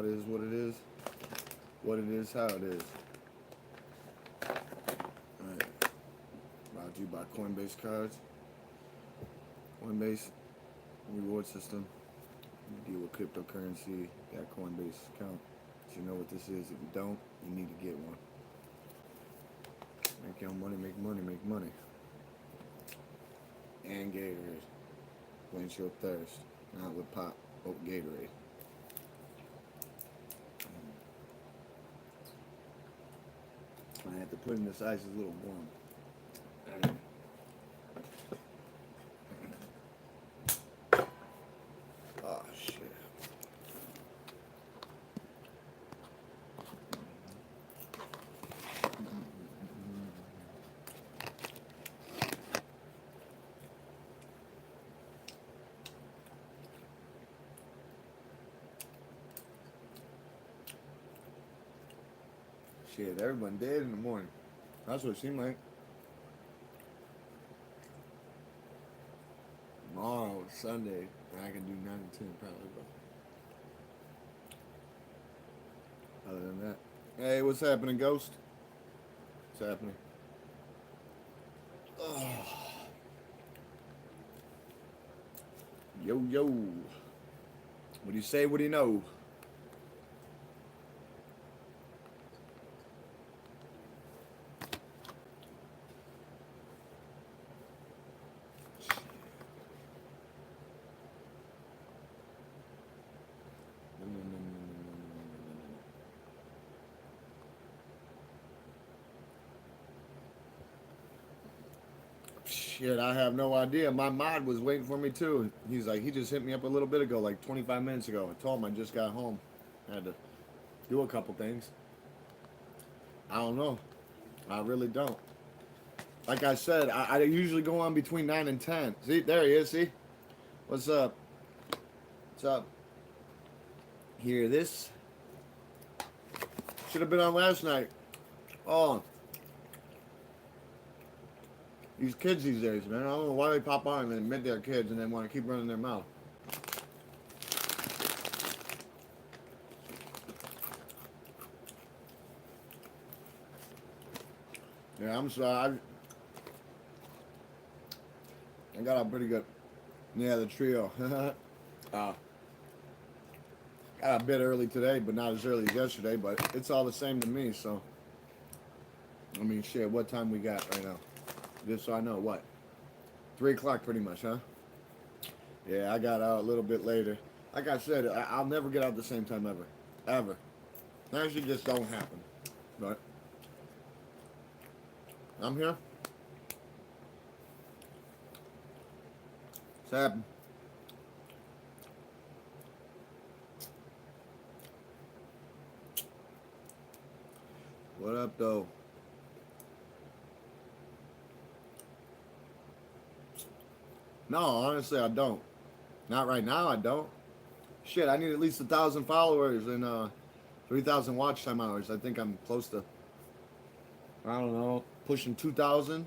it is, what it is. What it is, how it is. Alright. Brought to you by Coinbase Cards. Coinbase reward system. You deal with cryptocurrency. Got Coinbase account. So you know what this is. If you don't, you need to get one. Make your own money, make money, make money. And Gatorade. Quench your thirst. Not with pop, but Gatorade. I have to put in this ice, it's a little warm. Oh shit. Shit, everyone dead in the morning. That's what it seemed like. Tomorrow, Sunday, I can do 9 and 10 probably, but other than that. Hey, what's happening, Ghost? What's happening? Oh. Yo, yo. What do you say? What do you know? Shit, I have no idea. My mod was waiting for me too. He's like, he just hit me up a little bit ago, like 25 minutes ago. I told him I just got home. I had to do a couple things. I don't know. I really don't. Like I said, I usually go on between 9 and 10. See, there he is, see? What's up? What's up? Hear this? Should have been on last night. Oh. These kids these days, man. I don't know why they pop on and admit they're kids and then want to keep running their mouth. Yeah, I'm sorry. I got out pretty good. Yeah, the trio. Got a bit early today, but not as early as yesterday. But it's all the same to me, so. I mean, shit, what time we got right now? Just so I know, what? 3 o'clock pretty much, huh? Yeah, I got out a little bit later. Like I said, I'll never get out the same time ever. Ever. That actually just don't happen. But I'm here. It's happened. What up, though? No, honestly, I don't. Not right now, I don't. Shit, I need at least 1,000 followers and 3,000 watch time hours. I think I'm close to, I don't know, pushing 2,000.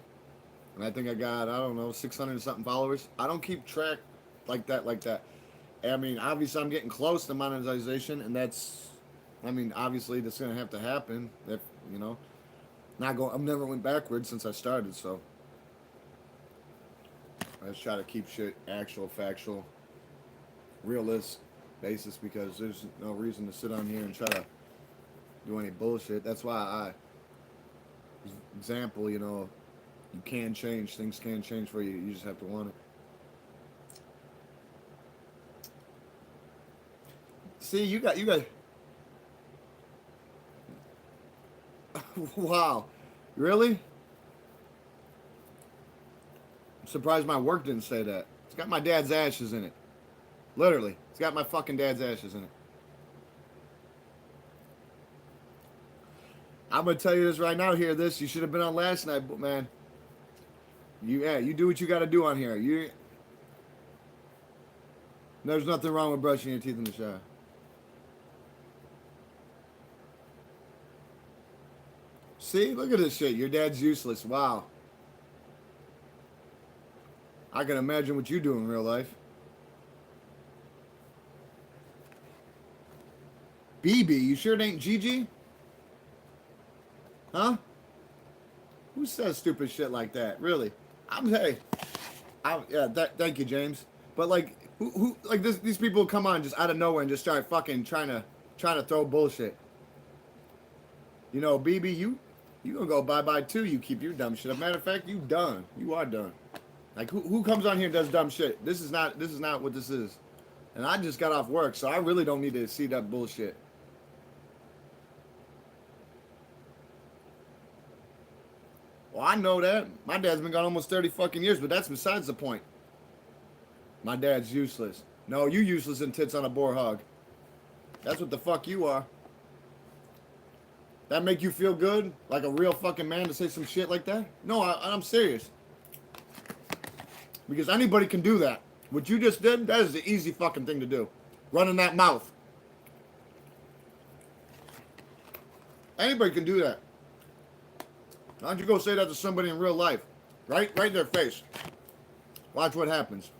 And I think I got, I don't know, 600 and something followers. I don't keep track like that. I mean, obviously, I'm getting close to monetization, and that's, I mean, obviously, that's going to have to happen. If, you know, not going, I've never went backwards since I started, so. I just try to keep shit actual, factual, realist basis because there's no reason to sit on here and try to do any bullshit. That's why example, you know, you can change. Things can change for you. You just have to want it. See, you got. Wow. Really? I'm surprised my work didn't say that. It's got my dad's ashes in it. Literally. It's got my fucking dad's ashes in it. I'm gonna tell you this right now. Hear this? You should have been on last night, but man. You do what you got to do on here. There's nothing wrong with brushing your teeth in the shower. See, look at this shit. Your dad's useless. Wow. I can imagine what you do in real life. BB. You sure it ain't Gigi? Huh? Who says stupid shit like that? Really? Hey. Thank you, James. But like, who like these people come on just out of nowhere and just start fucking trying to throw bullshit. You know, BB, you gonna go bye-bye too. You keep your dumb shit. As a matter of fact, you done. You are done. Like who comes on here and does dumb shit? This is not what this is. And I just got off work, so I really don't need to see that bullshit. Well, I know that. My dad's been gone almost 30 fucking years, but that's besides the point. My dad's useless. No, you useless and tits on a boar hog. That's what the fuck you are. That make you feel good? Like a real fucking man to say some shit like that? No, I'm serious. Because anybody can do that. What you just did, that is the easy fucking thing to do. Running that mouth. Anybody can do that. Why don't you go say that to somebody in real life? Right in their face. Watch what happens.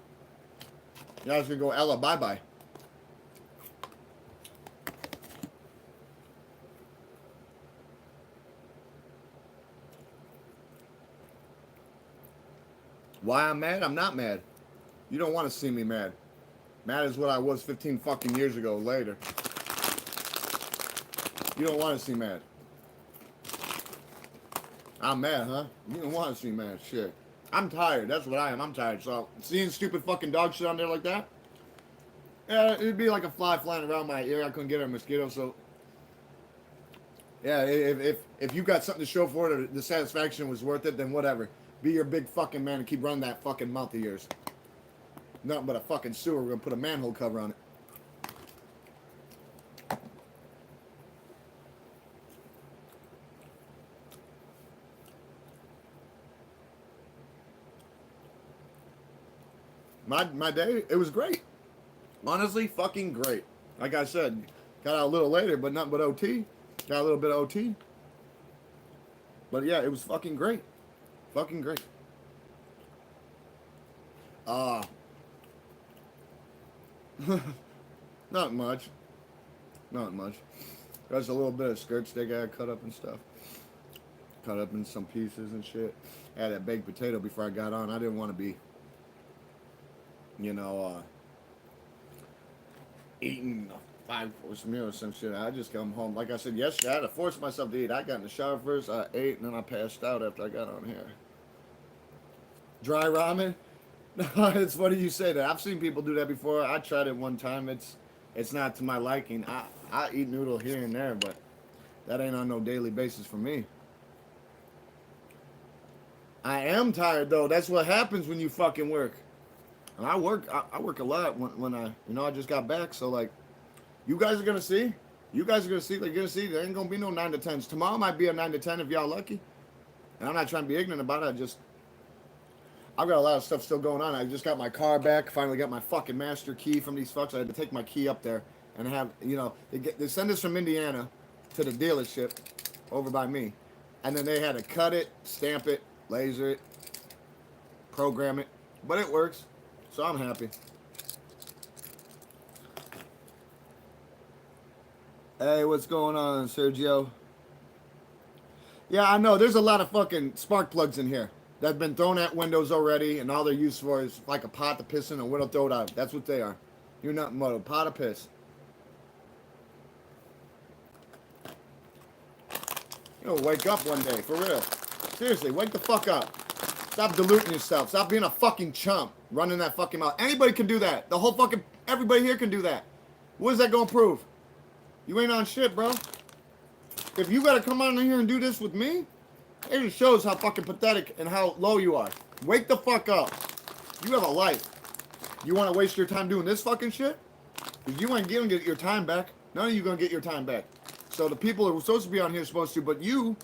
You guys gonna go Ella bye-bye. Why I'm mad? I'm not mad. You don't want to see me mad. Mad is what I was 15 fucking years ago later. You don't want to see mad. I'm mad, huh? You don't want to see mad. Shit. I'm tired. That's what I am. I'm tired. So, seeing stupid fucking dog shit on there like that, yeah, it'd be like a fly flying around my ear. I couldn't get a mosquito, so... Yeah, if you got something to show for it, or the satisfaction was worth it, then whatever. Be your big fucking man and keep running that fucking mouth of yours. Nothing but a fucking sewer. We're gonna put a manhole cover on it. My day, it was great. Honestly, fucking great. Like I said, got out a little later, but nothing but OT. Got a little bit of OT. But yeah, it was fucking great. Fucking great. Not much. Not much. There's a little bit of skirts they got cut up and stuff. Cut up in some pieces and shit. I had that baked potato before I got on. I didn't want to be, eating a 5-course meal or some shit. I just come home. Like I said yesterday, I had to force myself to eat. I got in the shower first, I ate, and then I passed out after I got on here. Dry ramen? It's funny you say that. I've seen people do that before. I tried it one time. It's not to my liking. I eat noodle here and there, but that ain't on no daily basis for me. I am tired though. That's what happens when you fucking work. And I work a lot when I just got back. So like, you guys are gonna see. You guys are gonna see. They're gonna see. There ain't gonna be no 9 to 10s. Tomorrow might be a 9 to 10 if y'all lucky. And I'm not trying to be ignorant about it. I've got a lot of stuff still going on. I just got my car back. Finally got my fucking master key from these fucks. I had to take my key up there and have, they send us from Indiana to the dealership over by me. And then they had to cut it, stamp it, laser it, program it. But it works. So I'm happy. Hey, what's going on, Sergio? Yeah, I know. There's a lot of fucking spark plugs in here that have been thrown at windows already, and all they're used for is like a pot to piss in and a window throw it out. That's what they are. You're nothing but a pot of piss. Wake up one day, for real. Seriously, wake the fuck up. Stop diluting yourself. Stop being a fucking chump. Running that fucking mouth. Anybody can do that. The whole fucking... Everybody here can do that. What is that gonna prove? You ain't on shit, bro. If you gotta come on in here and do this with me, it just shows how fucking pathetic and how low you are. Wake the fuck up. You have a life. You wanna waste your time doing this fucking shit? Because you ain't gonna get your time back. None of you gonna get your time back. So the people who are supposed to be on here are supposed to, but you...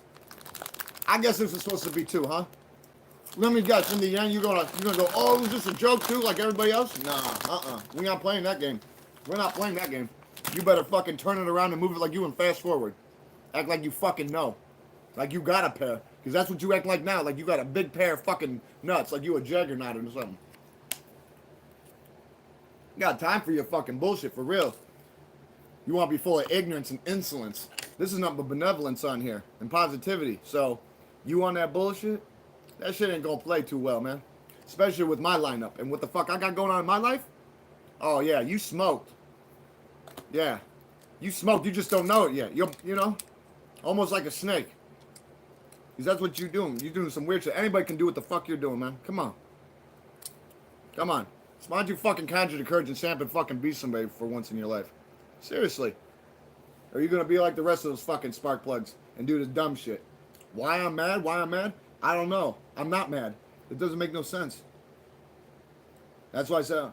I guess this is supposed to be too, huh? Let me guess, in the end, you're gonna go, oh, it was just a joke too, like everybody else? Nah, we're not playing that game. We're not playing that game. You better fucking turn it around and move it like you in fast forward. Act like you fucking know. Like you got a pair. Because that's what you act like now. Like you got a big pair of fucking nuts. Like you a juggernaut or something. You got time for your fucking bullshit, for real. You want to be full of ignorance and insolence. This is nothing but benevolence on here and positivity. So, you on that bullshit? That shit ain't gonna play too well, man. Especially with my lineup and what the fuck I got going on in my life. Oh yeah, you smoked. Yeah, you smoked. You just don't know it yet. You know, almost like a snake. Because that's what you're doing. You're doing some weird shit. Anybody can do what the fuck you're doing, man. Come on. Come on. Why don't you fucking conjure the courage and stamp and fucking be somebody for once in your life? Seriously. Or are you going to be like the rest of those fucking spark plugs and do this dumb shit? Why I'm mad? Why I'm mad? I don't know. I'm not mad. It doesn't make no sense. That's why I said...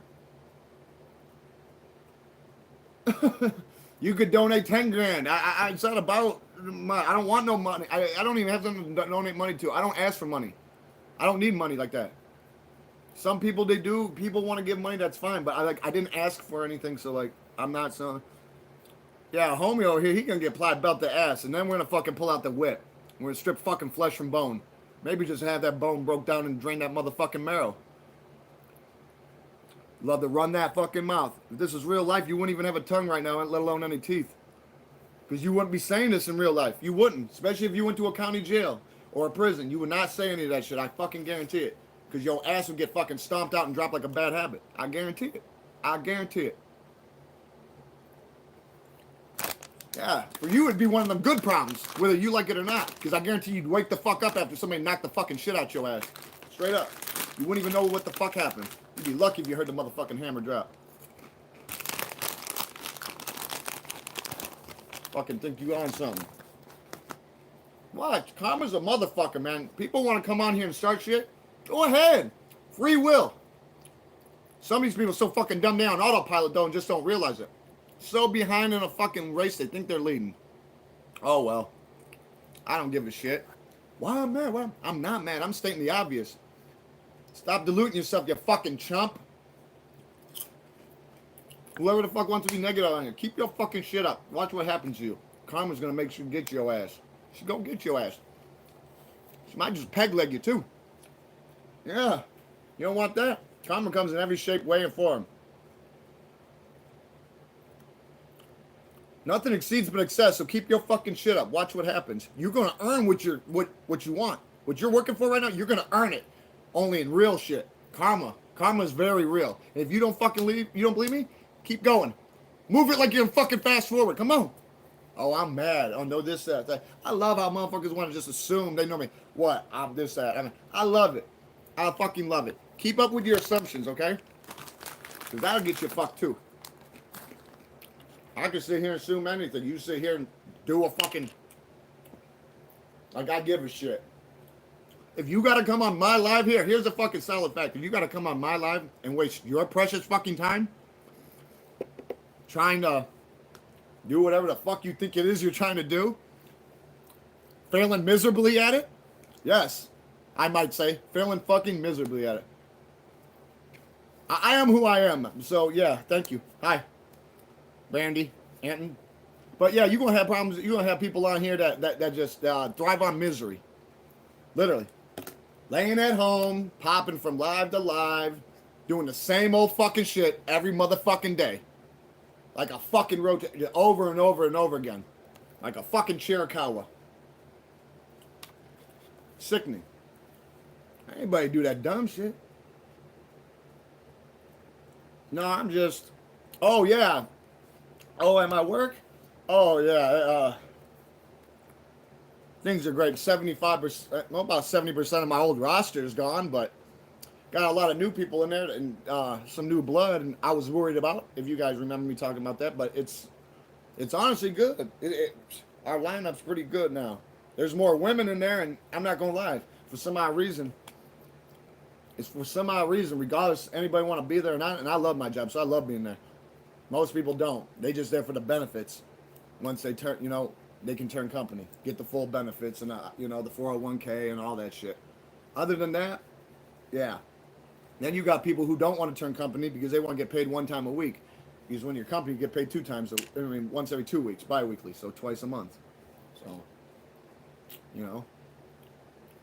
You could donate 10 grand. It's not about money. I don't want no money. I don't even have something to donate money to. I don't ask for money. I don't need money like that. Some people, they do. People want to give money, that's fine. But I didn't ask for anything, so like I'm not selling. Yeah, homie over here, he gonna get plied belt to ass, and then we're gonna fucking pull out the whip. We're gonna strip fucking flesh from bone. Maybe just have that bone broke down and drain that motherfucking marrow. Love to run that fucking mouth. If this was real life, you wouldn't even have a tongue right now, let alone any teeth. Because you wouldn't be saying this in real life. You wouldn't. Especially if you went to a county jail or a prison. You would not say any of that shit. I fucking guarantee it. Because your ass would get fucking stomped out and dropped like a bad habit. I guarantee it. I guarantee it. Yeah. For you, it'd be one of them good problems. Whether you like it or not. Because I guarantee you'd wake the fuck up after somebody knocked the fucking shit out your ass. Straight up. You wouldn't even know what the fuck happened. You'd be lucky if you heard the motherfucking hammer drop. Fucking think you on something. What? Karma's a motherfucker, man. People want to come on here and start shit. Go ahead. Free will. Some of these people are so fucking dumbed down autopilot though and just don't realize it. So behind in a fucking race they think they're leading. Oh well. I don't give a shit. Why I'm mad? Why? I'm not mad. I'm stating the obvious. Stop deluding yourself, you fucking chump. Whoever the fuck wants to be negative on you, keep your fucking shit up. Watch what happens to you. Karma's gonna make sure you get your ass. She gonna get your ass. She might just peg leg you too. Yeah. You don't want that? Karma comes in every shape, way, and form. Nothing exceeds but excess, so keep your fucking shit up. Watch what happens. You're gonna earn what you want. What you're working for right now, you're gonna earn it. Only in real shit. Karma. Karma is very real. And if you don't fucking you don't believe me? Keep going. Move it like you're in fucking fast forward. Come on. Oh, I'm mad. Oh, no, this, that. I love how motherfuckers want to just assume they know me. What? I'm this, that. I mean, I love it. I fucking love it. Keep up with your assumptions, okay? Because that'll get you fucked, too. I can sit here and assume anything. You sit here and do a fucking... Like, I give a shit. If you gotta come on my live here, here's a fucking solid fact. If you gotta come on my live and waste your precious fucking time trying to do whatever the fuck you think it is you're trying to do, failing miserably at it, yes, I might say, failing fucking miserably at it. I am who I am, so yeah, thank you. Hi, Bandy, Anton. But yeah, you're gonna have problems. You're gonna have people on here that just thrive on misery, literally. Laying at home, popping from live to live, doing the same old fucking shit every motherfucking day. Like a fucking rotate over and over and over again. Like a fucking Chiricahua. Sickening. Anybody do that dumb shit? No, I'm just... Oh, yeah. Oh, at my work? Oh, yeah. Things are great. 75%, well, about 70% of my old roster is gone, but got a lot of new people in there and some new blood, and I was worried about, if you guys remember me talking about that, but it's honestly good. Our lineup's pretty good now. There's more women in there, and I'm not going to lie, for some odd reason, regardless anybody want to be there or not, and I love my job, so I love being there. Most people don't. They just there for the benefits. Once they turn, they can turn company, get the full benefits and, the 401k and all that shit. Other than that, yeah. Then you got people who don't want to turn company because they want to get paid one time a week. Because when your company, you get paid once every 2 weeks, bi-weekly, so twice a month. So,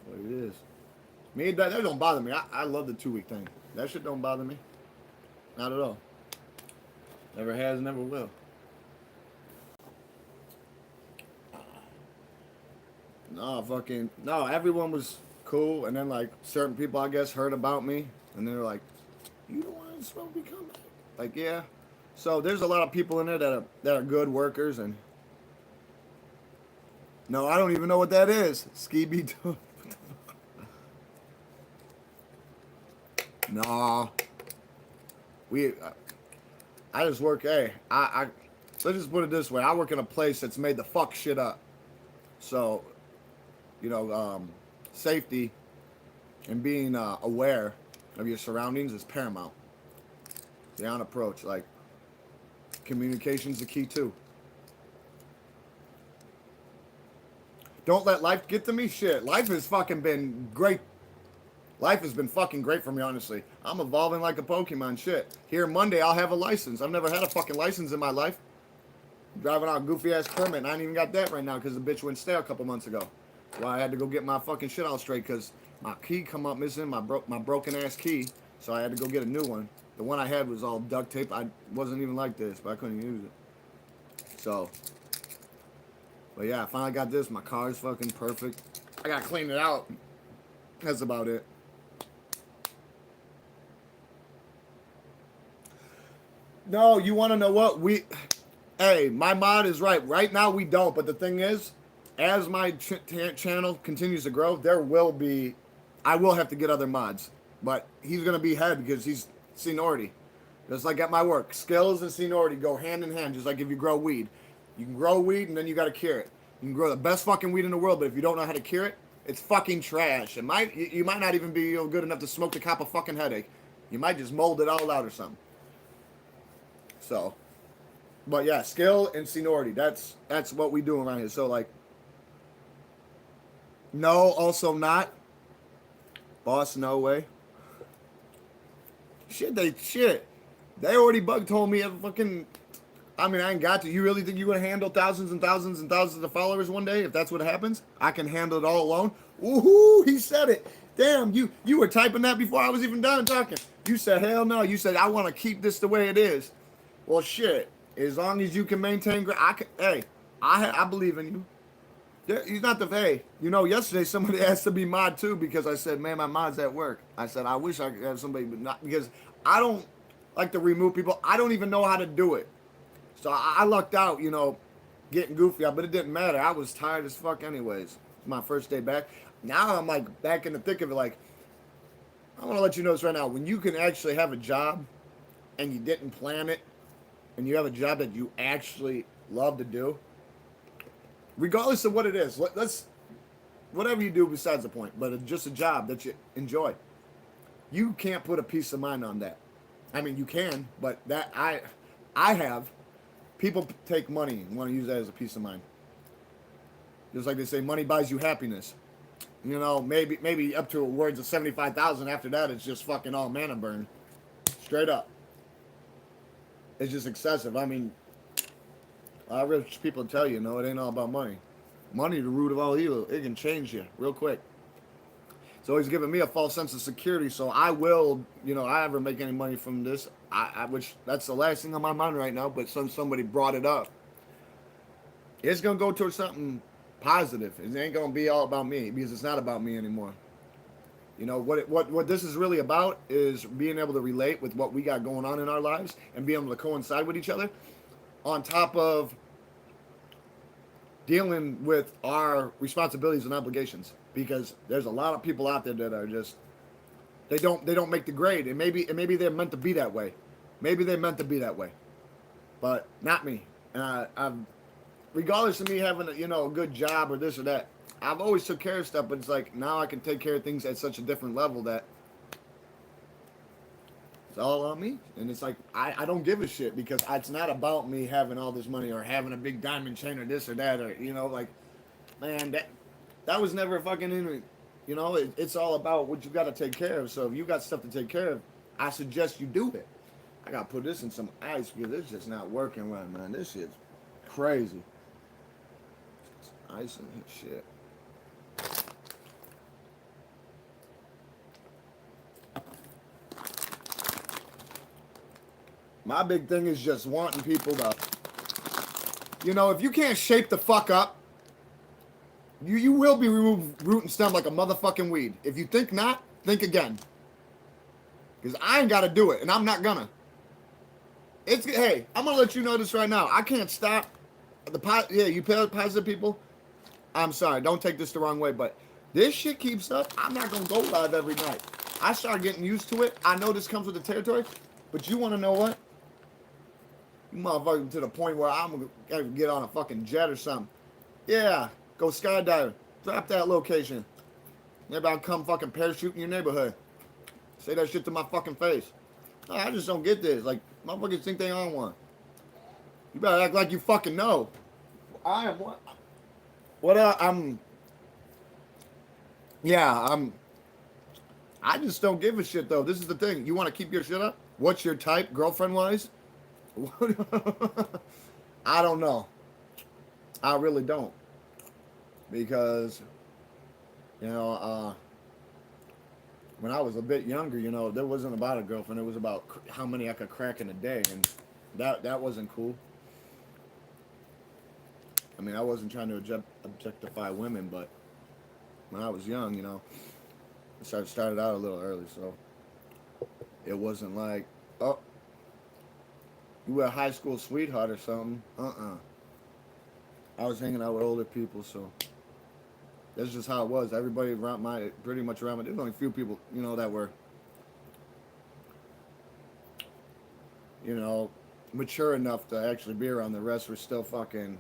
what it is. Me, that don't bother me. I love the 2-week thing. That shit don't bother me. Not at all. Never has, never will. No, fucking no. Everyone was cool, and then like certain people, I guess, heard about me, and they're like, "You don't want to smoke, become back." Like, yeah. So there's a lot of people in there that are good workers, and no, I don't even know what that is. Ski be doing. No, we. I just work. Hey, I. Let's just put it this way. I work in a place that's made the fuck shit up. So, you know, safety and being aware of your surroundings is paramount. The on approach, like communication's the key too. Don't let life get to me. Shit, life has fucking been great. Life has been fucking great for me, honestly. I'm evolving like a Pokemon. Shit. Here Monday, I'll have a license. I've never had a fucking license in my life. Driving out a goofy ass permit, and I ain't even got that right now because the bitch went stale a couple months ago. Well, I had to go get my fucking shit all straight because my key come up missing, my broken ass key. So I had to go get a new one. The one I had was all duct tape. I wasn't even like this, but I couldn't use it. So, but yeah, I finally got this. My car's fucking perfect. I gotta clean it out. That's about it. No, you want to know what? Hey, my mod is right. Right now we don't, but the thing is, as my channel continues to grow, I will have to get other mods. But he's going to be head because he's seniority. Just like at my work. Skills and seniority go hand in hand, just like if you grow weed. You can grow weed and then you got to cure it. You can grow the best fucking weed in the world, but if you don't know how to cure it, it's fucking trash. You might not even be good enough to smoke to cop a fucking headache. You might just mold it all out or something. So, but yeah, skill and seniority. That's what we do around here. So like, no, also not. Boss, no way. Shit. They already told me fucking. I mean, I ain't got to. You really think you're gonna handle thousands and thousands and thousands of followers one day? If that's what happens, I can handle it all alone. Woohoo! He said it. Damn, you were typing that before I was even done talking. You said hell no. You said I want to keep this the way it is. Well, shit. As long as you can maintain, I believe in you. Yeah, he's not the hey. You know, yesterday somebody asked to be mod too because I said, man, my mod's at work. I said I wish I could have somebody, but not because I don't like to remove people. I don't even know how to do it. So I lucked out, you know, getting goofy out, but it didn't matter. I was tired as fuck anyways. My first day back. Now I'm like back in the thick of it. Like, I want to let you know this right now. When you can actually have a job and you didn't plan it, and you have a job that you actually love to do, regardless of what it is, let's whatever you do besides the point, but it's just a job that you enjoy. You can't put a peace of mind on that. I mean, you can, but that I have. People take money and want to use that as a peace of mind. Just like they say, money buys you happiness. You know, maybe up to words of 75,000. After that, it's just fucking all mana burn, straight up. It's just excessive. I mean, a lot of rich people tell you, no, it ain't all about money. Money, the root of all evil. It can change you real quick. It's always giving me a false sense of security. So I will, you know, I ever make any money from this, which that's the last thing on my mind right now. But somebody brought it up. It's gonna go towards something positive. It ain't gonna be all about me because it's not about me anymore. You know, what this is really about is being able to relate with what we got going on in our lives and being able to coincide with each other on top of dealing with our responsibilities and obligations, because there's a lot of people out there that are just they don't make the grade, and maybe they're meant to be that way. Maybe they're meant to be that way, but not me. And I'm regardless of me having a good job or this or that, I've always took care of stuff, but it's like now I can take care of things at such a different level that it's all on me. And it's like I don't give a shit because it's not about me having all this money or having a big diamond chain or this or that or like, man, that was never fucking in it. It's all about what you got to take care of. So if you got stuff to take care of, I suggest you do it. I got to put this in some ice because it's just not working right, man. This shit's crazy. It's ice and shit. My big thing is just wanting people to, if you can't shape the fuck up You will be removed root and stem like a motherfucking weed. If you think not, think again. Because I ain't got to do it, and I'm not gonna. Hey, I'm gonna let you know this right now. I can't stop. You positive people. I'm sorry, don't take this the wrong way, but this shit keeps up. I'm not gonna go live every night. I start getting used to it. I know this comes with the territory, but you want to know what? You motherfucker to the point where I'm gonna get on a fucking jet or something. Yeah, go skydiving. Drop that location. Maybe I'll come fucking parachute in your neighborhood. Say that shit to my fucking face. No, I just don't get this. Like, motherfuckers think they on one. You better act like you fucking know. I am what? What I just don't give a shit though. This is the thing. You want to keep your shit up? What's your type, girlfriend wise? I don't know. I really don't. Because, when I was a bit younger, there wasn't about a girlfriend. It was about how many I could crack in a day. And that wasn't cool. I mean, I wasn't trying to objectify women, but when I was young, I started out a little early, so it wasn't like, oh, you were a high school sweetheart or something. I was hanging out with older people, so that's just how it was. Everybody pretty much around me, there's only a few people, that were, mature enough to actually be around. The rest were still fucking,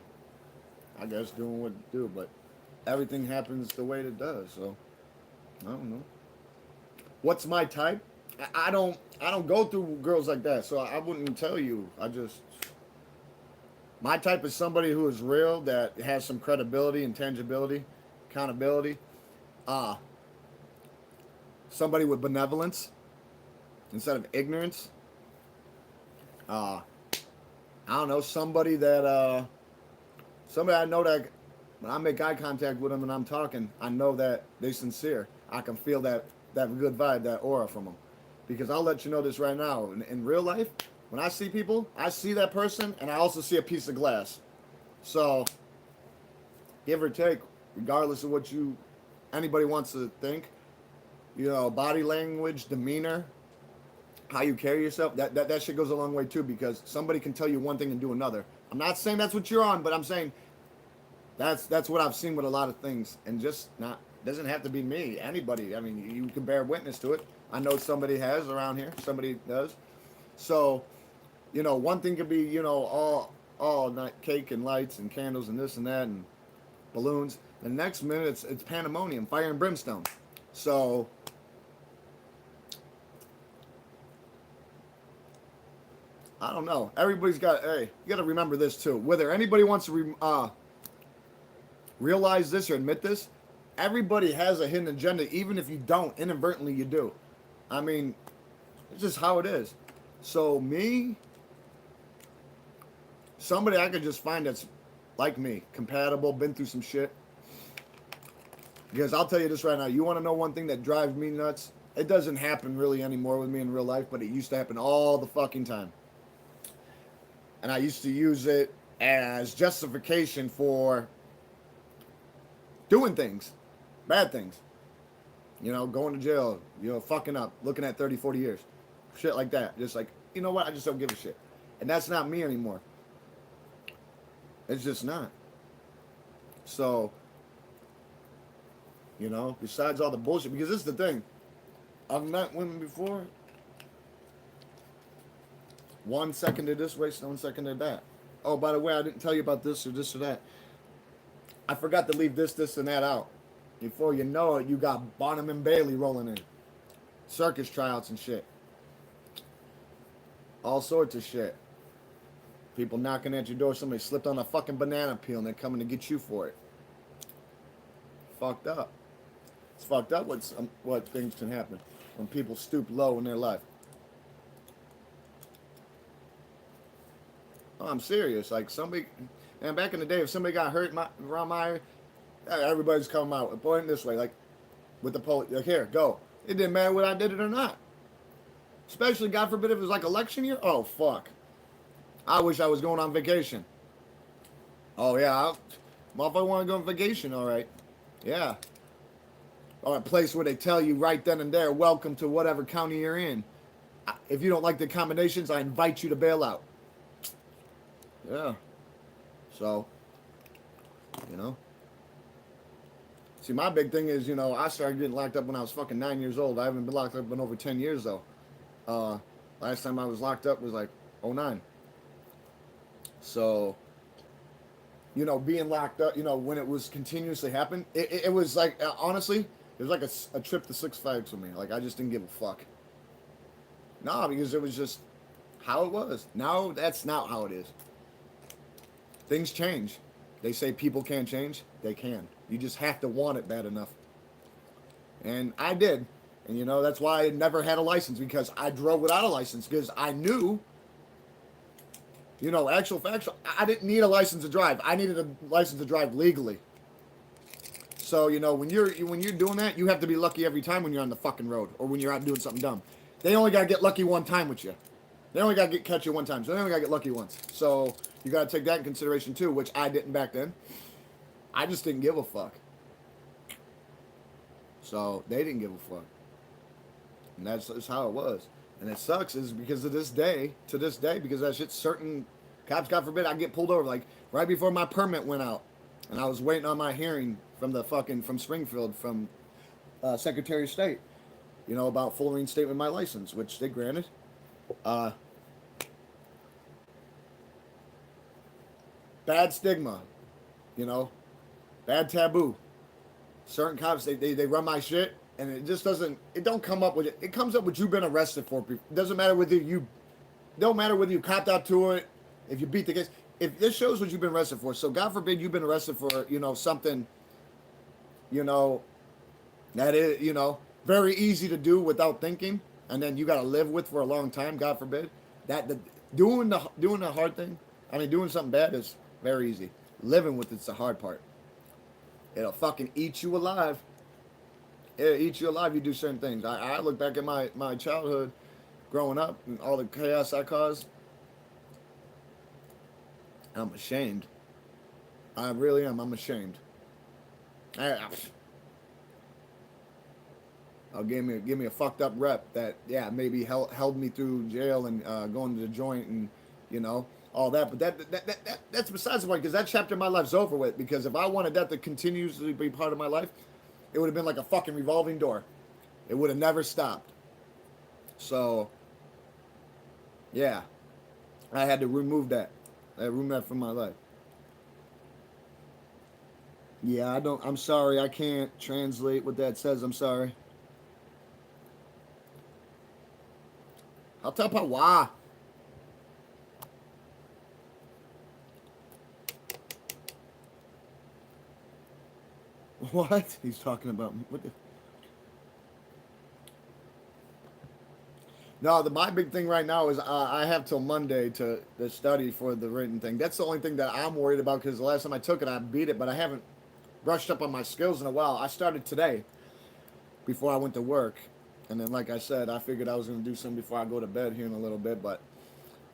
I guess, doing what it do, but everything happens the way it does, so I don't know. What's my type? I don't go through girls like that, so I wouldn't tell you. My type is somebody who is real, that has some credibility, intangibility, accountability. Somebody with benevolence instead of ignorance. I don't know, somebody I know that when I make eye contact with them and I'm talking, I know that they're sincere. I can feel that good vibe, that aura from them. Because I'll let you know this right now. In real life, when I see people, I see that person and I also see a piece of glass. So, give or take, regardless of what anybody wants to think, body language, demeanor, how you carry yourself, that shit goes a long way too, because somebody can tell you one thing and do another. I'm not saying that's what you're on, but I'm saying that's what I've seen with a lot of things, and just not doesn't have to be me. Anybody. I mean, you can bear witness to it. I know somebody has around here. Somebody does. So, one thing could be, all night cake and lights and candles and this and that and balloons. The next minute it's pandemonium, fire and brimstone. So, I don't know. Everybody's got. Hey, you got to remember this too. Whether anybody wants to realize this or admit this, everybody has a hidden agenda. Even if you don't, inadvertently you do. I mean, it's just how it is. So me, somebody I could just find that's like me, compatible, been through some shit. Because I'll tell you this right now. You want to know one thing that drives me nuts? It doesn't happen really anymore with me in real life, but it used to happen all the fucking time. And I used to use it as justification for doing things, bad things. Going to jail, fucking up, looking at 30, 40 years. Shit like that. Just like, you know what? I just don't give a shit. And that's not me anymore. It's just not. So, besides all the bullshit, because this is the thing. I've met women before. 1 second to this way, 1 second to that. Oh, by the way, I didn't tell you about this or that. I forgot to leave this, and that out. Before you know it, you got Barnum and Bailey rolling in. Circus tryouts and shit. All sorts of shit. People knocking at your door. Somebody slipped on a fucking banana peel and they're coming to get you for it. Fucked up. It's fucked up what things can happen when people stoop low in their life. Oh, I'm serious. Like somebody, and back in the day, if somebody got hurt around my area, everybody's coming out, pointing this way, like with the police. Like, here, go. It didn't matter whether I did it or not. Especially, God forbid, if it was like election year. Oh, fuck. I wish I was going on vacation. Oh, yeah. Motherfucker want to go on vacation, all right. Yeah. Or a place where they tell you right then and there, welcome to whatever county you're in. If you don't like the accommodations, I invite you to bail out. Yeah. So, you know. See, my big thing is, I started getting locked up when I was fucking 9 years old. I haven't been locked up in over 10 years, though. Last time I was locked up was like 09. So, being locked up, when it was continuously happening, it was like, honestly, it was like a trip to Six Flags for me. Like, I just didn't give a fuck. No, because it was just how it was. Now, that's not how it is. Things change. They say people can't change. They can. You just have to want it bad enough. And I did. And, that's why I never had a license, because I drove without a license, because I knew, actual facts, I didn't need a license to drive. I needed a license to drive legally. So, when you're doing that, you have to be lucky every time when you're on the fucking road or when you're out doing something dumb. They only got to get lucky one time with you. They only got to catch you one time. So they only got to get lucky once. So you got to take that in consideration too, which I didn't back then. I just didn't give a fuck. So they didn't give a fuck. And that's how it was. And it sucks is because to this day, because that shit, certain cops, God forbid, I get pulled over like right before my permit went out. And I was waiting on my hearing from Springfield, from Secretary of State, about full reinstatement of my license, which they granted. Bad stigma, bad taboo. Certain cops, they run my shit, and it just doesn't, it don't come up with it. It comes up with you've been arrested for. It doesn't matter whether you copped out to it, if you beat the case. If this shows what you've been arrested for, so God forbid you've been arrested for, something, that is, very easy to do without thinking, and then you got to live with for a long time, God forbid. Doing the hard thing, doing something bad is very easy. Living with it's the hard part. It'll fucking eat you alive. It'll eat you alive. You do certain things. I look back at my childhood, growing up, and all the chaos I caused. I'm ashamed. I really am. I'm ashamed. Give me a fucked up rep that maybe held me through jail and going to the joint and all that. But that's besides the point, because that chapter of my life's over with. Because if I wanted that to continuously be part of my life, it would have been like a fucking revolving door. It would have never stopped. So yeah, I had to remove that. I removed that from my life. Yeah, I'm sorry. I can't translate what that says. I'm sorry. Hatapawa. What? He's talking about what the... No, my big thing right now is I have till Monday to study for the written thing. That's the only thing that I'm worried about, because the last time I took it, I beat it, but I haven't brushed up on my skills in a while. I started today before I went to work. And then, like I said, I figured I was going to do something before I go to bed here in a little bit. But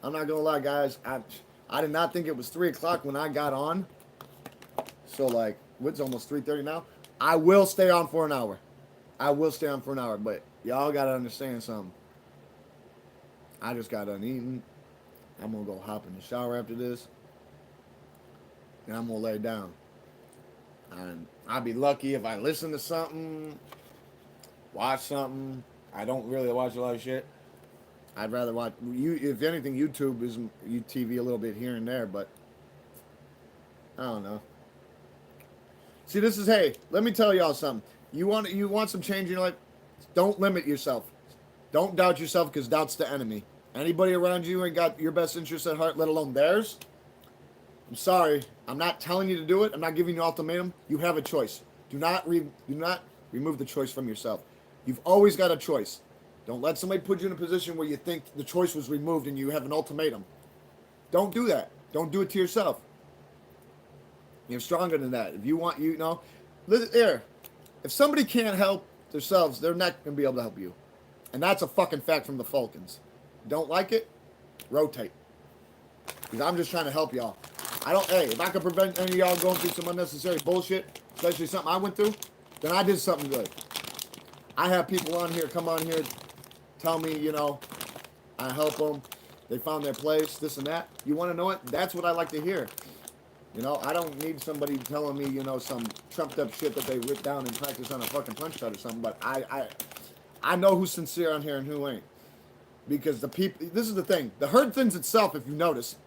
I'm not going to lie, guys. I did not think it was 3 o'clock when I got on. So, like, it's almost 3:30 now. I will stay on for an hour. But y'all got to understand something. I just got done eating. I'm going to go hop in the shower after this. And I'm going to lay down. And I'll be lucky if I listen to something, watch something. I don't really watch a lot of shit. I'd rather watch, if anything, YouTube is TV a little bit here and there, but I don't know. See, hey, let me tell y'all something. You want some change in your life? Don't limit yourself. Don't doubt yourself, because doubt's the enemy. Anybody around you ain't got your best interest at heart, let alone theirs. I'm sorry. I'm not telling you to do it. I'm not giving you an ultimatum. You have a choice. Do not remove the choice from yourself. You've always got a choice. Don't let somebody put you in a position where you think the choice was removed and you have an ultimatum. Don't do that. Don't do it to yourself. You're stronger than that. If you want, there. If somebody can't help themselves, they're not going to be able to help you. And that's a fucking fact from the Falcons. Don't like it? Rotate. Because I'm just trying to help y'all. I don't. Hey, if I could prevent any of y'all going through some unnecessary bullshit, especially something I went through, then I did something good. I have people on here come on here, tell me, you know, I help them. They found their place, this and that. You want to know it? That's what I like to hear. You know, I don't need somebody telling me, you know, some trumped up shit that they writ down and practice on a fucking punch card or something. But I know who's sincere on here and who ain't. Because the people, this is the thing. The herd thins itself, if you notice.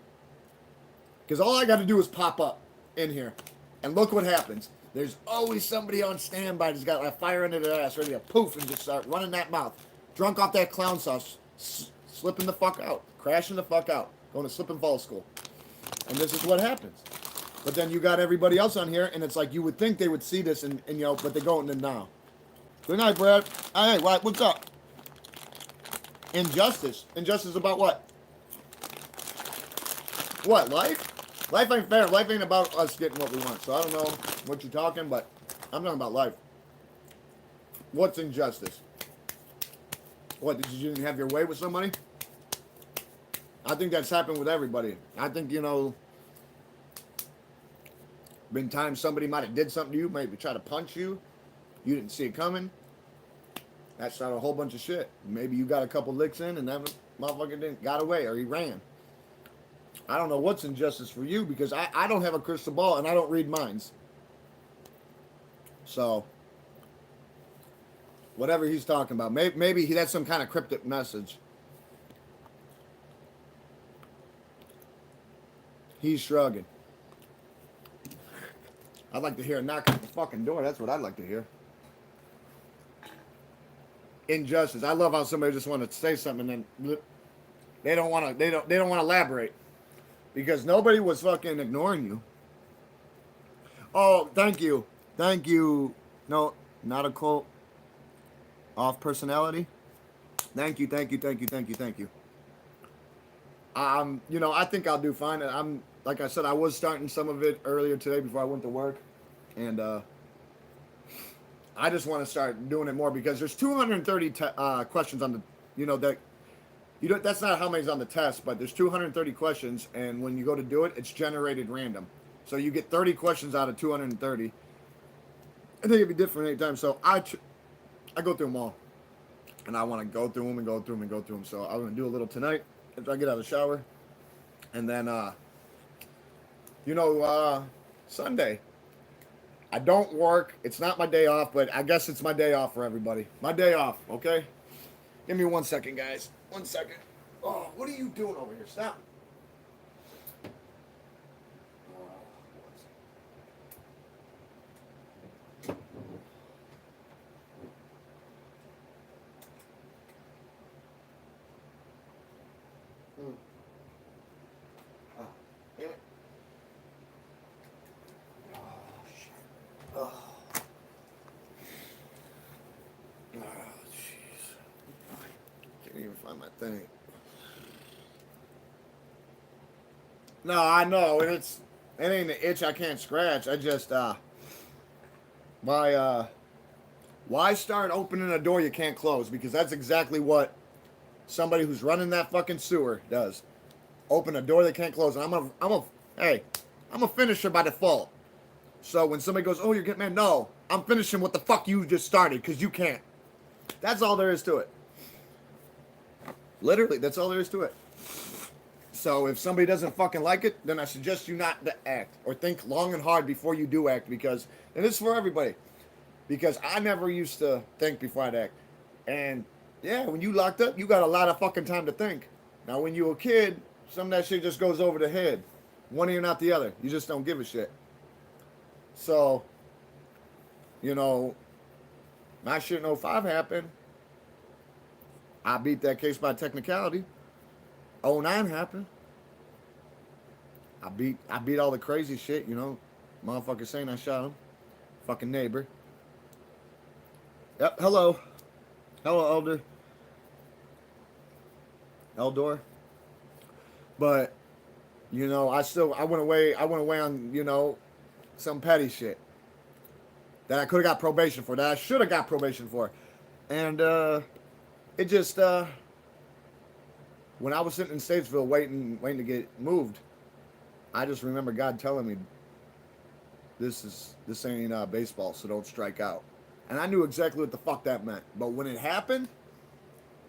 Because all I got to do is pop up in here. And look what happens. There's always somebody on standby that's got like fire under their ass, ready to poof and just start running that mouth. Drunk off that clown sauce, slipping the fuck out, crashing the fuck out, going to slip and fall school. And this is what happens. But then you got everybody else on here, and it's like you would think they would see this, and you know, but they go in now. Good night, Brad. Hey, what's up? Injustice. Injustice about what? What, life? Life ain't fair. Life ain't about us getting what we want. So I don't know what you're talking, but I'm talking about life. What's injustice? What, did you didn't have your way with somebody? I think that's happened with everybody. I think, you know, been times somebody might have did something to you, maybe try to punch you. You didn't see it coming. That started a whole bunch of shit. Maybe you got a couple licks in and that motherfucker got away or he ran. I don't know what's injustice for you because I don't have a crystal ball and I don't read minds. So, whatever he's talking about. Maybe that's some kind of cryptic message. He's shrugging. I'd like to hear a knock at the fucking door. That's what I'd like to hear. Injustice. I love how somebody just want to say something and then they don't want to. They don't want to elaborate because nobody was fucking ignoring you. Oh, thank you. No, not a cult. Off personality. Thank you. You know, I think I'll do fine. I'm like I said, I was starting some of it earlier today before I went to work, and I just want to start doing it more because there's 230 questions on the, you know, that you don't. That's not how many's on the test, but there's 230 questions, and when you go to do it, it's generated random. So you get 30 questions out of 230, and they can be different anytime. So I go through them all, and I want to go through them and go through them and go through them. So I'm gonna do a little tonight after I get out of the shower, and then you know, Sunday. I don't work. It's not my day off, but I guess it's my day off for everybody. My day off, okay? Give me 1 second, guys. 1 second. Oh, what are you doing over here? Stop. Damn it. Oh, jeez. Can't even find my thing. No, I know, and it ain't an itch I can't scratch. I just why start opening a door you can't close? Because that's exactly what somebody who's running that fucking sewer does. Open a door they can't close. And I'm a finisher by default. So when somebody goes, "Oh, you're getting mad," no, I'm finishing what the fuck you just started because you can't. That's all there is to it. Literally, that's all there is to it. So if somebody doesn't fucking like it, then I suggest you not to act or think long and hard before you do act because, and this is for everybody, because I never used to think before I'd act. And yeah, when you locked up, you got a lot of fucking time to think. Now when you were a kid, some of that shit just goes over the head. One ear, not the other. You just don't give a shit. So, you know, my shit in 05 happened. I beat that case by technicality. 09 happened. I beat all the crazy shit, you know. Motherfucker saying I shot him. Fucking neighbor. Yep, hello. Hello, Elder. Eldor. But, you know, I went away on, you know, some petty shit that I could have got probation for, that I should have got probation for. And it just when I was sitting in Statesville waiting to get moved, I just remember God telling me this ain't baseball, so don't strike out. And I knew exactly what the fuck that meant. But when it happened,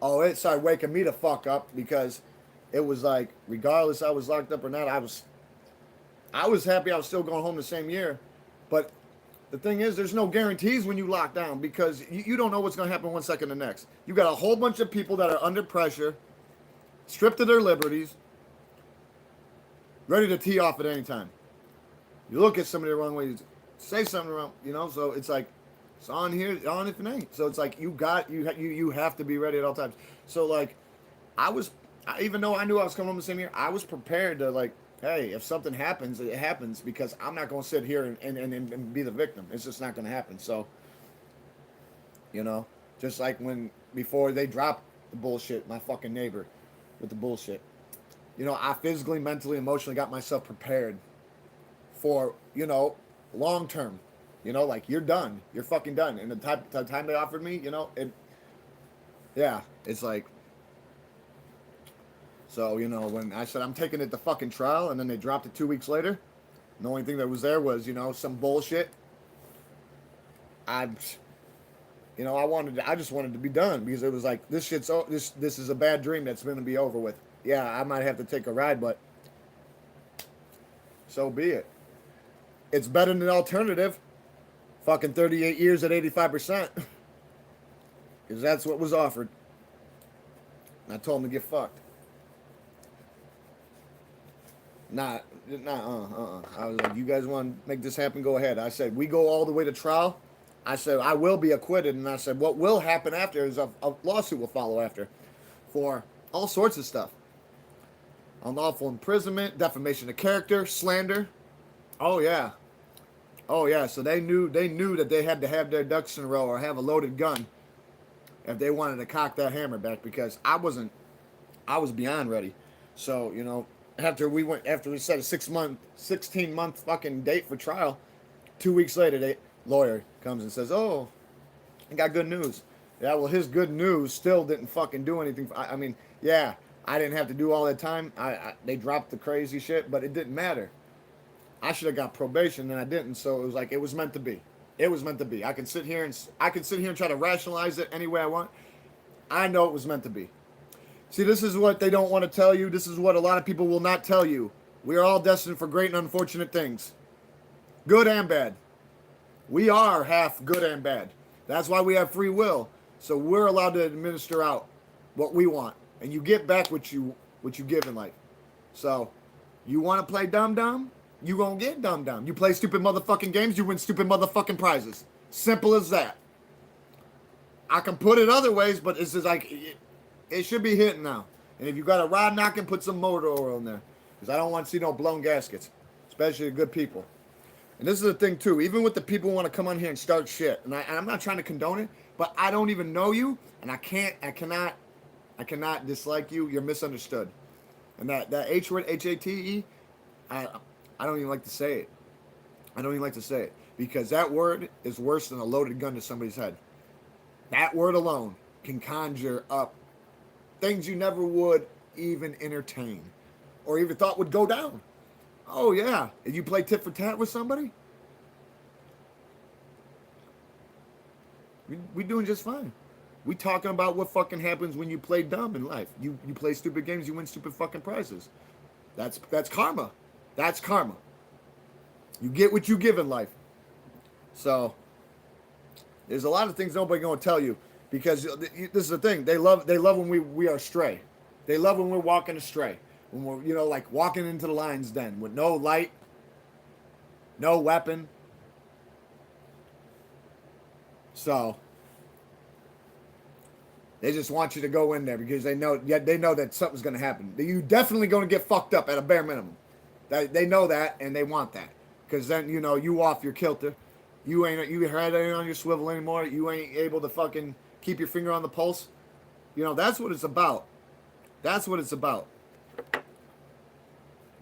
oh, it started waking me the fuck up because it was like, regardless I was locked up or not, I was happy I was still going home the same year. But the thing is, there's no guarantees when you lock down because you don't know what's going to happen one second to the next. You got a whole bunch of people that are under pressure, stripped of their liberties, ready to tee off at any time. You look at somebody the wrong way, you say something wrong, so it's like, it's on here, on if it ain't. So it's like, you have to be ready at all times. So like, even though I knew I was coming home the same year, I was prepared to like, hey, if something happens, it happens because I'm not going to sit here and be the victim. It's just not going to happen. So, just like before they dropped the bullshit, my fucking neighbor with the bullshit, I physically, mentally, emotionally got myself prepared for, long term, like you're done, you're fucking done. And the time they offered me, it's like, so, when I said I'm taking it to fucking trial and then they dropped it 2 weeks later, the only thing that was there was, some bullshit. I just wanted to be done because it was like, this is a bad dream that's going to be over with. Yeah, I might have to take a ride, but so be it. It's better than the alternative. Fucking 38 years at 85%. Because that's what was offered. And I told him to get fucked. I was like, you guys want to make this happen? Go ahead. I said, we go all the way to trial. I said, I will be acquitted. And I said, what will happen after is a lawsuit will follow after for all sorts of stuff. Unlawful imprisonment, defamation of character, slander. Oh, yeah. So they knew that they had to have their ducks in a row or have a loaded gun if they wanted to cock that hammer back because I was beyond ready. So, after we set a 16-month fucking date for trial, 2 weeks later, the lawyer comes and says, oh, I got good news. Yeah, well, his good news still didn't fucking do anything. I mean, yeah, I didn't have to do all that time. They dropped the crazy shit, but it didn't matter. I should have got probation and I didn't. So it was like, it was meant to be. It was meant to be. I can sit here and try to rationalize it any way I want. I know it was meant to be. See, this is what they don't want to tell you. This is what a lot of people will not tell you. We are all destined for great and unfortunate things. Good and bad. We are half good and bad. That's why we have free will. So we're allowed to administer out what we want. And you get back what you give in life. So, you want to play dumb-dumb? You gonna get dumb-dumb. You play stupid motherfucking games, you win stupid motherfucking prizes. Simple as that. I can put it other ways, but it's just like, it should be hitting now. And if you got a rod knocking, put some motor oil in there. Because I don't want to see no blown gaskets. Especially the good people. And this is the thing too, even with the people who want to come on here and start shit, and I'm not trying to condone it, but I don't even know you, and I cannot dislike you. You're misunderstood. And that H word, H-A-T-E, I don't even like to say it. I don't even like to say it. Because that word is worse than a loaded gun to somebody's head. That word alone can conjure up things you never would even entertain. Or even thought would go down. Oh yeah. If you play tit for tat with somebody, we doing just fine. We talking about what fucking happens when you play dumb in life. You play stupid games, you win stupid fucking prizes. That's karma. That's karma. You get what you give in life. So there's a lot of things nobody gonna tell you because this is the thing. They love when we are astray. They love when we're walking astray. When we're like walking into the lion's den with no light, no weapon. So they just want you to go in there because they know that something's going to happen. You definitely going to get fucked up at a bare minimum. They know that and they want that because then you off your kilter. You head ain't on your swivel anymore. You ain't able to fucking keep your finger on the pulse. That's what it's about. That's what it's about.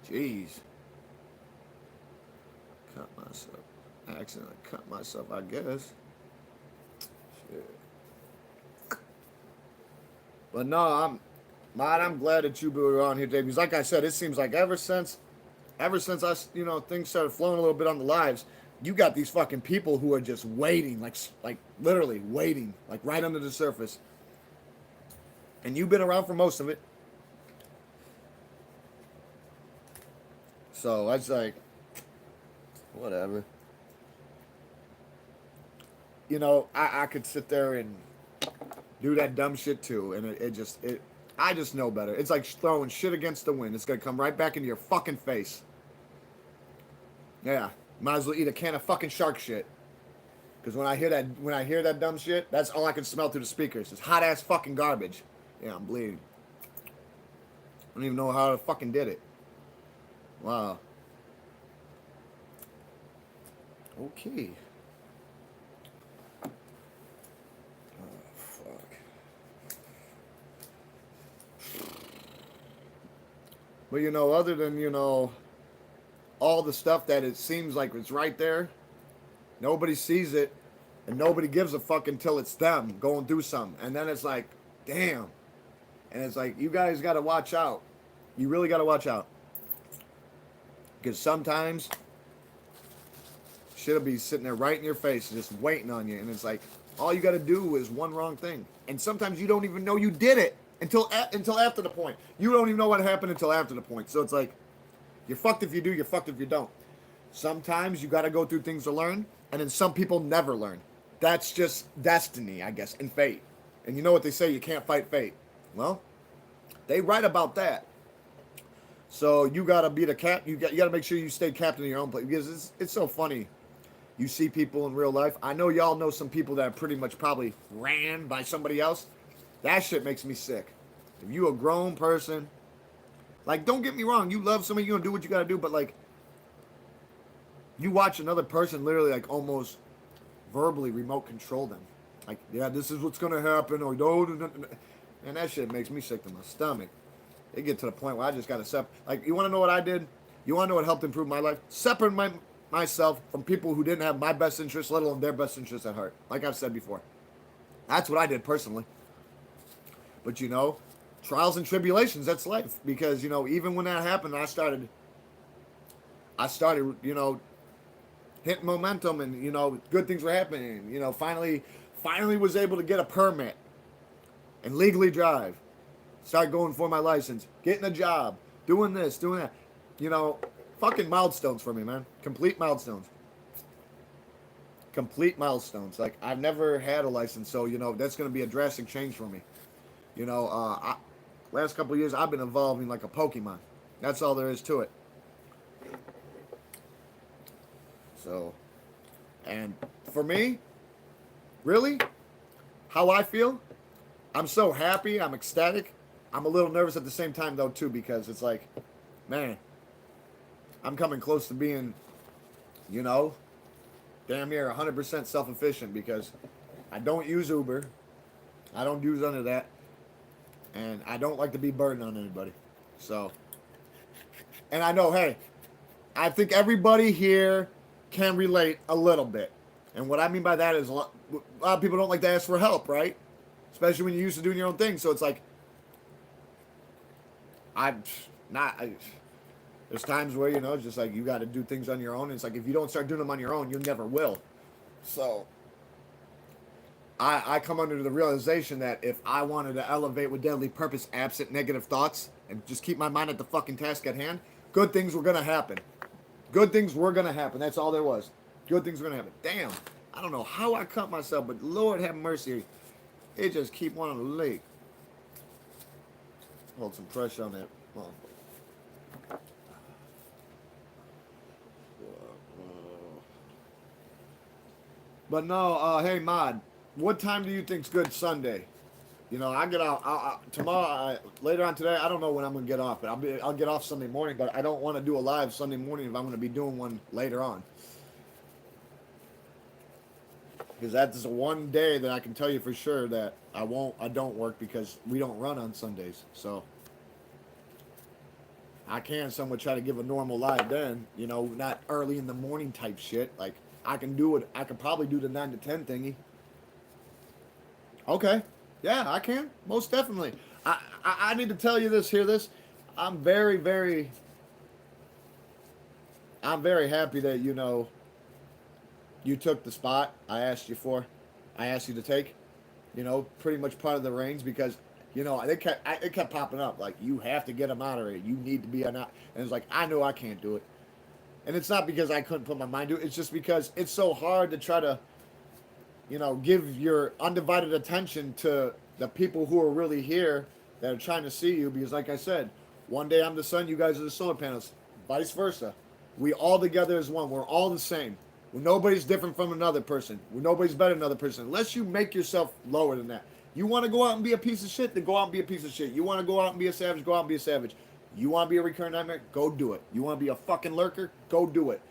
Jeez. Cut myself. Accidentally cut myself, I guess. Shit. But no, I'm glad that you were on here today because like I said, it seems like ever since ever since things started flowing a little bit on the lives, you got these fucking people who are just waiting, like literally waiting, like right under the surface. And you've been around for most of it. So I was like, whatever. I could sit there and do that dumb shit too, and I just know better. It's like throwing shit against the wind. It's gonna come right back into your fucking face. Yeah, might as well eat a can of fucking shark shit. Because when I hear that dumb shit, that's all I can smell through the speakers. It's hot ass fucking garbage. Yeah, I'm bleeding. I don't even know how I fucking did it. Wow. Okay. Oh, fuck. But other than, all the stuff that it seems like it's right there, nobody sees it, and nobody gives a fuck until it's them going through something. And then it's like, damn. And it's like, you guys got to watch out. You really got to watch out. Because sometimes shit'll be sitting there right in your face, just waiting on you. And it's like, all you got to do is one wrong thing. And sometimes you don't even know you did it until after the point. You don't even know what happened until after the point. So it's like, you're fucked if you do, you're fucked if you don't. Sometimes you got to go through things to learn. And then some people never learn. That's just destiny, I guess, and fate. And you know what they say, you can't fight fate. Well, they right about that. So you gotta be the cap. You gotta make sure you stay captain of your own place, because it's so funny. You see people in real life. I know y'all know some people that are pretty much probably ran by somebody else. That shit makes me sick. If you a grown person, like, don't get me wrong, you love somebody, you gonna do what you gotta do, but like, you watch another person literally like almost verbally remote control them. Like, yeah, this is what's gonna happen, or no, and that shit makes me sick to my stomach. It get to the point where I just gotta like, you wanna know what I did? You wanna know what helped improve my life? Separate myself from people who didn't have my best interest, let alone their best interest at heart. Like I've said before. That's what I did personally. But trials and tribulations, that's life. Because, even when that happened, I started, hitting momentum, and, good things were happening. Finally was able to get a permit and legally drive. Start going for my license, getting a job, doing this, doing that. Fucking milestones for me, man. Complete milestones. Complete milestones. Like, I've never had a license, so, that's going to be a drastic change for me. Last couple of years, I've been evolving like a Pokemon. That's all there is to it. So, and for me, really, how I feel, I'm so happy, I'm ecstatic. I'm a little nervous at the same time, though, too, because it's like, man, I'm coming close to being, damn near 100% self-efficient, because I don't use Uber. I don't use none of that. And I don't like to be burdened on anybody. So, and I know, hey, I think everybody here can relate a little bit. And what I mean by that is a lot of people don't like to ask for help, right? Especially when you're used to doing your own thing. So it's like, there's times where, it's just like you got to do things on your own. And it's like, if you don't start doing them on your own, you never will. So I come under the realization that if I wanted to elevate with deadly purpose, absent negative thoughts, and just keep my mind at the fucking task at hand, good things were going to happen. Good things were going to happen. That's all there was. Good things were going to happen. Damn. I don't know how I cut myself, but Lord have mercy. It just keep wanting to leak. Hold some pressure on that. Oh. But no, hey, Mod, what time do you think's good Sunday? I get off tomorrow. Later on today, I don't know when I'm gonna get off, but I'll get off Sunday morning. But I don't want to do a live Sunday morning if I'm gonna be doing one later on, because that's one day that I can tell you for sure that I don't work, because we don't run on Sundays. So I can somewhat try to give a normal live then, not early in the morning type shit. Like, I can do it. I could probably do the 9 to 10 thingy. Okay. Yeah, I can. Most definitely. I need to tell you this, hear this. I'm very, very I'm very happy that, you took the spot I asked you to take, pretty much part of the reins because, it kept popping up. Like, you have to get a moderator. You need to be a not. And it's like, I know I can't do it. And it's not because I couldn't put my mind to it. It's just because it's so hard to try to, give your undivided attention to the people who are really here that are trying to see you. Because, like I said, one day I'm the sun, you guys are the solar panels, vice versa. We all together as one. We're all the same. Nobody's different from another person. Nobody's better than another person. Unless you make yourself lower than that. You want to go out and be a piece of shit, then go out and be a piece of shit. You want to go out and be a savage, go out and be a savage. You want to be a recurring nightmare? Go do it. You want to be a fucking lurker? Go do it.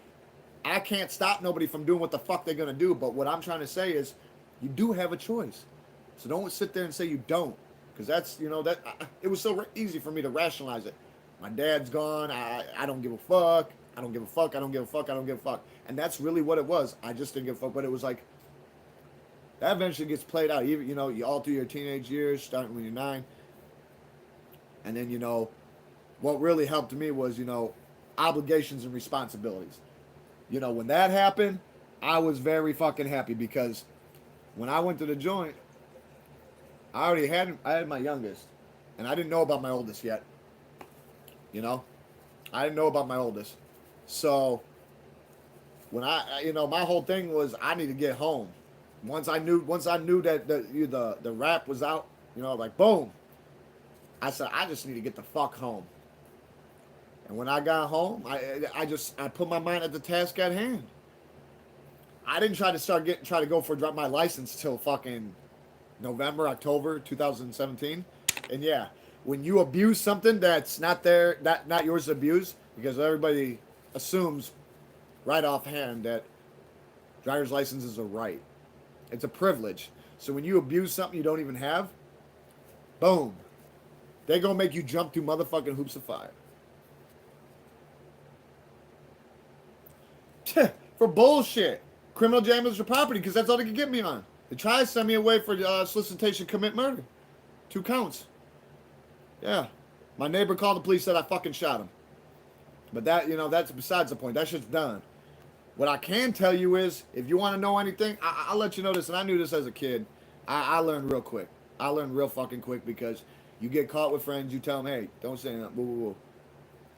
I can't stop nobody from doing what the fuck they're going to do, but what I'm trying to say is you do have a choice. So don't sit there and say you don't. Because that's, it was so easy for me to rationalize it. My dad's gone. I don't give a fuck. I don't give a fuck. I don't give a fuck. I don't give a fuck. And that's really what it was. I just didn't give a fuck. But it was like, that eventually gets played out. Even, you all through your teenage years, starting when you're 9. And then, what really helped me was, obligations and responsibilities. When that happened, I was very fucking happy because when I went to the joint, I had my youngest, and I didn't know about my oldest yet. I didn't know about my oldest. So when my whole thing was I need to get home. Once I knew that the rap was out, like boom, I said I just need to get the fuck home. And when I got home, I put my mind at the task at hand. I didn't try to go for drop my license till fucking November, October 2017. And yeah, when you abuse something that's not yours to abuse, because everybody assumes right offhand that driver's license is a right. It's a privilege. So when you abuse something you don't even have, boom, they gonna make you jump through motherfucking hoops of fire. For bullshit. Criminal damage to property, because that's all they can get me on. They try to send me away for solicitation, commit murder. 2 counts. Yeah. My neighbor called the police, said I fucking shot him. But that, that's besides the point. That shit's done. What I can tell you is, if you want to know anything, I'll let you know this. And I knew this as a kid. I learned real quick. I learned real fucking quick because you get caught with friends, you tell them, hey, don't say nothing. Woo, woo, woo.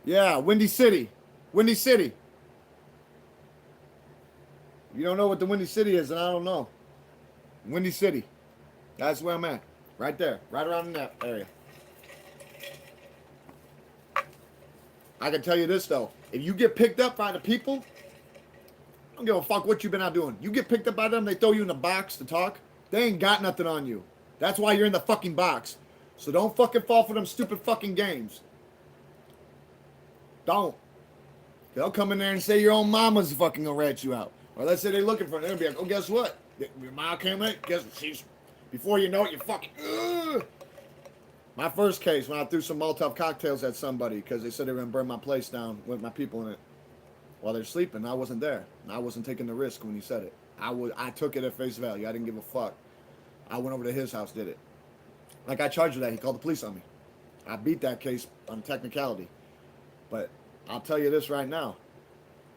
Yeah, Windy City. Windy City. You don't know what the Windy City is, and I don't know. Windy City. That's where I'm at. Right there. Right around in that area. I can tell you this, though. If you get picked up by the people, I don't give a fuck what you've been out doing. You get picked up by them, they throw you in a box to talk. They ain't got nothing on you. That's why you're in the fucking box. So don't fucking fall for them stupid fucking games. Don't. They'll come in there and say your own mama's fucking gonna rat you out. Or let's say they're looking for it. They'll be like, oh, guess what? Your mom came in. Guess what? Before you know it, you're fucking... My first case, when I threw some Molotov cocktails at somebody because they said they were going to burn my place down with my people in it while they're sleeping. I wasn't there. And I wasn't taking the risk when he said it. I took it at face value. I didn't give a fuck. I went over to his house, did it. Like, I charged with that. He called the police on me. I beat that case on technicality. But I'll tell you this right now.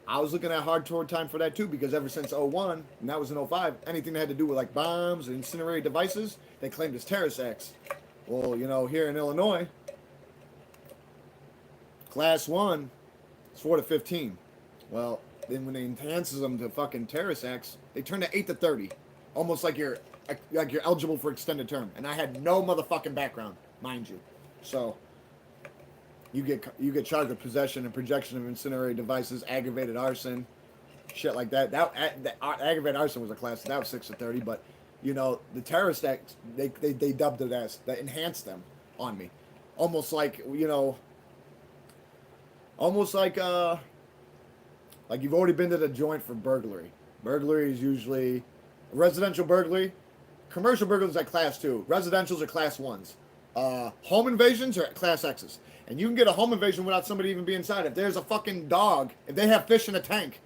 I was looking at hard toward time for that too, because ever since 01, and that was in 05, anything that had to do with like bombs and incendiary devices, they claimed as terrorist acts. Well, here in Illinois, class 1 is 4 to 15. Well, then when they enhances them to fucking terrorist acts, they turn to 8 to 30. Almost like you're eligible for extended term. And I had no motherfucking background, mind you. So you get charged with possession and projection of incendiary devices, aggravated arson, shit like that. That aggravated arson was a class that was 6 to 30, but the terrorist act they dubbed it as that enhanced them on me, almost like like you've already been to the joint for burglary. Burglary is usually residential burglary. Commercial burglary is like class 2. Residentials are class 1s. Home invasions are class X's. And you can get a home invasion without somebody even being inside. If there's a fucking dog, if they have fish in a tank,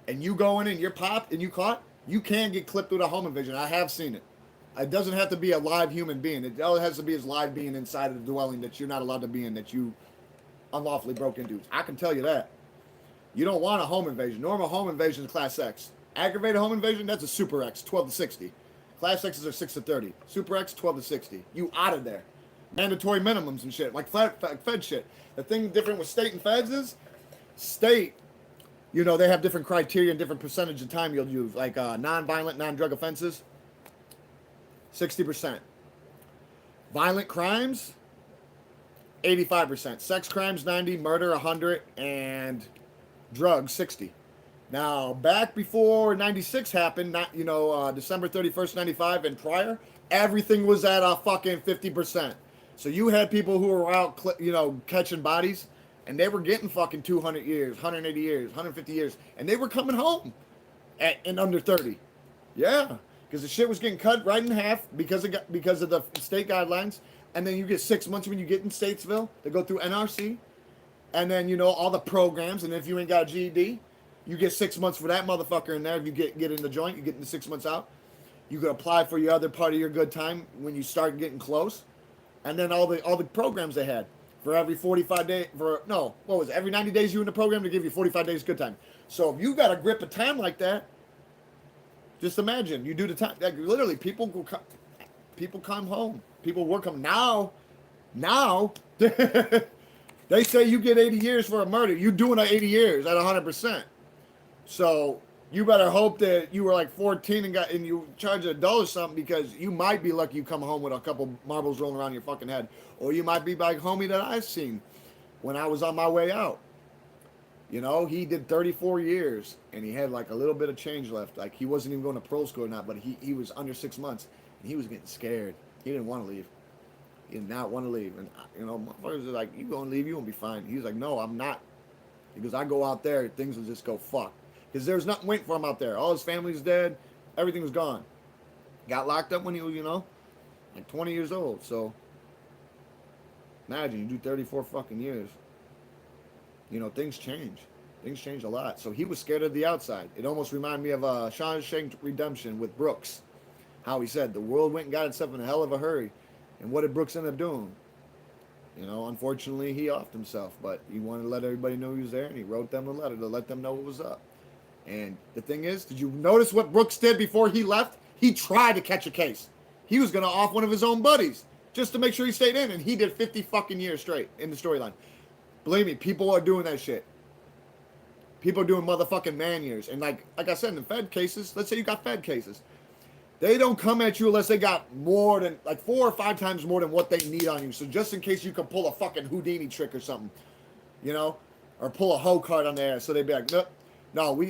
and you go in and you're popped and you caught, you can get clipped with a home invasion. I have seen it. It doesn't have to be a live human being. It all has to be a live being inside of the dwelling that you're not allowed to be in, that you unlawfully broke into. I can tell you that. You don't want a home invasion. Normal home invasion is Class X. Aggravated home invasion, that's a Super X, 12 to 60. Class X's are 6 to 30. Super X, 12 to 60. You out of there. Mandatory minimums and shit, like Fed shit. The thing different with state and feds is, state, you know, they have different criteria and different percentage of time you'll use. Like non-violent, non-drug offenses, 60%. Violent crimes, 85%. Sex crimes, 90. Murder, 100. And drugs, 60. Now, back before 96 happened, December 31st, 95 and prior, everything was at a fucking 50%. So you had people who were out, catching bodies, and they were getting fucking 200 years, 180 years, 150 years, and they were coming home in under 30. Yeah, because the shit was getting cut right in half because of the state guidelines, and then you get 6 months when you get in Statesville. They go through NRC, and then all the programs, and if you ain't got a GED, you get 6 months for that motherfucker in there. If you get in the joint, you get in the 6 months out. You could apply for your other part of your good time when you start getting close. And then all the programs they had for every 45 days, every 90 days you in the program to give you 45 days good time. So if you got a grip of time like that, just imagine you do the time. Like literally, people come home. People work home now. They say you get 80 years for a murder. You doing 80 years at 100%. So you better hope that you were like 14 and you charge an adult or something, because you might be lucky you come home with a couple marbles rolling around your fucking head. Or you might be like homie that I've seen when I was on my way out. He did 34 years and he had like a little bit of change left. Like he wasn't even going to pro school or not, but he was under 6 months and he was getting scared. He didn't want to leave. He did not want to leave. And, motherfuckers are like, you going to leave, you going to be fine. He's like, no, I'm not. Because I go out there, things will just go fuck. Because there's nothing waiting for him out there. All his family's dead. Everything was gone. Got locked up when he was, like 20 years old. So, imagine, you do 34 fucking years. Things change. Things change a lot. So he was scared of the outside. It almost reminded me of Shawshank Redemption with Brooks. How he said, the world went and got itself in a hell of a hurry. And what did Brooks end up doing? Unfortunately, he offed himself. But he wanted to let everybody know he was there. And he wrote them a letter to let them know what was up. And the thing is, did you notice what Brooks did before he left? He tried to catch a case. He was going to off one of his own buddies just to make sure he stayed in, and he did 50 fucking years straight in the storyline. Believe me, people are doing that shit. People are doing motherfucking man years. And like I said, in the Fed cases, let's say you got Fed cases, they don't come at you unless they got more than, like 4 or 5 times more than what they need on you. So just in case you can pull a fucking Houdini trick or something, or pull a hoe card on there, so they'd be like, nope. No,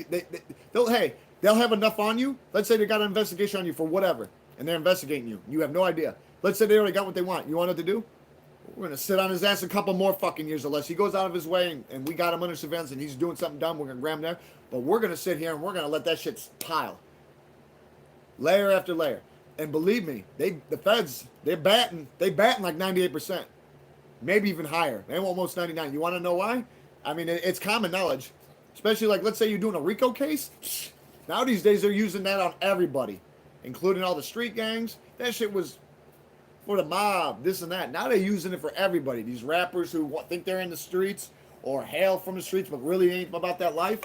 they'll have enough on you. Let's say they got an investigation on you for whatever, and they're investigating you. You have no idea. Let's say they already got what they want. You want what to do? We're going to sit on his ass a couple more fucking years unless he goes out of his way and we got him under surveillance and he's doing something dumb. We're going to grab him there. But we're going to sit here and we're going to let that shit pile. Layer after layer. And believe me, the feds, they're batting like 98%. Maybe even higher. They're almost 99. You want to know why? I mean, it's common knowledge. Especially like, let's say you're doing a RICO case. Now these days they're using that on everybody, including all the street gangs. That shit was for the mob, this and that. Now they're using it for everybody. These rappers who think they're in the streets or hail from the streets but really ain't about that life.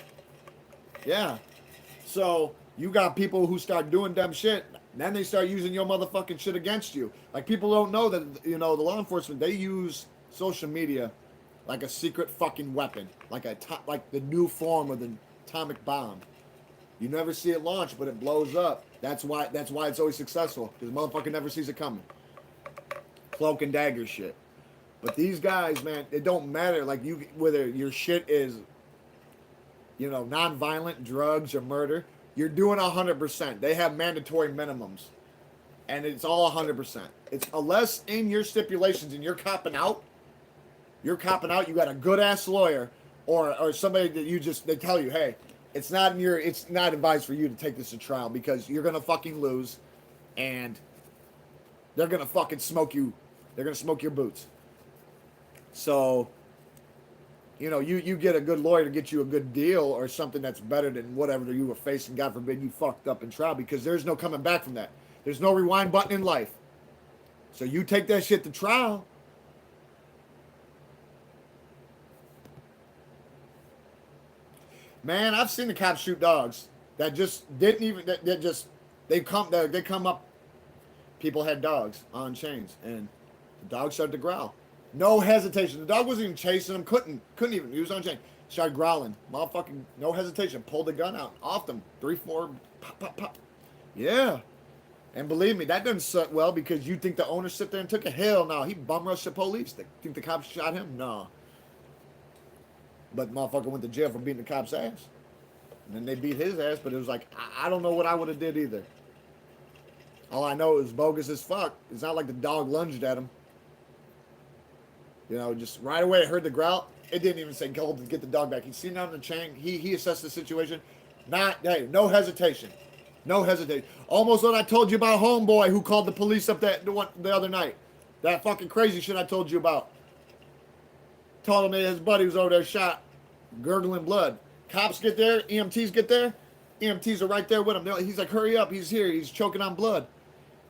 Yeah. So you got people who start doing dumb shit. Then they start using your motherfucking shit against you. Like people don't know that, the law enforcement, they use social media like a secret fucking weapon, like the new form of the atomic bomb. You never see it launch, but it blows up. That's why it's always successful, because the motherfucker never sees it coming. Cloak and dagger shit. But these guys, man, it don't matter. Like whether your shit is, non-violent, drugs or murder, you're doing 100%. They have mandatory minimums, and it's all 100%. It's unless in your stipulations and you're copping out. You got a good ass lawyer or somebody that they tell you, hey, it's not advised for you to take this to trial because you're gonna fucking lose, and they're gonna fucking smoke you. They're gonna smoke your boots. So, you get a good lawyer to get you a good deal or something that's better than whatever you were facing. God forbid you fucked up in trial, because there's no coming back from that. There's no rewind button in life. So you take that shit to trial. Man, I've seen the cops shoot dogs that just didn't even that just they come up. People had dogs on chains, and the dog started to growl. No hesitation. The dog wasn't even chasing him. Couldn't even. He was on chain. Started growling. Motherfucking no hesitation. Pulled the gun out. Off them. 3, 4. Pop, pop, pop. Yeah. And believe me, that doesn't suck well because you think the owner sit there and took a hell no. He bum rushed the police. They think the cops shot him? No. But motherfucker went to jail for beating the cop's ass. And then they beat his ass, but it was like, I don't know what I would have did either. All I know is bogus as fuck. It's not like the dog lunged at him. You know, just right away, I heard the growl. It didn't even say go to get the dog back. He's seen on the chain. He assessed the situation. No hesitation. No hesitation. Almost what I told you about homeboy who called the police up the other night. That fucking crazy shit I told you about. Told him that his buddy was over there shot, gurgling blood. Cops get there. EMTs get there. EMTs are right there with him. He's like, hurry up. He's here. He's choking on blood.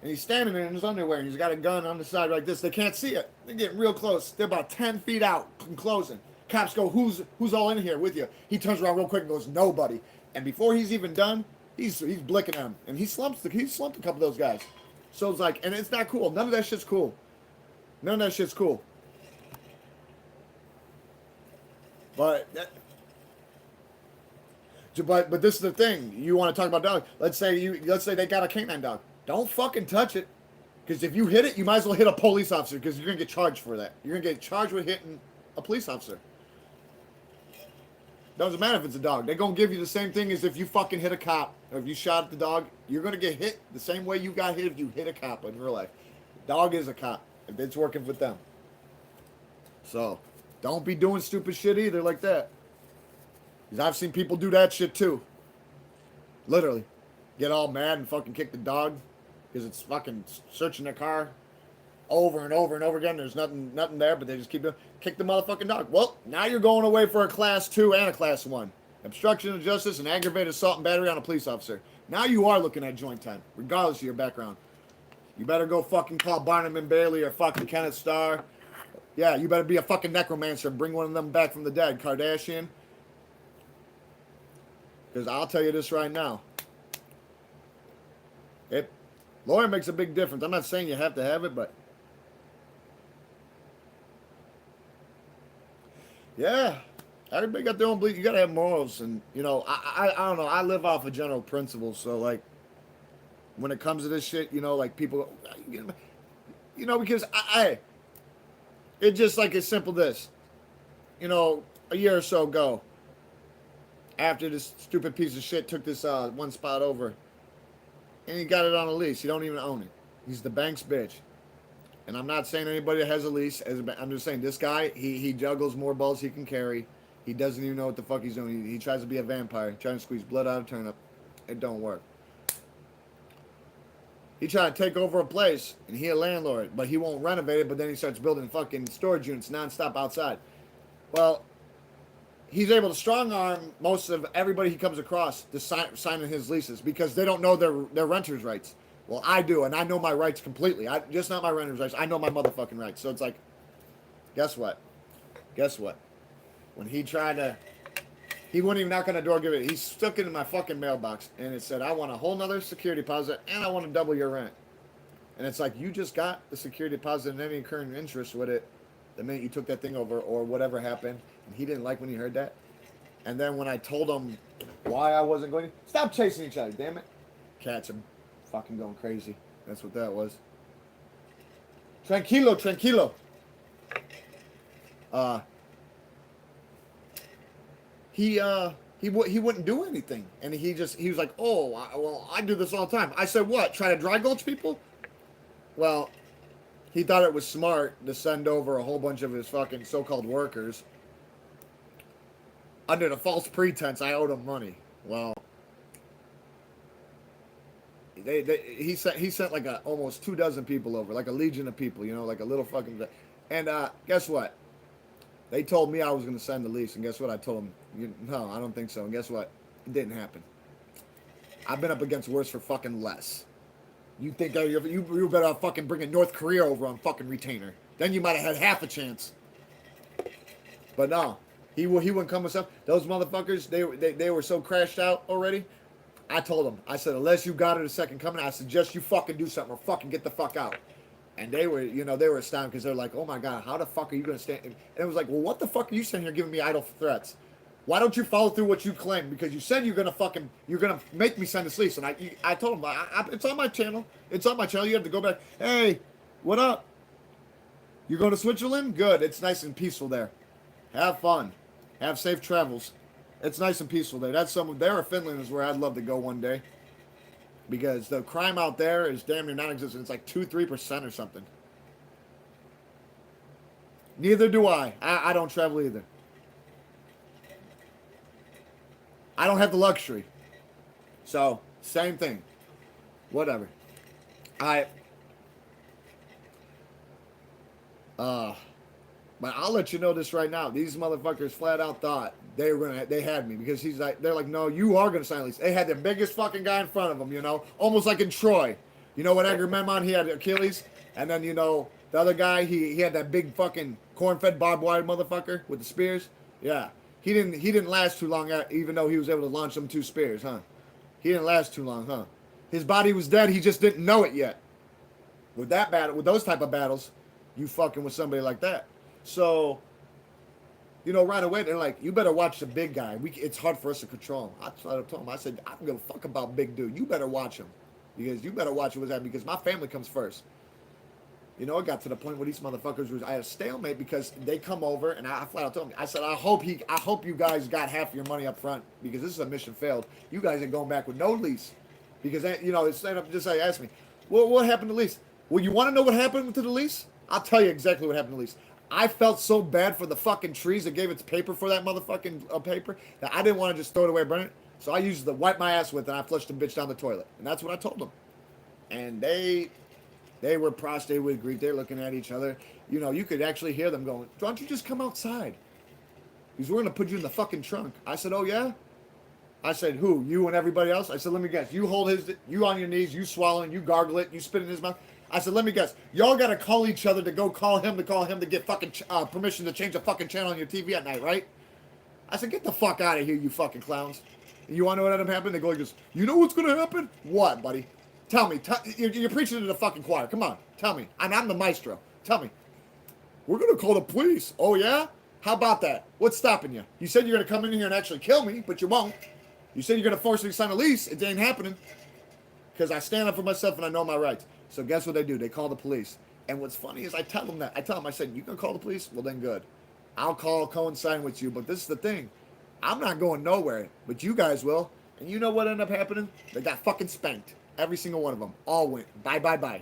And he's standing there in his underwear, and he's got a gun on the side like this. They can't see it. They're getting real close. They're about 10 feet out and closing. Cops go, who's all in here with you? He turns around real quick and goes, nobody. And before he's even done, he's blicking at him. And he slumped a couple of those guys. So it's like, and it's not cool. None of that shit's cool. None of that shit's cool. But this is the thing. You want to talk about dogs. Let's say they got a canine dog. Don't fucking touch it. Because if you hit it, you might as well hit a police officer because you're going to get charged for that. You're going to get charged with hitting a police officer. Doesn't matter if it's a dog. They're going to give you the same thing as if you fucking hit a cop. Or if you shot at the dog, you're going to get hit the same way you got hit if you hit a cop in real life. Dog is a cop. If it's working with them. So, don't be doing stupid shit either like that. Because I've seen people do that shit too. Literally. Get all mad and fucking kick the dog. Because it's fucking searching their car over and over and over again. There's nothing there, but they just keep doing. Kick the motherfucking dog. Well, now you're going away for a class 2 and a class 1. Obstruction of justice and aggravated assault and battery on a police officer. Now you are looking at joint time, regardless of your background. You better go fucking call Barnum and Bailey or fucking Kenneth Starr. Yeah, you better be a fucking necromancer and bring one of them back from the dead, Kardashian. Because I'll tell you this right now. Lawyer makes a big difference. I'm not saying you have to have it, but yeah, everybody got their own belief. You got to have morals, and you know, I don't know. I live off of general principles, so like when it comes to this shit, you know, like people, you know, because it's just like as simple this, you know, a year or so ago, after this stupid piece of shit took this one spot over. And he got it on a lease. He don't even own it. He's the bank's bitch. And I'm not saying anybody that has a lease. I'm just saying this guy, he juggles more balls he can carry. He doesn't even know what the fuck he's doing. He tries to be a vampire, trying to squeeze blood out of turnip. It don't work. He tried to take over a place, and he a landlord, but he won't renovate it, but then he starts building fucking storage units nonstop outside. Well, he's able to strong-arm most of everybody he comes across to signing his leases because they don't know their renters' rights. Well, I do, and I know my rights completely. Just not my renters' rights. I know my motherfucking rights. So it's like, guess what? When he tried to, he wouldn't even knock on the door, give it. He stuck it in my fucking mailbox, and it said, I want a whole nother security deposit, and I want to double your rent. And it's like, you just got the security deposit and any incurring interest with it the minute you took that thing over or whatever happened. And he didn't like when he heard that. And then when I told him why I wasn't going to, stop chasing each other, damn it. Cats are fucking going crazy. That's what that was. Tranquilo. He wouldn't do anything. And he was like, I do this all the time. I said, what? Try to dry gulch people? Well, he thought it was smart to send over a whole bunch of his fucking so-called workers under the false pretense I owed him money. Well, he sent like almost 24 people over, like a legion of people, you know, like a little fucking. And guess what? They told me I was going to send the lease, and guess what? I told them, no, I don't think so. And guess what? It didn't happen. I've been up against worse for fucking less. You think that you better fucking bring North Korea over on fucking retainer? Then you might have had half a chance. But no. He wouldn't come with stuff. Those motherfuckers, they were so crashed out already. I told them, I said, unless you got it a second coming, I suggest you fucking do something or fucking get the fuck out. And they were, they were astounded because they're like, oh my God, how the fuck are you going to stand? And it was like, well, what the fuck are you sitting here giving me idle threats? Why don't you follow through what you claim? Because you said you're going to make me send this lease. And I told them, it's on my channel. It's on my channel. You have to go back. Hey, what up? You're going to Switzerland? Good. It's nice and peaceful there. Have fun. Have safe travels. It's nice and peaceful there. There or Finland is where I'd love to go one day. Because the crime out there is damn near non-existent. It's like 2-3% or something. Neither do I. I don't travel either. I don't have the luxury. So, same thing. Whatever. But I'll let you know this right now. These motherfuckers flat out thought they had me because they're like, no, you are gonna sign a lease. They had the biggest fucking guy in front of them, almost like in Troy. You know what Edgar Memon, he had Achilles, and then the other guy, he had that big fucking corn-fed barbed wire motherfucker with the spears. Yeah, he didn't last too long, even though he was able to launch them 2 spears, huh? He didn't last too long, huh? His body was dead. He just didn't know it yet. With those type of battles, you fucking with somebody like that. So, right away, they're like, you better watch the big guy. It's hard for us to control him. I told him, I said, I don't give a fuck about big dude. You better watch him. Because you better watch what's happening because my family comes first. It got to the point where these motherfuckers I had a stalemate because they come over and I flat out told them, I said, I hope you guys got half your money up front because this is a mission failed. You guys ain't going back with no lease. Because, instead of just like ask me, well, what happened to the lease? Well, you want to know what happened to the lease? I'll tell you exactly what happened to the lease. I felt so bad for the fucking trees that gave its paper for that motherfucking paper that I didn't want to just throw it away and burn it. So I used to wipe my ass with it and I flushed the bitch down the toilet. And that's what I told them. And they were prostrated with grief. They're looking at each other. You could actually hear them going, why don't you just come outside? Because we're going to put you in the fucking trunk. I said, oh yeah? I said, who? You and everybody else? I said, let me guess. You hold you on your knees, you swallow it, you gargle it, you spit in his mouth. I said, let me guess. Y'all got to call each other to go call him to get fucking permission to change the fucking channel on your TV at night, right? I said, get the fuck out of here, you fucking clowns. And you want to know what ended up happening? They go like this, you know what's going to happen? What, buddy? Tell me. You're preaching to the fucking choir. Come on. Tell me. I'm the maestro. Tell me. We're going to call the police. Oh, yeah? How about that? What's stopping you? You said you're going to come in here and actually kill me, but you won't. You said you're going to force me to sign a lease. It ain't happening. Because I stand up for myself and I know my rights. So guess what they do? They call the police. And what's funny is I tell them, I said, you can call the police? Well, then good. I'll coincide with you. But this is the thing. I'm not going nowhere. But you guys will. And you know what ended up happening? They got fucking spanked. Every single one of them. All went. Bye, bye, bye.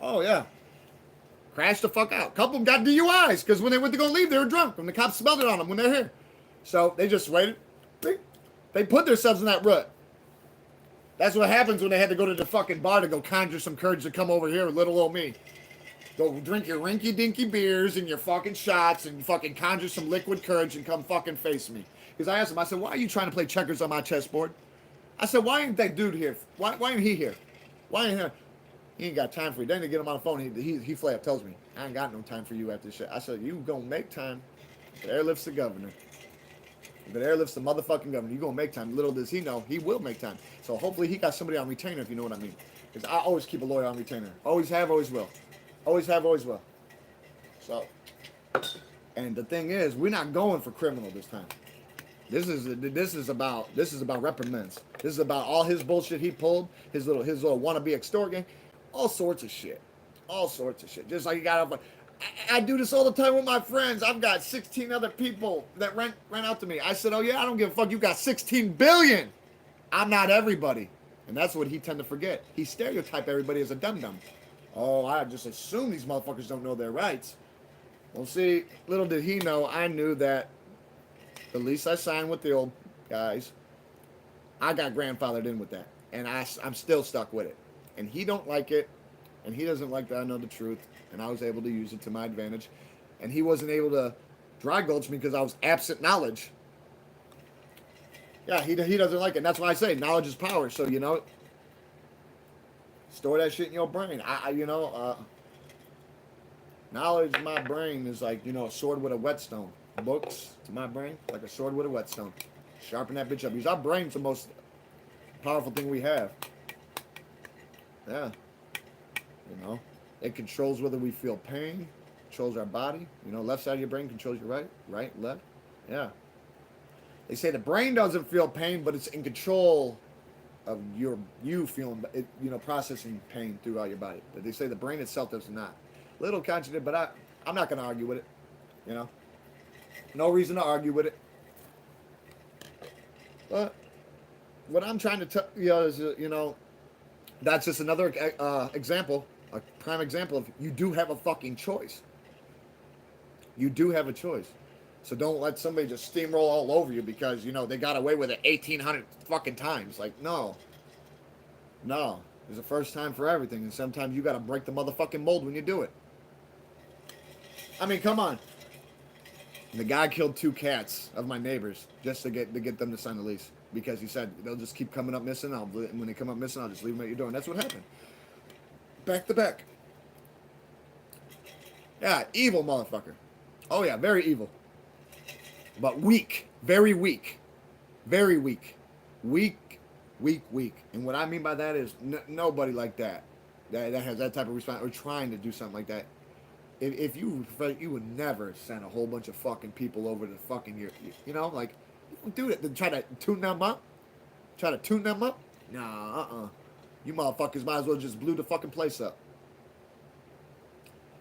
Oh, yeah. Crashed the fuck out. A couple of them got DUIs. Because when they went to go leave, they were drunk. And the cops smelled it on them when they're here. So they just waited. They put themselves in that rut. That's what happens when they had to go to the fucking bar to go conjure some courage to come over here with little old me. Go drink your rinky-dinky beers and your fucking shots and fucking conjure some liquid courage and come fucking face me. Because I asked him, I said, why are you trying to play checkers on my chessboard? I said, why ain't that dude here? Why ain't he here? Why ain't he? He ain't got time for you. Then they get him on the phone. He flat up tells me, I ain't got no time for you after this shit. I said, you gonna make time. The airlift's the governor. If it airlifts the motherfucking governor, you gonna make time. Little does he know, he will make time. So hopefully he got somebody on retainer, if you know what I mean. Because I always keep a lawyer on retainer. Always have, always will. Always have, always will. So, and the thing is, we're not going for criminal this time. This is about reprimands. This is about all his bullshit he pulled, his little wannabe extort gang, all sorts of shit. All sorts of shit. Just like you got I do this all the time with my friends. I've got 16 other people that rent out to me. I said, oh yeah, I don't give a fuck. You got 16 billion. I'm not everybody. And that's what he tend to forget. He stereotype everybody as a dum-dum. Oh, I just assume these motherfuckers don't know their rights. Well, see, little did he know, I knew that the lease I signed with the old guys, I got grandfathered in with that. And I'm still stuck with it. And he don't like it. And he doesn't like that I know the truth. And I was able to use it to my advantage. And he wasn't able to dry gulch me because I was absent knowledge. Yeah, he doesn't like it. And that's why I say knowledge is power. So, store that shit in your brain. Knowledge in my brain is like, a sword with a whetstone. books to my brain like a sword with a whetstone. Sharpen that bitch up. Because our brain's the most powerful thing we have. Yeah. You know, it controls whether we feel pain, controls our body. You know, left side of your brain controls your right, left. Yeah. They say the brain doesn't feel pain, but it's in control of you feeling, processing pain throughout your body. But they say the brain itself does not. Little contradictory, but I'm not going to argue with it. You know, no reason to argue with it. But what I'm trying to tell you is, that's just another example, a prime example of you do have a fucking choice. You do have a choice. So don't let somebody just steamroll all over you because, they got away with it 1,800 fucking times. Like, no. There's a first time for everything. And sometimes you got to break the motherfucking mold when you do it. I mean, come on. The guy killed 2 cats of my neighbors just to get them to sign the lease. Because he said, they'll just keep coming up missing. And when they come up missing, I'll just leave them at your door. And that's what happened. Back to back. Yeah, evil motherfucker. Oh, yeah, very evil. But weak. Very weak. Very weak. Weak. And what I mean by that is nobody like that has that type of response or trying to do something like that. If you would never send a whole bunch of fucking people over to fucking you don't do it. Then try to tune them up. Nah, You motherfuckers might as well just blew the fucking place up.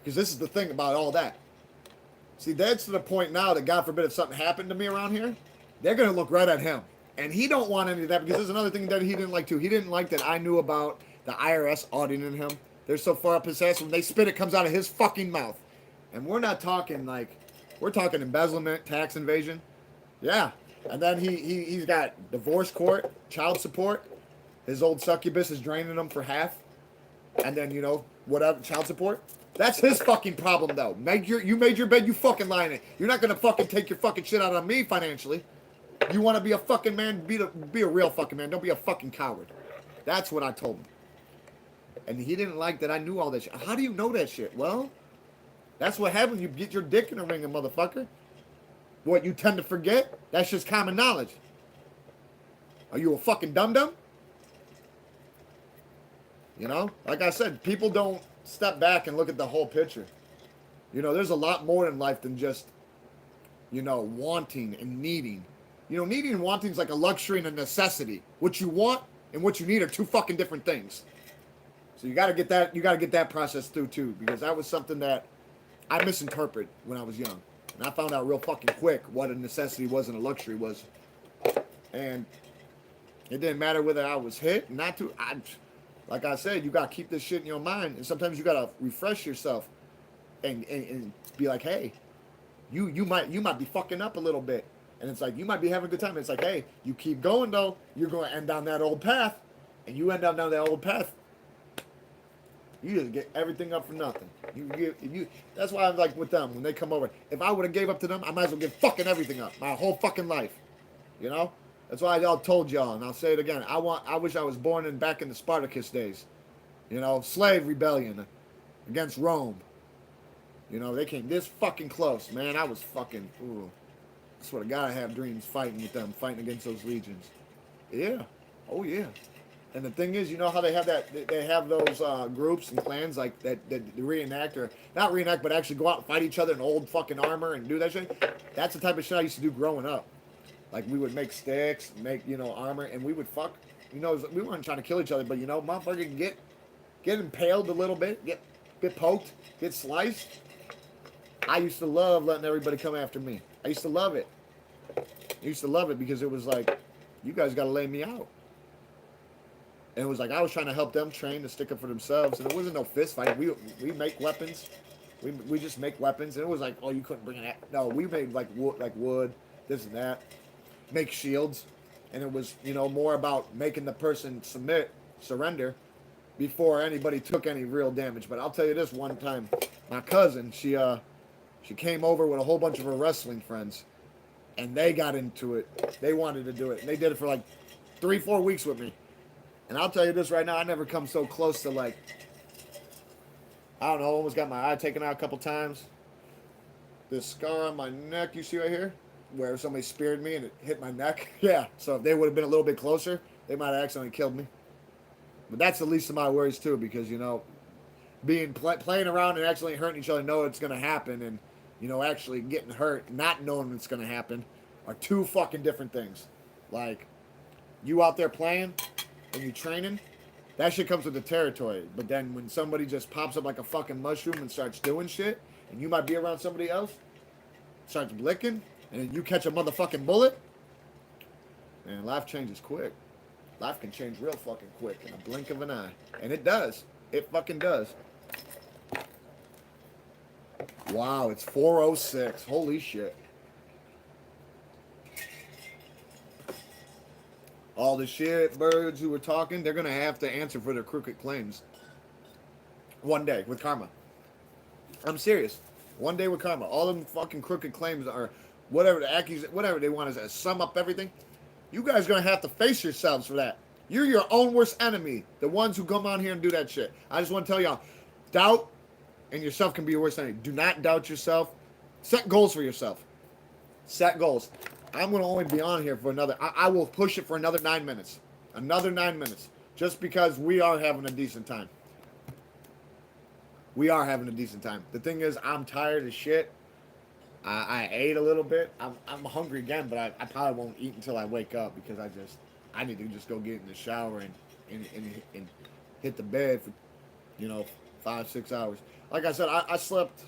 Because this is the thing about all that. See, that's to the point now that God forbid if something happened to me around here, they're going to look right at him. And he don't want any of that because there's another thing that he didn't like too. He didn't like that I knew about the IRS auditing him. They're so far up his ass when they spit it comes out of his fucking mouth. And we're not talking we're talking embezzlement, tax invasion. Yeah. And then he's got divorce court, child support. His old succubus is draining him for half. And then, whatever, child support. That's his fucking problem, though. You made your bed, you fucking lie in it. You're not going to fucking take your fucking shit out on me financially. You want to be a fucking man, be a real fucking man. Don't be a fucking coward. That's what I told him. And he didn't like that I knew all that shit. How do you know that shit? Well, that's what happens. You get your dick in the ring, motherfucker. What, you tend to forget? That's just common knowledge. Are you a fucking dum-dum? Like I said, people don't step back and look at the whole picture. There's a lot more in life than just, wanting and needing. Needing and wanting is like a luxury and a necessity. What you want and what you need are 2 fucking different things. So you got to get that process through too, because that was something that I misinterpreted when I was young. And I found out real fucking quick what a necessity was and a luxury was. And it didn't matter whether I was hit, not to. Like I said, you got to keep this shit in your mind. And sometimes you got to refresh yourself and be like, hey, you might be fucking up a little bit. And it's like, you might be having a good time. It's like, hey, you keep going, though. You're going to end down that old path. And you end up down that old path. You just get everything up for nothing. That's why I'm like with them when they come over. If I would have gave up to them, I might as well give fucking everything up. My whole fucking life. That's why I told y'all, and I'll say it again. I wish I was born back in the Spartacus days. Slave rebellion against Rome. They came this fucking close, man. I was fucking, ooh. I swear to God, I have dreams fighting with them, fighting against those legions. Yeah. Oh, yeah. And the thing is, how they have those groups and clans like that reenact, or not reenact, but actually go out and fight each other in old fucking armor and do that shit. That's the type of shit I used to do growing up. Like, we would make sticks, make, armor, and we would fuck. We weren't trying to kill each other, but, motherfucker get impaled a little bit, get poked, get sliced. I used to love letting everybody come after me. I used to love it. Because it was like, you guys got to lay me out. And it was like I was trying to help them train to stick up for themselves. And it wasn't no fist fight. We make weapons. We just make weapons. And it was like, oh, you couldn't bring it. No, we made like wood, this and that. Make shields. And it was, more about making the person surrender before anybody took any real damage. But I'll tell you this one time, my cousin, she came over with a whole bunch of her wrestling friends. And they got into it. They wanted to do it. And they did it for like 3-4 weeks with me. And I'll tell you this right now, I never come so close to I don't know, almost got my eye taken out a couple times. this scar on my neck you see right here, where somebody speared me and it hit my neck. Yeah, so if they would have been a little bit closer, they might have accidentally killed me. But that's the least of my worries too, because being playing around and actually hurting each other, know it's gonna happen, and actually getting hurt, not knowing it's gonna happen, are two fucking different things. Like, you out there playing and you training, that shit comes with the territory. But then when somebody just pops up like a fucking mushroom and starts doing shit, and you might be around somebody else, starts blicking, and then you catch a motherfucking bullet, man, life changes quick. Life can change real fucking quick in a blink of an eye. And it does. It fucking does. Wow, it's 4:06. Holy shit. All the shit birds who were talking, they're going to have to answer for their crooked claims. One day with karma. I'm serious. One day with karma. All them fucking crooked claims are whatever whatever they want to sum up everything. You guys are going to have to face yourselves for that. You're your own worst enemy. The ones who come on here and do that shit. I just want to tell y'all, doubt and yourself can be your worst enemy. Do not doubt yourself. Set goals for yourself. Set goals. I'm going to only be on here for I will push it for another 9 minutes. Another 9 minutes. Just because we are having a decent time. We are having a decent time. The thing is, I'm tired as shit. I ate a little bit. I'm hungry again, but I probably won't eat until I wake up, because I need to just go get in the shower and hit the bed for 5-6 hours. Like I said, I slept,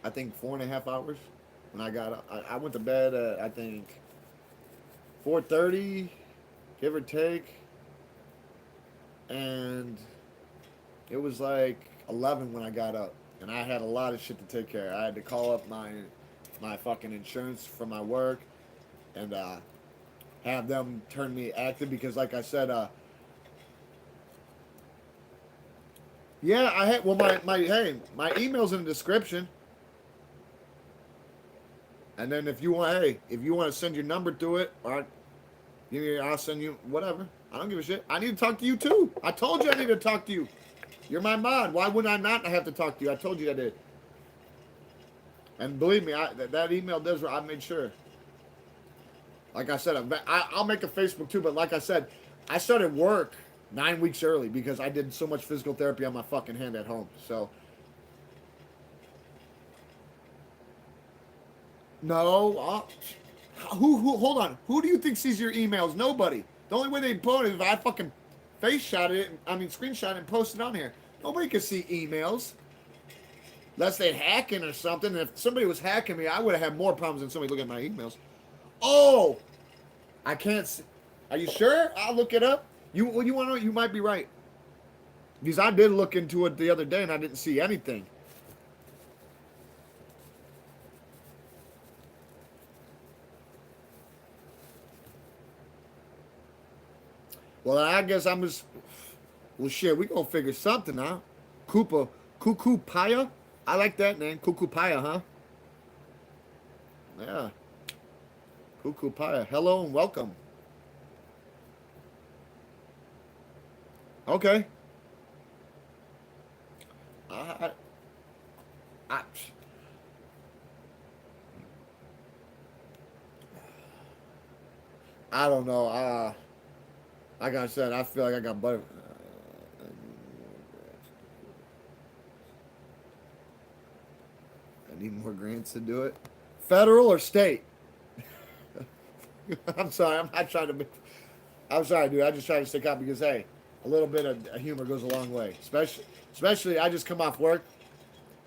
I think 4.5 hours when I got up. I went to bed at, I think, 4:30, give or take, and it was like 11 when I got up, and I had a lot of shit to take care of. I had to call up my fucking insurance from my work and have them turn me active, because like I said, yeah, I had, well, my email's in the description. And then if you want to send your number to it, or I'll send you whatever. I don't give a shit. I need to talk to you too. I told you I need to talk to you. You're my mod. Why wouldn't I not have to talk to you? I told you I did. And believe me, that email does. I made sure. Like I said, I'll make a Facebook too. But like I said, I started work 9 weeks early because I did so much physical therapy on my fucking hand at home. So. No. Who? Hold on. Who do you think sees your emails? Nobody. The only way they post it is if I fucking screenshot it and post it on here. Nobody can see emails. Unless they hacking or something. And if somebody was hacking me, I would have had more problems than somebody looking at my emails. Oh! I can't see. Are you sure? I'll look it up. You want to know? You might be right. Because I did look into it the other day and I didn't see anything. Well, I guess I'm just... Well, shit, we gonna figure something out. Cuckoo Paya? I like that name. Cuckoo Paya, huh? Yeah. Cuckoo Paya. Hello and welcome. Okay. I don't know. Like I said, I feel like I got butter. I need more grants to do it. Federal or state? I'm sorry. I'm not trying to. I'm sorry, dude. I just try to stick out because, hey, a little bit of humor goes a long way. Especially, I just come off work.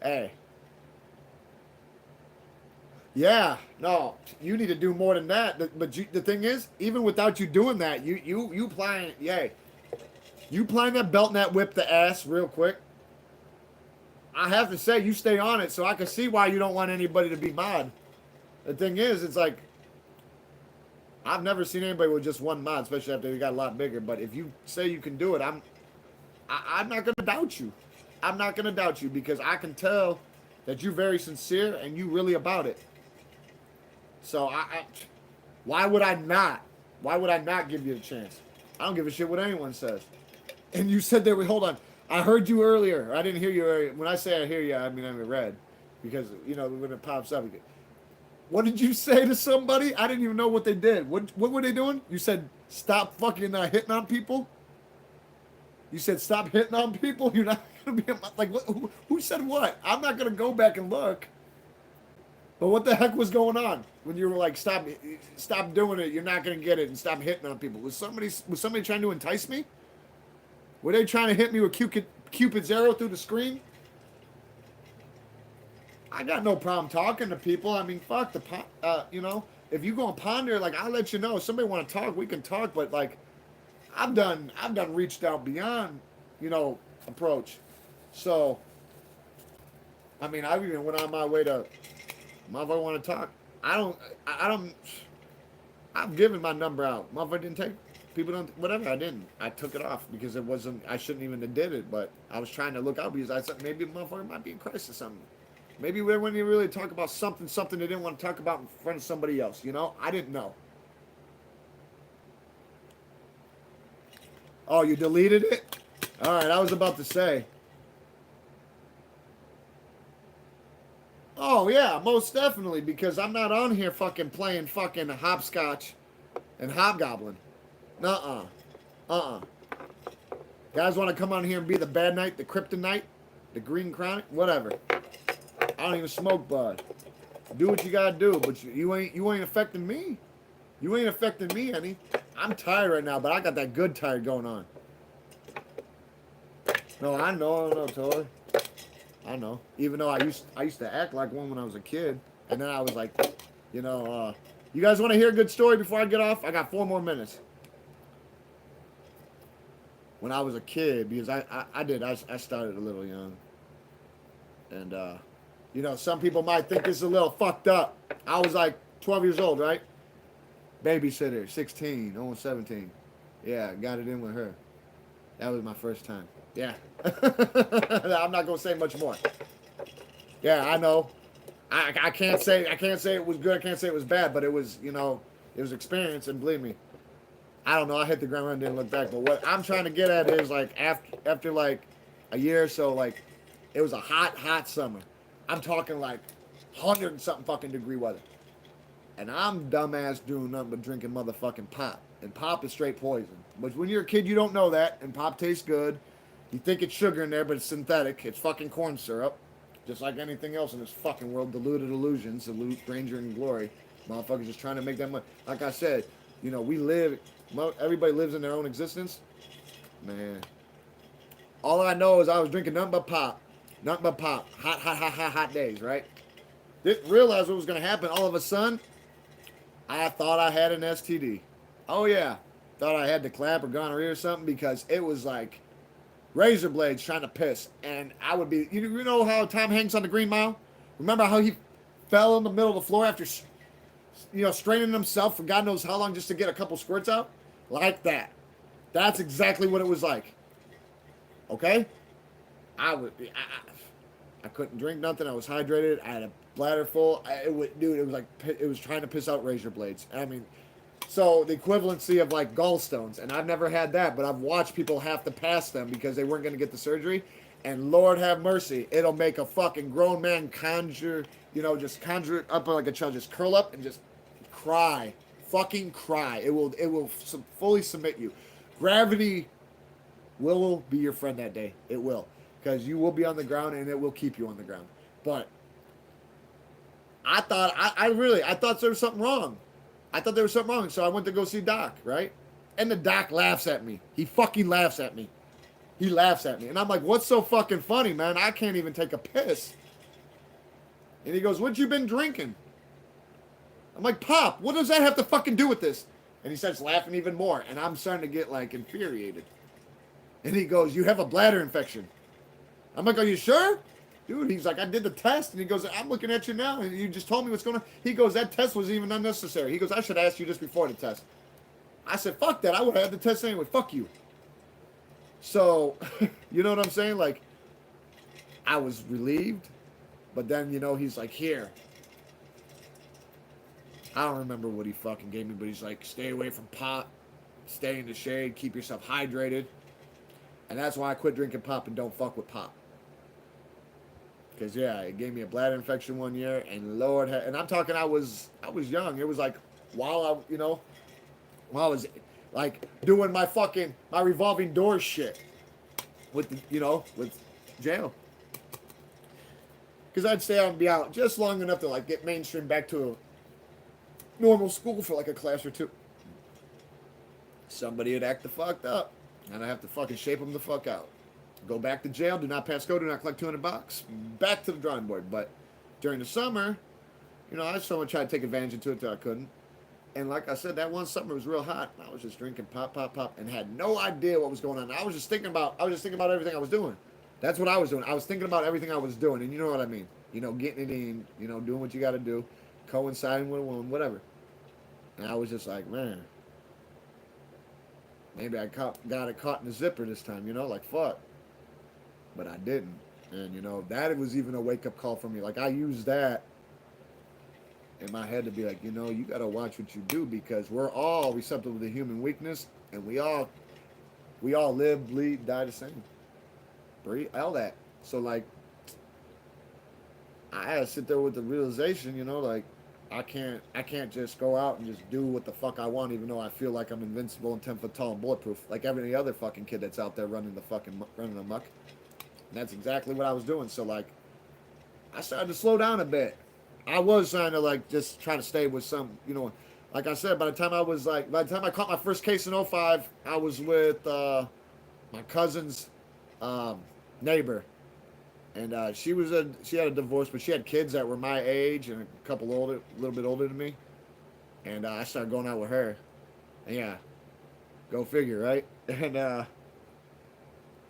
Hey. Yeah, no, you need to do more than that. But the thing is, even without you doing that, you applying, you applying that belt and that whip the ass real quick. I have to say, you stay on it, so I can see why you don't want anybody to be mod. The thing is, it's like, I've never seen anybody with just one mod, especially after they got a lot bigger. But if you say you can do it, I'm not gonna doubt you. I'm not gonna doubt you because I can tell that you're very sincere and you really about it. So why would I not? Why would I not give you a chance? I don't give a shit what anyone says. And you said hold on. I heard you earlier. I didn't hear you earlier. When I say I hear you, I mean I'm red. because you know when it pops up. What did you say to somebody? I didn't even know what they did. What were they doing? You said stop fucking hitting on people. You said stop hitting on people. You're not gonna be like what, who said what? I'm not gonna go back and look. But what the heck was going on when you were like stop doing it? You're not gonna get it and stop hitting on people. Was somebody trying to entice me? Were they trying to hit me with Cupid's arrow through the screen? I got no problem talking to people. I mean, fuck you know, if you go and ponder, like I'll let you know. If somebody want to talk, we can talk. But like, I've done reached out beyond, you know, approach. So, I mean, I even went on my way to, motherfucker want to talk. I don't. I've given my number out. Motherfucker didn't take. People don't. Whatever. I didn't. I took it off because it wasn't. I shouldn't even have did it. But I was trying to look out because I thought maybe the motherfucker might be in crisis or something. Maybe when you really talk about something they didn't want to talk about in front of somebody else. You know, I didn't know. Oh, you deleted it? All right, I was about to say. Oh yeah, most definitely because I'm not on here fucking playing fucking hopscotch and hobgoblin. Nuh-uh. Uh-uh. Guys want to come on here and be the bad knight, the kryptonite, the green chronic, whatever. I don't even smoke bud. Do what you gotta do, but you ain't affecting me. You ain't affecting me, honey. I'm tired right now, but I got that good tired going on. No, I know, totally. I know. Even though I used to act like one when I was a kid, and then I was like, you know, you guys want to hear a good story before I get off? I got 4 more minutes. When I was a kid, because I started a little young, and you know, some people might think this is a little fucked up. I was like 12 years old, right? Babysitter, 16, almost 17. Yeah, got it in with her. That was my first time. Yeah. I'm not gonna say much more. Yeah, I know. I can't say it was good. I can't say it was bad, but it was, you know, it was experience, and believe me, I don't know. I hit the ground and didn't look back. But what I'm trying to get at is like after like a year or so, like it was a hot summer. I'm talking like 100 and something fucking degree weather. And I'm dumbass doing nothing but drinking motherfucking pop. And pop is straight poison. But when you're a kid, you don't know that. And pop tastes good. You think it's sugar in there, but it's synthetic. It's fucking corn syrup. Just like anything else in this fucking world. Diluted illusions. Dilute grandeur and glory. Motherfuckers just trying to make that money. Like I said, you know, everybody lives in their own existence. Man. All I know is I was drinking nothing but pop. Nothing but pop. Hot days, right? Didn't realize what was going to happen. All of a sudden, I thought I had an STD. Oh, yeah. Thought I had the clap or gonorrhea or something because it was like razor blades trying to piss. And I would be... You know how Tom Hanks on the Green Mile? Remember how he fell in the middle of the floor after, you know, straining himself for God knows how long just to get a couple squirts out? Like that. That's exactly what it was like. Okay? I couldn't drink nothing. I was hydrated. I had a bladder full. It was like it was trying to piss out razor blades. I mean, so the equivalency of like gallstones. And I've never had that, but I've watched people have to pass them because they weren't going to get the surgery. And Lord have mercy, it'll make a fucking grown man just conjure up like a child, just curl up and just cry, fucking cry. It will fully submit you. Gravity will be your friend that day. It will. Because you will be on the ground and it will keep you on the ground. But I thought, I thought there was something wrong. So I went to go see Doc, right? And the Doc laughs at me. He fucking laughs at me. He laughs at me. And I'm like, what's so fucking funny, man? I can't even take a piss. And he goes, what you been drinking? I'm like, Pop, what does that have to fucking do with this? And he starts laughing even more. And I'm starting to get like infuriated. And he goes, you have a bladder infection. I'm like, are you sure? Dude, he's like, I did the test. And he goes, I'm looking at you now. And you just told me what's going on. He goes, that test was even unnecessary. He goes, I should ask you just before the test. I said, fuck that. I would have had the test anyway. Fuck you. So, you know what I'm saying? Like, I was relieved. But then, you know, he's like, here. I don't remember what he fucking gave me. But he's like, stay away from pop. Stay in the shade. Keep yourself hydrated. And that's why I quit drinking pop and don't fuck with pop. Cause yeah, it gave me a bladder infection one year, and Lord, and I'm talking, I was young. It was like while while I was like doing my revolving door shit with with jail. Cause I'd stay out and be out just long enough to like get mainstream back to a normal school for like a class or two. Somebody would act the fucked up, and I have to fucking shape them the fuck out. Go back to jail, do not pass go, do not collect $200, back to the drawing board. But during the summer, I someone tried to take advantage into it till I couldn't. And like I said, that one summer was real hot. I was just drinking pop, pop, pop, and had no idea what was going on. I was just thinking about everything I was doing. That's what I was doing. I was thinking about everything I was doing, and you know what I mean. Getting it in, doing what you got to do, coinciding with a woman, whatever. And I was just like, man, maybe I got it caught in the zipper this time, like fuck. But I didn't. And, that was even a wake-up call for me. Like, I used that in my head to be like, you got to watch what you do, because we're all receptive to human weakness, and we all live, bleed, die the same. Breathe, all that. So, like, I had to sit there with the realization, like, I can't just go out and just do what the fuck I want, even though I feel like I'm invincible and 10 foot tall and bulletproof, like every other fucking kid that's out there running amok. And that's exactly what I was doing. So, like, I started to slow down a bit. I was trying to, like, just try to stay with some, like I said, by the time I caught my first case in '05, I was with my cousin's neighbor. And she had a divorce, but she had kids that were my age and a little bit older than me. And I started going out with her. And yeah, go figure, right? And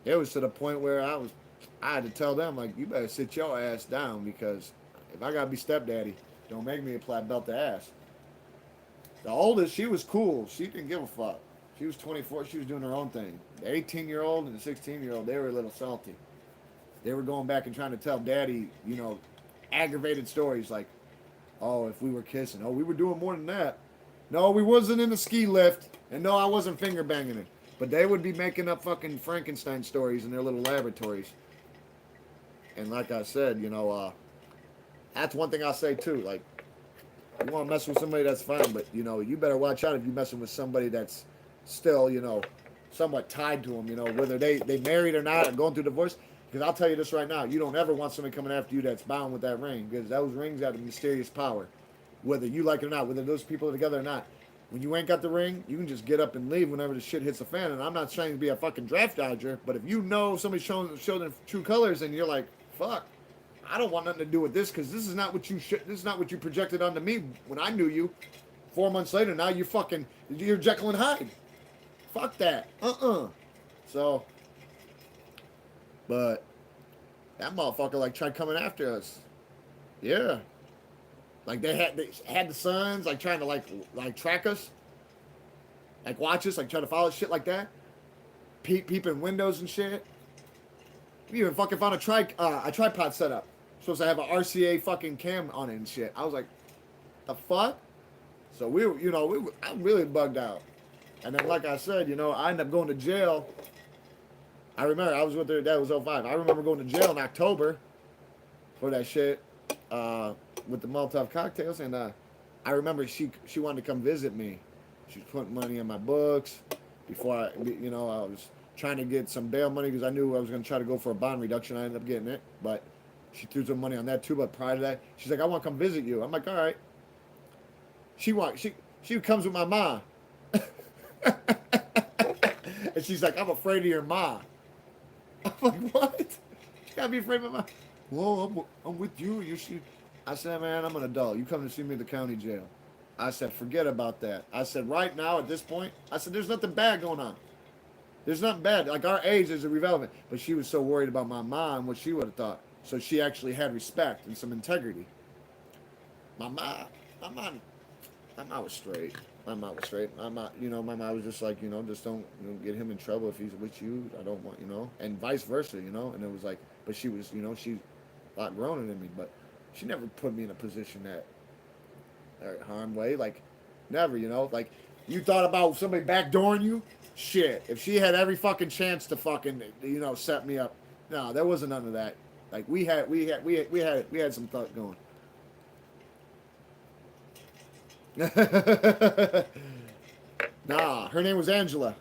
it was to the point where I had to tell them, like, you better sit your ass down, because if I gotta be stepdaddy, don't make me apply belt to ass. The oldest, she was cool. She didn't give a fuck. She was 24. She was doing her own thing. The 18-year-old and the 16-year-old, they were a little salty. They were going back and trying to tell daddy, aggravated stories like, oh, if we were kissing. Oh, we were doing more than that. No, we wasn't in the ski lift. And no, I wasn't finger banging it. But they would be making up fucking Frankenstein stories in their little laboratories. And like I said, that's one thing I'll say too. Like, you want to mess with somebody, that's fine. But, you better watch out if you're messing with somebody that's still, somewhat tied to them, whether they married or not or going through divorce. Because I'll tell you this right now, you don't ever want somebody coming after you that's bound with that ring, because those rings have a mysterious power. Whether you like it or not, whether those people are together or not. When you ain't got the ring, you can just get up and leave whenever the shit hits the fan. And I'm not trying to be a fucking draft dodger, but if you know somebody's showing their true colors and you're like, fuck, I don't want nothing to do with this, because this is not what you projected onto me when I knew you. 4 months later, now you're Jekyll and Hyde. Fuck that. So, but that motherfucker like tried coming after us. Yeah. Like they had the sons like trying to like track us. Like watch us, like try to follow shit like that. Peeping windows and shit. We even fucking found a tripod setup. Supposed to have an RCA fucking cam on it and shit. I was like, the fuck? So I'm really bugged out. And then like I said, I ended up going to jail. I remember I was with her, that was '05. I remember going to jail in October for that shit with the Molotov cocktails. And I remember she wanted to come visit me. She was putting money in my books before I was trying to get some bail money because I knew I was going to try to go for a bond reduction. I ended up getting it, but she threw some money on that too. But prior to that, she's like, I want to come visit you. I'm like, all right. She comes with my mom. And she's like, I'm afraid of your mom. I'm like, what? You gotta be afraid of my mom. Whoa, I'm with you. I said, man, I'm an adult. You come to see me at the county jail. I said, forget about that. I said, right now, at this point, I said, there's nothing bad going on. There's nothing bad. Like, our age is irrelevant. But she was so worried about my mom, what she would have thought. So she actually had respect and some integrity. My mom was straight. My mom was straight. My mom was just like, just don't get him in trouble if he's with you. I don't want, and vice versa, And it was like, but she was, she's a lot growner than me, but she never put me in a position that harm way. Like, never, Like, you thought about somebody backdooring you? Shit. If she had every fucking chance to fucking, set me up. No, there wasn't none of that. Like we had some thought going. Nah, her name was Angela.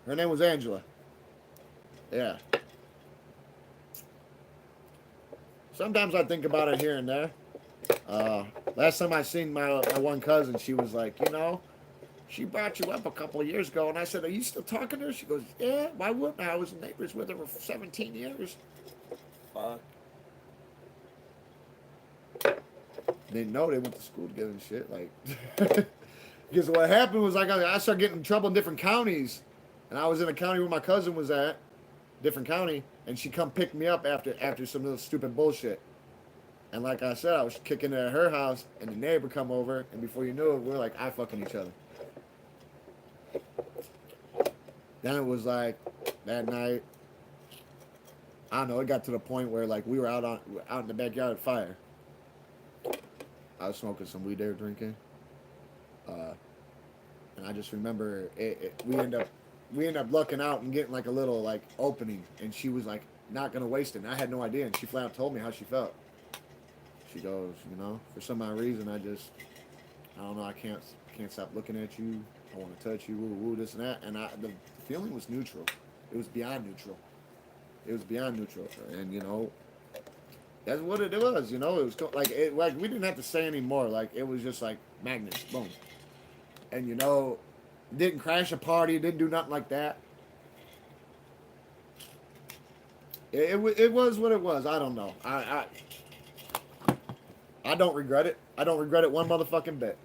Her name was Angela. Yeah. Sometimes I think about it here and there. Last time I seen my one cousin, she was like, you know, she brought you up a couple of years ago, and I said, "Are you still talking to her?" She goes, "Yeah, why wouldn't I? I was neighbors with her for 17 years." Fuck. Didn't know they went to school together and shit. Like, because what happened was like I started getting in trouble in different counties, and I was in a county where my cousin was at, different county, and she come pick me up after some little stupid bullshit. And like I said, I was kicking it at her house, and the neighbor come over, and before you knew it, we're like eye fucking each other. Then it was like that night. I don't know. It got to the point where like we were out in the backyard at fire. I was smoking some weed there, drinking, and I just remember we end up lucking out and getting like a little like opening, and she was like not gonna waste it. And I had no idea, and she flat out told me how she felt. She goes, you know, for some odd reason, I don't know, I can't stop looking at you. I want to touch you, woo, woo, this and that. And the feeling was neutral. It was beyond neutral. It was beyond neutral. And, you know, that's what it was, you know. It was like we didn't have to say anymore. Like, it was just like magnets, boom. And, you know, didn't crash a party, didn't do nothing like that. It was what it was. I don't know. I don't regret it. I don't regret it one motherfucking bit.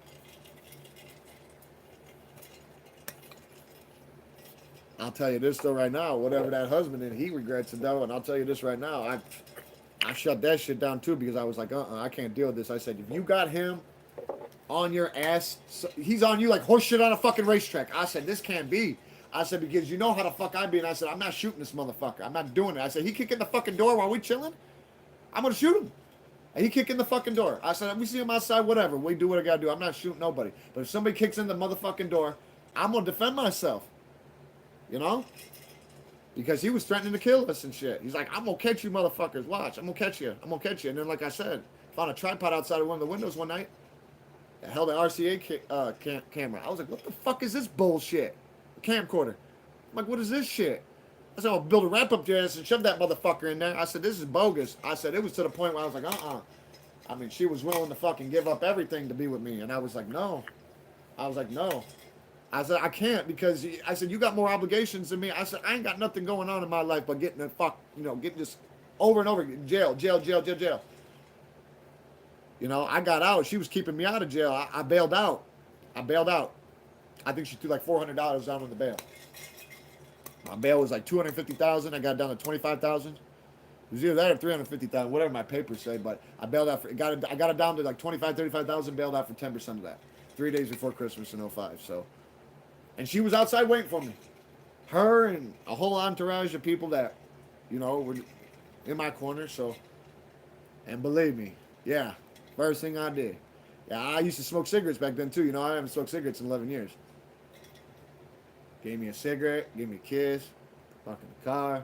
I'll tell you this though right now, whatever that husband did, he regrets it though, and I'll tell you this right now, I shut that shit down too because I was like, I can't deal with this. I said, if you got him on your ass, he's on you like horse shit on a fucking racetrack. I said, this can't be. I said, because you know how the fuck I be, and I said, I'm not shooting this motherfucker. I'm not doing it. I said, he kick in the fucking door while we chilling, I'm gonna shoot him. And he kicked in the fucking door. I said, we see him outside, whatever. We do what I gotta do. I'm not shooting nobody. But if somebody kicks in the motherfucking door, I'm gonna defend myself. You know? Because he was threatening to kill us and shit. He's like, I'm gonna catch you motherfuckers. Watch, I'm gonna catch you. I'm gonna catch you. And then, like I said, found a tripod outside of one of the windows one night. I held an RCA camera. I was like, what the fuck is this bullshit? A camcorder. I'm like, what is this shit? I said, I'll build a ramp up your ass and shove that motherfucker in there. I said, this is bogus. I said, it was to the point where I was like, I mean, she was willing to fucking give up everything to be with me. And I was like, no. I was like, no. I said, I can't because I said, you got more obligations than me. I said, I ain't got nothing going on in my life but getting getting just over and over again. Jail. You know, I got out. She was keeping me out of jail. I bailed out. I think she threw like $400 down on the bail. My bail was like $250,000. I got down to $25,000. It was either that or $350,000, whatever my papers say. But I bailed out I got it down to like $35,000. Bailed out for 10% of that. 3 days before Christmas in 05. So, and she was outside waiting for me. Her and a whole entourage of people that, you know, were in my corner. So, and believe me, yeah, first thing I did. Yeah, I used to smoke cigarettes back then too. You know, I haven't smoked cigarettes in 11 years. Gave me a cigarette, gave me a kiss, fucking the car,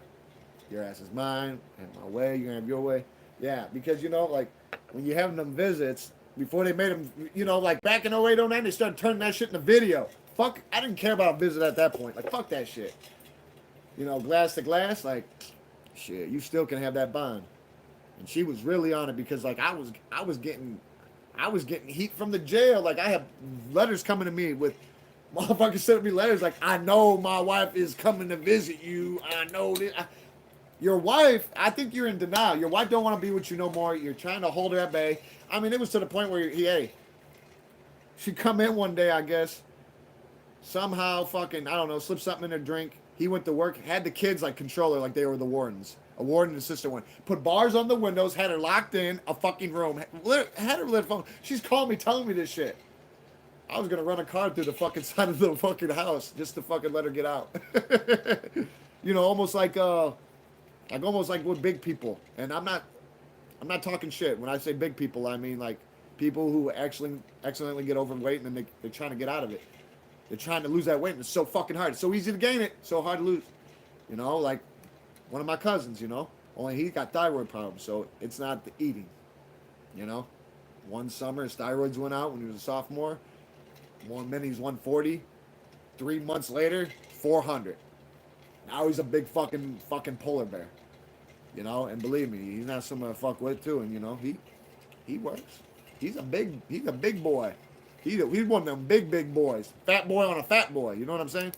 your ass is mine, and my way, you're gonna have your way. Yeah, because, you know, like, when you're having them visits, before they made them, you know, like, back in 08, 09, they started turning that shit into video. Fuck, I didn't care about a visit at that point. Like, fuck that shit. You know, glass to glass, like, shit, you still can have that bond. And she was really on it because, like, I was getting heat from the jail. Like, I have letters coming to me with motherfuckers sending me letters like, I know my wife is coming to visit you. I know this. Your wife, I think you're in denial. Your wife don't want to be with you no more. You're trying to hold her at bay. I mean, it was to the point where, she'd come in one day, I guess, somehow fucking, I don't know, slipped something in her drink. He went to work, had the kids like control her like they were the wardens. A warden and assistant one. Put bars on the windows, had her locked in a fucking room. Had her lit phone. She's calling me, telling me this shit. I was gonna run a car through the fucking side of the fucking house just to fucking let her get out. You know, almost like with big people. And I'm not talking shit. When I say big people, I mean like people who actually accidentally get overweight and then they're trying to get out of it. They're trying to lose that weight and it's so fucking hard. It's so easy to gain it, so hard to lose. You know, like one of my cousins, you know. Only he's got thyroid problems, so it's not the eating. You know, one summer his thyroids went out when he was a sophomore. One minute he's 140. 3 months later, 400. Now he's a big fucking polar bear. You know, and believe me, he's not someone to fuck with too. And you know, he works. He's a big boy. He's one of them big boys. Fat boy on a fat boy. You know what I'm saying?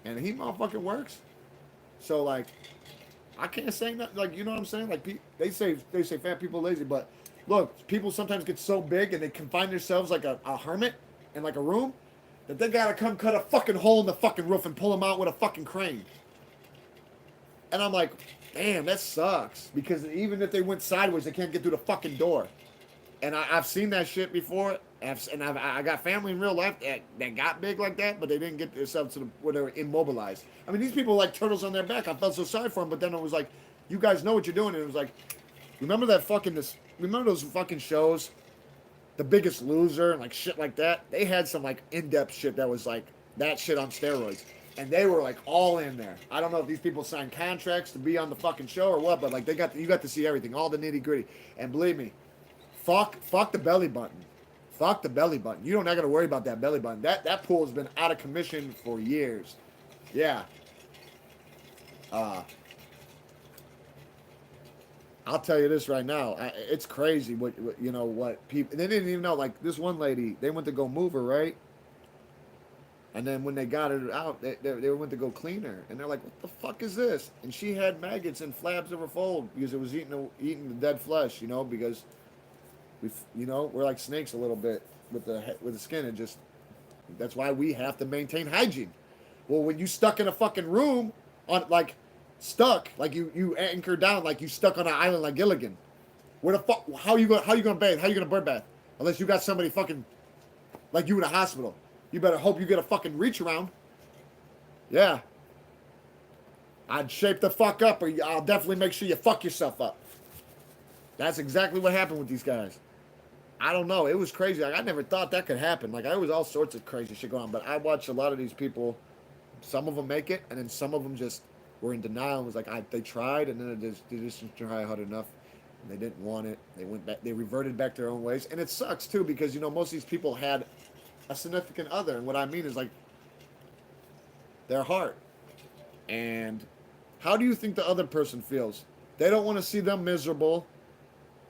And he motherfucking works. So like, I can't say nothing. Like, you know what I'm saying? Like they say fat people are lazy, but look, people sometimes get so big and they confine themselves like a hermit in like a room that they gotta come cut a fucking hole in the fucking roof and pull them out with a fucking crane. And I'm like, damn, that sucks. Because even if they went sideways, they can't get through the fucking door. And I've seen that shit before. I got family in real life that got big like that, but they didn't get themselves to where they were immobilized. I mean, these people were like turtles on their back. I felt so sorry for them, but then it was like, you guys know what you're doing. And it was like, remember those fucking shows? The Biggest Loser and like shit like that? They had some like in-depth shit that was like that shit on steroids. And they were like all in there. I don't know if these people signed contracts to be on the fucking show or what, but like you got to see everything, all the nitty gritty. And believe me, fuck the belly button. Fuck the belly button. You don't got to worry about that belly button. That pool has been out of commission for years. Yeah. I'll tell you this right now. It's crazy what you know what people. They didn't even know. Like this one lady, they went to go move her, right? And then when they got her out, they went to go clean her, and they're like, "What the fuck is this?" And she had maggots and flabs of her fold because it was eating the dead flesh, you know, because we're like snakes a little bit with the skin. And just that's why we have to maintain hygiene. Well, when you stuck in a fucking room on like you anchor down like you stuck on an island like Gilligan, where the fuck how you gonna bathe? How you gonna bird bath? Unless you got somebody fucking like you in a hospital. You better hope you get a fucking reach around. Yeah. I'd shape the fuck up, or I'll definitely make sure you fuck yourself up. That's exactly what happened with these guys. I don't know. It was crazy. Like, I never thought that could happen. Like, there was all sorts of crazy shit going on. But I watched a lot of these people. Some of them make it, and then some of them just were in denial and was like, they tried, and then they just didn't try hard enough. And they didn't want it. They went back. They reverted back to their own ways. And it sucks, too, because, you know, most of these people had a significant other. And what I mean is, like, their heart. And how do you think the other person feels? They don't want to see them miserable,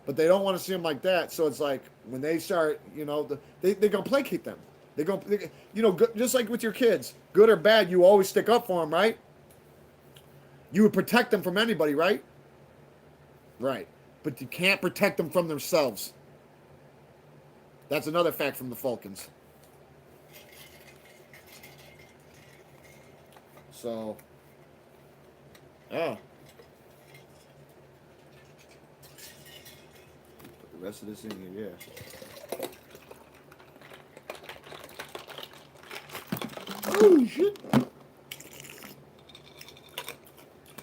but they don't want to see them like that. So it's like when they start, you know, they're going to placate them. You know, just like with your kids, good or bad, you always stick up for them, right? You would protect them from anybody, right? Right. But you can't protect them from themselves. That's another fact from the Falcons. So, yeah. Put the rest of this in here, yeah. Oh, shit.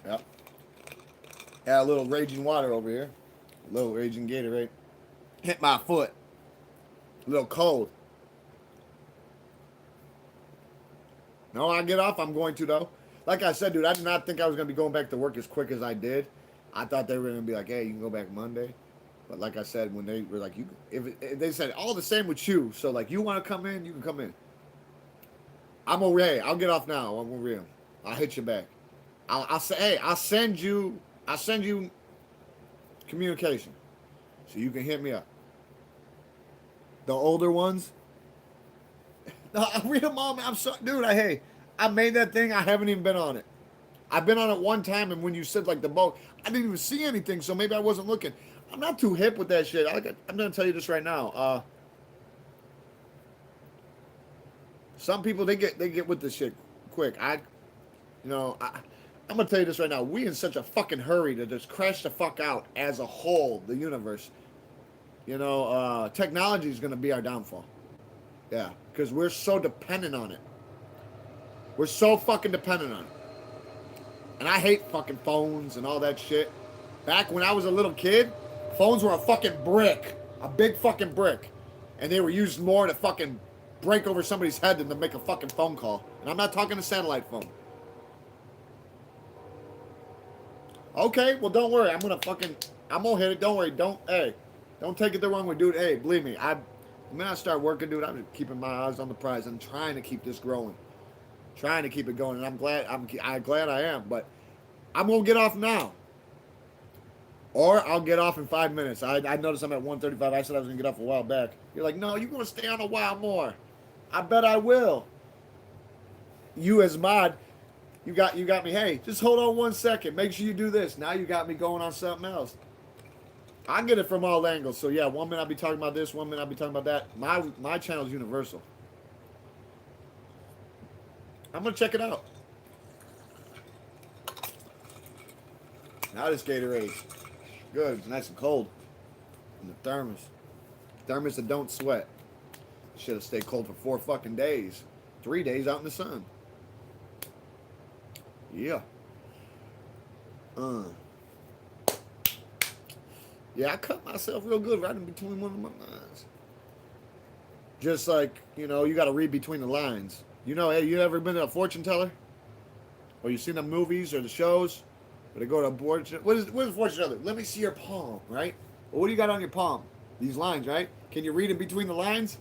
Yep. Got a little raging water over here. A little raging Gatorade. Hit my foot. A little cold. No, I get off. I'm going to, though. Like I said, dude, I did not think I was going to be going back to work as quick as I did. I thought they were going to be like, hey, you can go back Monday. But like I said, when they were like, if they said, all the same with you. So, like, you want to come in, you can come in. I'm over here. I'll get off now. I'm over here. I'll hit you back. I'll say, hey, I'll send you communication. So you can hit me up. The older ones. No, real mom, I'm sorry. Dude, I made that thing. I haven't even been on it. I've been on it one time, and when you said, like, the boat, I didn't even see anything, so maybe I wasn't looking. I'm not too hip with that shit. I'm going to tell you this right now. Some people, they get with this shit quick. I'm going to tell you this right now. We in such a fucking hurry to just crash the fuck out as a whole, the universe. You know, technology is going to be our downfall. Yeah, because we're so dependent on it. We're so fucking dependent on it. And I hate fucking phones and all that shit. Back when I was a little kid, phones were a fucking brick. A big fucking brick. And they were used more to fucking break over somebody's head than to make a fucking phone call. And I'm not talking a satellite phone. Okay, well, don't worry. I'm gonna hit it. Don't worry. Don't take it the wrong way, dude. Hey, believe me, when I start working, dude, I'm just keeping my eyes on the prize. I'm trying to keep this growing, trying to keep it going, and I'm glad I am. But I'm gonna get off now, or I'll get off in 5 minutes. I noticed I'm at 1:35. I said I was gonna get off a while back. You're like, no, you're gonna stay on a while more. I bet I will. You as mod, you got me. Hey, just hold on 1 second. Make sure you do this. Now you got me going on something else. I get it from all angles. So yeah, 1 minute I'll be talking about this, 1 minute I'll be talking about that. My channel is universal. I'm gonna check it out. Now this Gatorade, good. It's nice and cold. In the thermos that don't sweat. Should have stayed cold for 4 fucking days, 3 days out in the sun. Yeah. Yeah, I cut myself real good right in between one of my lines. Just like, you got to read between the lines. Hey, you ever been to a fortune teller? Or you seen the movies or the shows? Where they go to a fortune... What is a fortune teller? Let me see your palm, right? Well, what do you got on your palm? These lines, right? Can you read in between the lines?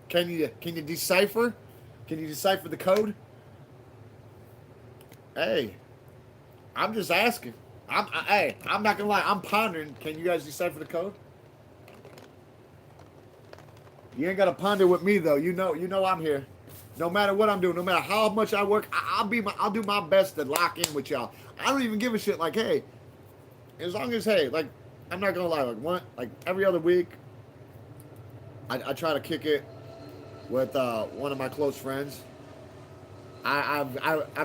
Can you decipher? Can you decipher the code? Hey, I'm just asking. I'm not gonna lie. I'm pondering. Can you guys decipher the code? You ain't gotta ponder with me though. You know I'm here. No matter what I'm doing, no matter how much I work, I'll do my best to lock in with y'all. I don't even give a shit. Like, hey, as long as like, I'm not gonna lie. Like every other week, I try to kick it with one of my close friends. I've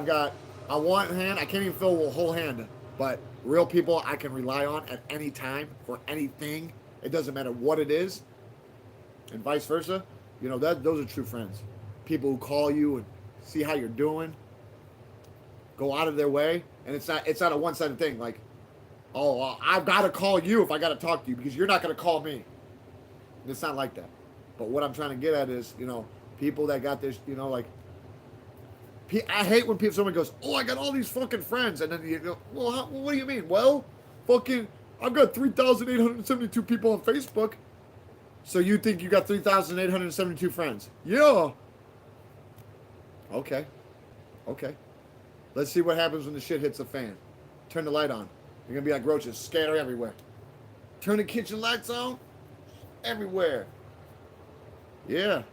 got a one hand. I can't even fill a whole hand, but real people I can rely on at any time for anything. It doesn't matter what it is, and vice versa. Those are true friends. People who call you and see how you're doing, go out of their way, and it's not a one-sided thing. Like, oh, I've got to call you if I got to talk to you because you're not going to call me. And it's not like that. But what I'm trying to get at is, people that got this, like. I hate when someone goes, oh, I got all these fucking friends. And then you go, well, what do you mean? Well, fucking, I've got 3,872 people on Facebook. So you think you got 3,872 friends? Yeah. Okay. Let's see what happens when the shit hits the fan. Turn the light on. You're going to be like roaches, scatter everywhere. Turn the kitchen lights on. Everywhere. Yeah.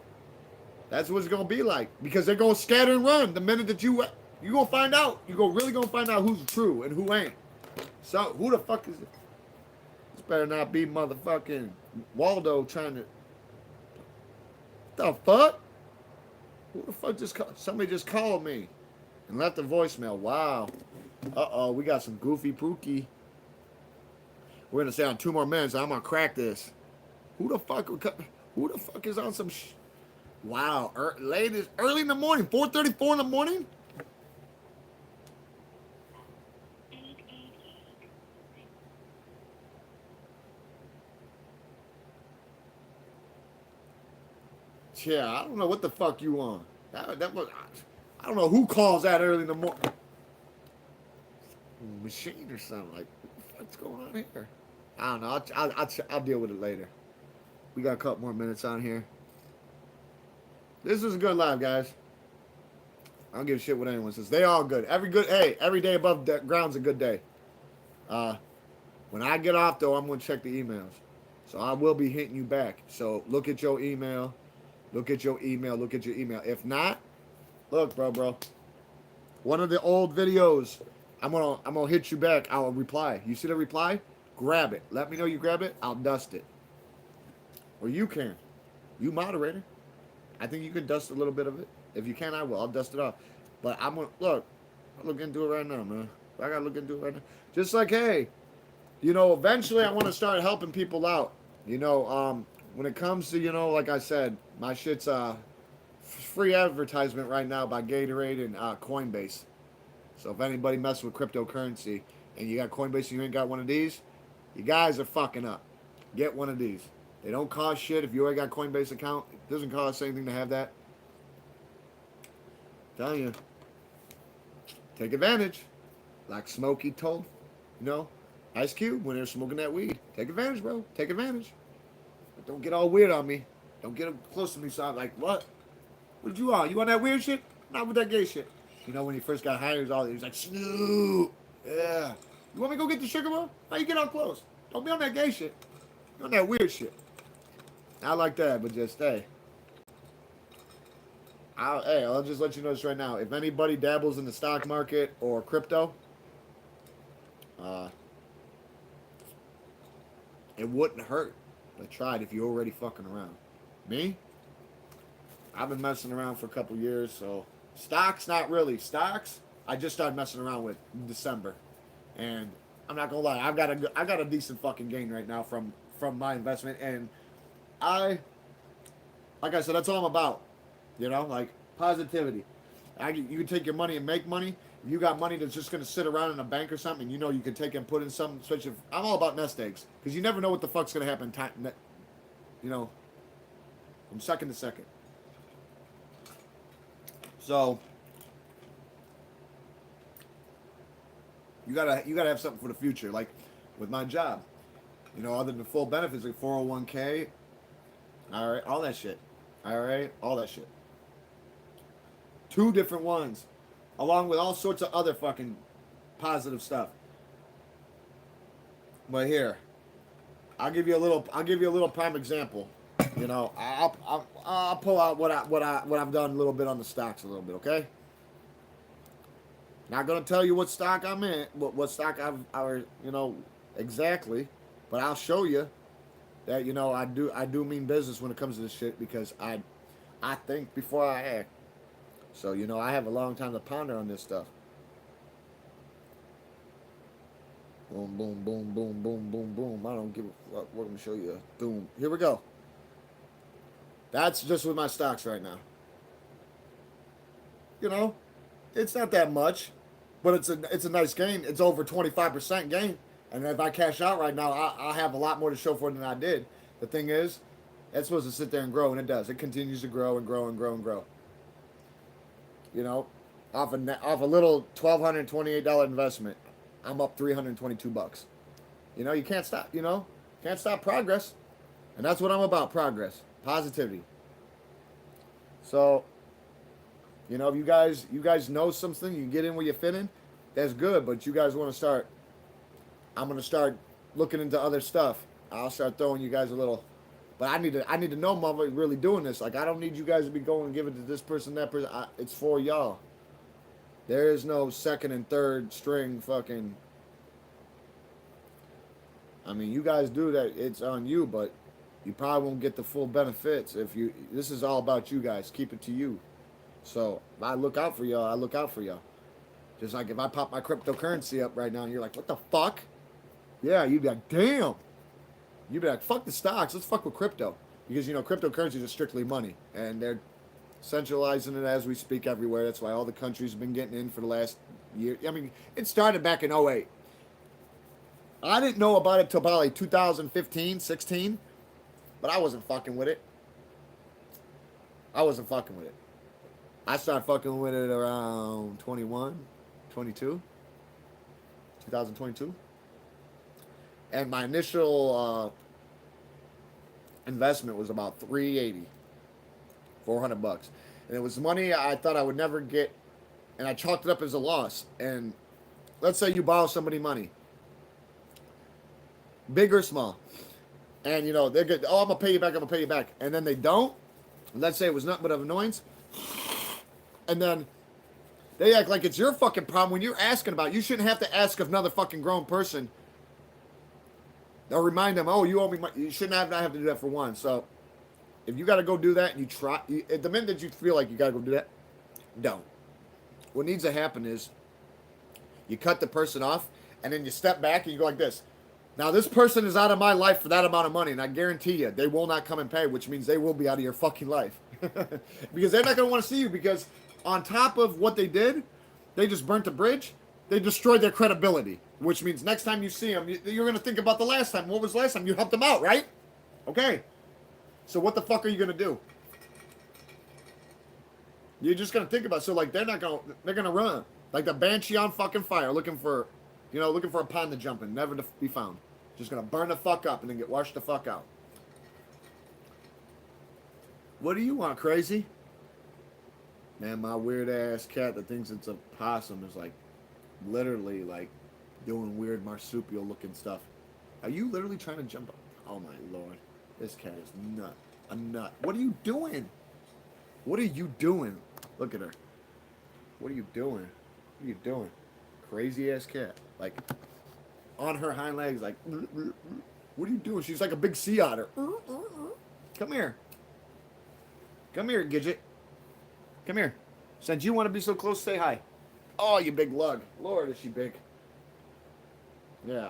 That's what it's going to be like. Because they're going to scatter and run. The minute that you're going to find out. You're really going to find out who's true and who ain't. So, who the fuck is it? This better not be motherfucking Waldo trying to... The fuck? Who the fuck somebody just called me and left a voicemail. Wow. Uh-oh, we got some goofy pookie. We're going to stay on 2 more minutes. I'm going to crack this. Who the fuck is on some Wow, early in the morning, 4:34 in the morning? Yeah, I don't know what the fuck you on. That was, I don't know who calls that early in the morning. Machine or something. Like, what the fuck's going on here? I don't know. I'll deal with it later. We got a couple more minutes on here. This is a good live, guys. I don't give a shit what anyone says. They all good. Every day above ground's a good day. When I get off, though, I'm going to check the emails. So I will be hitting you back. So look at your email. Look at your email. If not, look, bro. One of the old videos, I'm gonna hit you back. I'll reply. You see the reply? Grab it. Let me know you grab it. I'll dust it. Or you can. You moderator. I think you can dust a little bit of it. If you can, I will. I'll dust it off. But I'm going to, look, I'll look into it right now, man. I got to look into it right now. Just like, hey, eventually I want to start helping people out. When it comes to, like I said, my shit's free advertisement right now by Gatorade and Coinbase. So if anybody messes with cryptocurrency and you got Coinbase and you ain't got one of these, you guys are fucking up. Get one of these. They don't cost shit. If you already got a Coinbase account, it doesn't cost anything to have that. I'm telling you. Take advantage. Like Smokey told You know, Ice Cube when they're smoking that weed. Take advantage, bro. Take advantage. But don't get all weird on me. Don't get close to me. So I'm like, what? What you on? You on that weird shit? Not with that gay shit. You know, when he first got hired, he was like, Snoop. Yeah. You want me to go get the sugar, bro? How you get all close? Don't be on that gay shit. You on that weird shit. I like that, but just, hey. I'll just let you know this right now. If anybody dabbles in the stock market or crypto, it wouldn't hurt. But try it if you're already fucking around. Me? I've been messing around for a couple years, so stocks, not really. Stocks, I just started messing around with in December, and I'm not gonna lie, I got a decent fucking gain right now from my investment, and like I said, that's all I'm about. You know, like positivity. You can take your money and make money. If you got money that's just gonna sit around in a bank or something, you know you can take and put in something. Especially if, I'm all about nest eggs because you never know what the fuck's gonna happen. You know, from second to second. So you gotta have something for the future. Like with my job, you know, other than full benefits like 401k, all right, all that shit, all right, all that shit. 2 different ones, along with all sorts of other fucking positive stuff. But here, I'll give you a little prime example. You know, I'll pull out what I've done a little bit on the stocks a little bit, okay? Not gonna tell you what stock I'm in, what stock you know, exactly, but I'll show you that, you know, I do mean business when it comes to this shit because I think before I act. So, you know, I have a long time to ponder on this stuff. Boom, boom, boom, boom, boom, boom, boom. I don't give a fuck. We're going to show you. Boom. Here we go. That's just with my stocks right now. You know, it's not that much, but it's a nice gain. It's over 25% gain. And if I cash out right now, I'll have a lot more to show for it than I did. The thing is, it's supposed to sit there and grow, and it does. It continues to grow and grow and grow and grow. You know, off a little $1,228 investment, I'm up $322. You know, you can't stop. You know, can't stop progress, and that's what I'm about: progress, positivity. So, you know, if you guys know something, you get in where you fit in. That's good, but you guys want to start. I'm gonna start looking into other stuff. I'll start throwing you guys a little. But I need to know, mother, really doing this. Like, I don't need you guys to be going and giving to this person, that person. It's for y'all. There is no second and third string fucking. I mean, you guys do that. It's on you, but you probably won't get the full benefits if you. This is all about you guys. Keep it to you. So if I look out for y'all, I look out for y'all. Just like if I pop my cryptocurrency up right now, and you're like, what the fuck? Yeah, you'd be like, damn. You'd be like, fuck the stocks, let's fuck with crypto. Because, you know, cryptocurrency is strictly money. And they're centralizing it as we speak everywhere. That's why all the countries have been getting in for the last year. I mean, it started back in '08. I didn't know about it till about like 2015, 16. But I wasn't fucking with it. I started fucking with it around 21, 22. 2022. And my initial investment was about $380, $400, and it was money I thought I would never get, and I chalked it up as a loss. And let's say you borrow somebody money, big or small, and you know they're good. Oh, I'm gonna pay you back, and then they don't. Let's say it was nothing but an annoyance, and then they act like it's your fucking problem when you're asking about it. You shouldn't have to ask another fucking grown person. Or remind them, oh, you owe me money. You shouldn't have to do that for one. So, if you got to go do that and you try, the minute that you feel like you got to go do that, don't. What needs to happen is you cut the person off and then you step back and you go like this. Now, this person is out of my life for that amount of money, and I guarantee you they will not come and pay, which means they will be out of your fucking life. Because they're not going to want to see you because on top of what they did, they just burnt a bridge. They destroyed their credibility, which means next time you see them, you're going to think about the last time. What was the last time? You helped them out, right? Okay. So what the fuck are you going to do? You're just going to think about it. So, like, they're going to run. Like the Banshee on fucking fire looking for You know, looking for a pond to jump in, never to be found. Just gonna burn the fuck up and then get washed the fuck out. What do you want, crazy? Man, my weird ass cat that thinks it's a possum is like literally like doing weird marsupial looking stuff. Are you literally trying to jump up? Oh my lord. This cat is nut. A nut. What are you doing? What are you doing? Look at her. What are you doing? What are you doing? Crazy ass cat. Like on her hind legs, like what are you doing? She's like a big sea otter. Come here. Come here, Gidget. Come here. Since you want to be so close, say hi. Oh, you big lug. Lord, is she big. Yeah.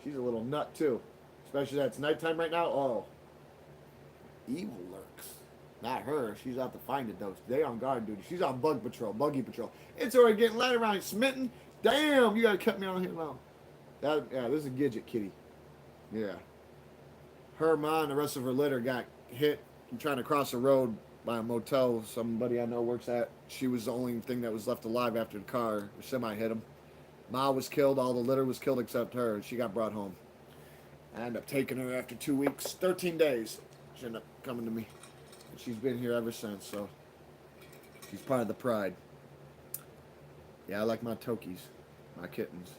She's a little nut, too. Especially that it's nighttime right now. Oh. Evil lurks. Not her. She's out to find it, though. They on guard duty. She's on buggy patrol. It's already getting light around. Smitten. Damn, you got to cut me on here now. Yeah, this is a Gidget kitty. Yeah. Her mom and the rest of her litter got hit trying to cross the road by a motel somebody I know works at. She was the only thing that was left alive after the car. The semi hit him. Ma was killed. All the litter was killed except her. She got brought home. I ended up taking her after 2 weeks, 13 days. She ended up coming to me. And she's been here ever since, so she's part of the pride. Yeah, I like my Tokis, my kittens.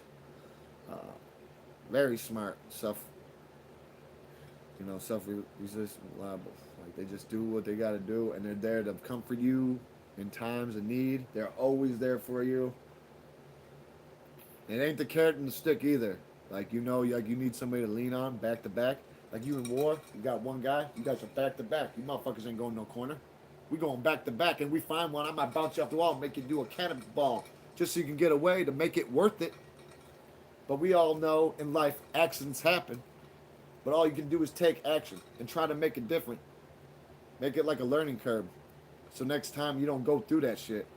Very smart, self-resistant, reliable. Like, they just do what they got to do, and they're there to comfort you in times of need. They're always there for you. It ain't the carrot and the stick either. Like, you need somebody to lean on back to back. Like you in war, you got one guy, you guys are back to back. You motherfuckers ain't going no corner. We going back to back, and we find one. I might bounce you off the wall and make you do a cannonball just so you can get away to make it worth it. But we all know in life accidents happen. But all you can do is take action and try to make it different. Make it like a learning curve. So next time you don't go through that shit.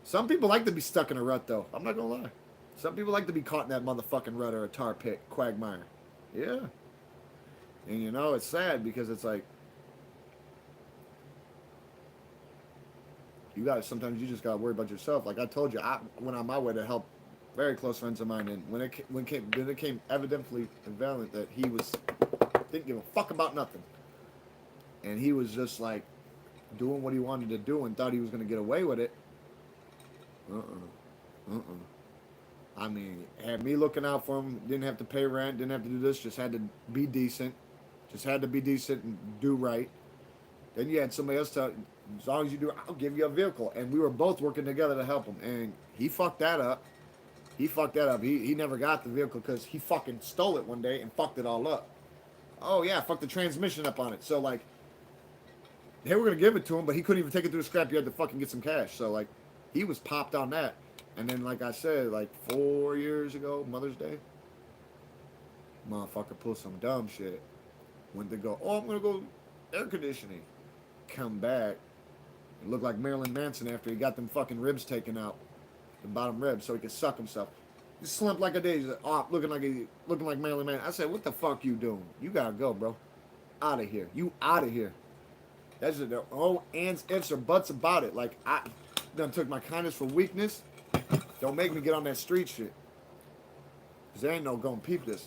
Some people like to be stuck in a rut, though. I'm not going to lie. Some people like to be caught in that motherfucking rut or a tar pit, quagmire. Yeah. And you know, it's sad because it's like, sometimes you just got to worry about yourself. Like I told you, I went on my way to help very close friends of mine, and when it became evidently prevalent that he didn't give a fuck about nothing, and he was just like doing what he wanted to do and thought he was going to get away with it. I mean, had me looking out for him, didn't have to pay rent, didn't have to do this, just had to be decent, and do right. Then you had somebody else tell, as long as you do, I'll give you a vehicle, and we were both working together to help him, and he fucked that up. He never got the vehicle because he fucking stole it one day and fucked it all up. Oh yeah, fucked the transmission up on it. So like, they were gonna give it to him, but he couldn't even take it through the scrapyard to fucking get some cash. So like, he was popped on that. And then like I said, like 4 years ago, Mother's Day, motherfucker pulled some dumb shit. Went to go, I'm gonna go air conditioning. Come back, it looked like Marilyn Manson after he got them fucking ribs taken out. The bottom ribs, so he could suck himself. He slumped like a daisy, looking like Marilyn Manson. I said, "What the fuck you doing? You gotta go, bro. Out of here. You out of here." That's just their own ands, ifs, or buts about it. Like I done took my kindness for weakness. Don't make me get on that street shit. Cause there ain't no going peep this.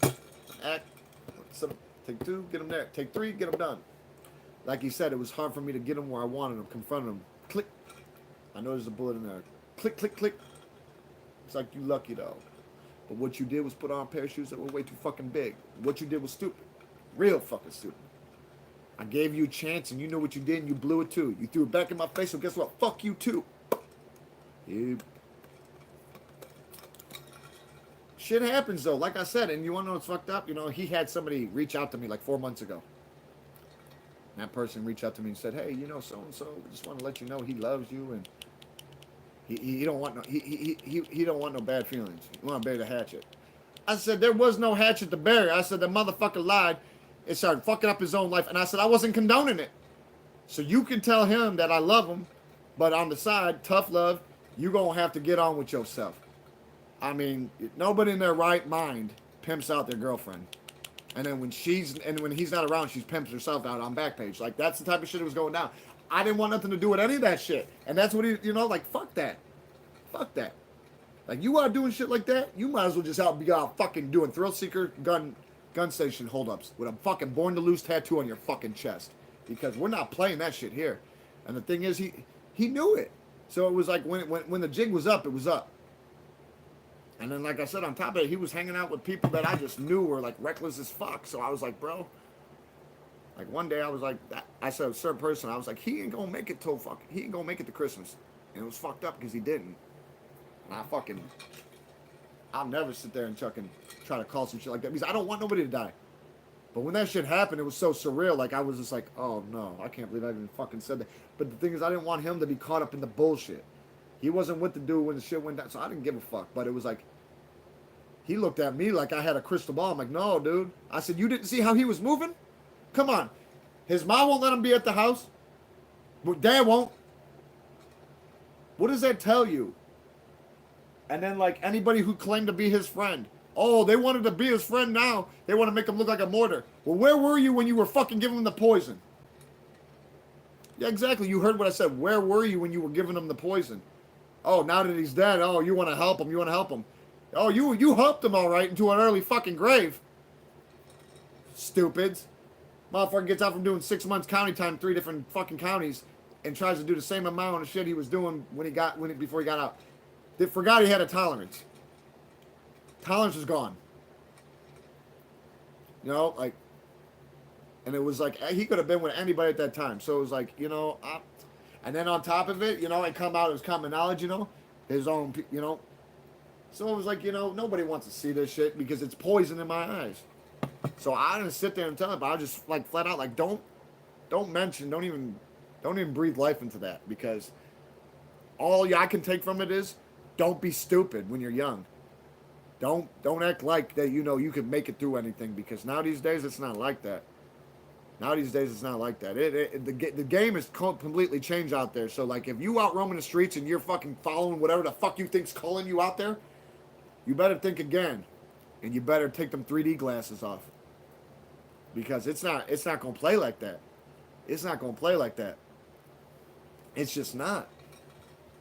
Take 2, get him there. Take 3, get him done. Like he said, it was hard for me to get him where I wanted him, confront him. Click. I know there's a bullet in there. Click, click, click. It's like you lucky though. But what you did was put on a pair of shoes that were way too fucking big. What you did was stupid. Real fucking stupid. I gave you a chance and you knew what you did and you blew it too. You threw it back in my face, so guess what? Fuck you too. You. Shit happens though, like I said, and you wanna know what's fucked up? You know, he had somebody reach out to me like 4 months ago. And that person reached out to me and said, "Hey, you know, so and so, just want to let you know he loves you and he don't want no bad feelings. He want to bury the hatchet." I said, "There was no hatchet to bury." I said, "The motherfucker lied and started fucking up his own life." And I said, "I wasn't condoning it. So you can tell him that I love him, but on the side, tough love, you gonna have to get on with yourself." I mean, nobody in their right mind pimps out their girlfriend. And then when he's not around, she pimps herself out on Backpage. Like, that's the type of shit that was going down. I didn't want nothing to do with any of that shit. And that's what like, fuck that. Fuck that. Like, you are doing shit like that, you might as well just be out fucking doing thrill seeker gun station holdups with a fucking Born to Lose tattoo on your fucking chest. Because we're not playing that shit here. And the thing is, he knew it. So it was like when the jig was up, it was up. And then, like I said, on top of it, he was hanging out with people that I just knew were like reckless as fuck. So I was like, bro, like one day I was like, I said a certain person, I was like, he ain't gonna make it he ain't gonna make it to Christmas. And it was fucked up because he didn't. And I'll never sit there and try to call some shit like that because I don't want nobody to die. But when that shit happened, it was so surreal. Like, I was just like, oh no, I can't believe I even fucking said that. But the thing is, I didn't want him to be caught up in the bullshit. He wasn't with the dude when the shit went down, so I didn't give a fuck. But it was like, he looked at me like I had a crystal ball. I'm like, no, dude. I said, you didn't see how he was moving? Come on. His mom won't let him be at the house. But Dad won't. What does that tell you? And then, like, anybody who claimed to be his friend. Oh, they wanted to be his friend now. They want to make him look like a martyr. Well, where were you when you were fucking giving him the poison? Yeah, exactly. You heard what I said. Where were you when you were giving him the poison? Oh, now that he's dead, oh, you want to help him. You want to help him. Oh, you helped him all right into an early fucking grave. Stupids. Motherfucker gets out from doing 6 months county time, 3 different fucking counties, and tries to do the same amount of shit he was doing before he got out. They forgot he had a tolerance. Tolerance is gone. You know, like, and it was like, he could have been with anybody at that time. So it was like, you know, and then on top of it, you know, it come out as common knowledge, you know, his own, you know. So it was like, you know, nobody wants to see this shit because it's poison in my eyes. So I didn't sit there and tell him, but I just like flat out like, don't mention, don't even breathe life into that, because all I can take from it is, don't be stupid when you're young. Don't act like that, you know, you can make it through anything, because now these days it's not like that. Now these days it's not like that. The game is completely changed out there. So like, if you out roaming the streets and you're fucking following whatever the fuck you think's calling you out there, you better think again, and you better take them 3D glasses off, because it's not gonna play like that. It's not gonna play like that. It's just not.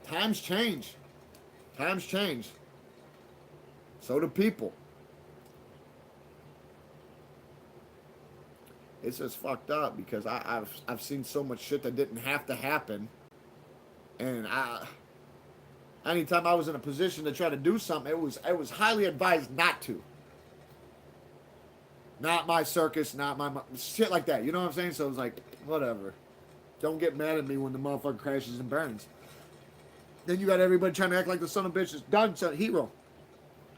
Times change. Times change. So do people. It's just fucked up, because I've seen so much shit that didn't have to happen, and anytime I was in a position to try to do something, it was highly advised not to. Not my circus, not my shit like that. You know what I'm saying? So it was like, whatever. Don't get mad at me when the motherfucker crashes and burns. Then you got everybody trying to act like the son of a bitch is done, hero.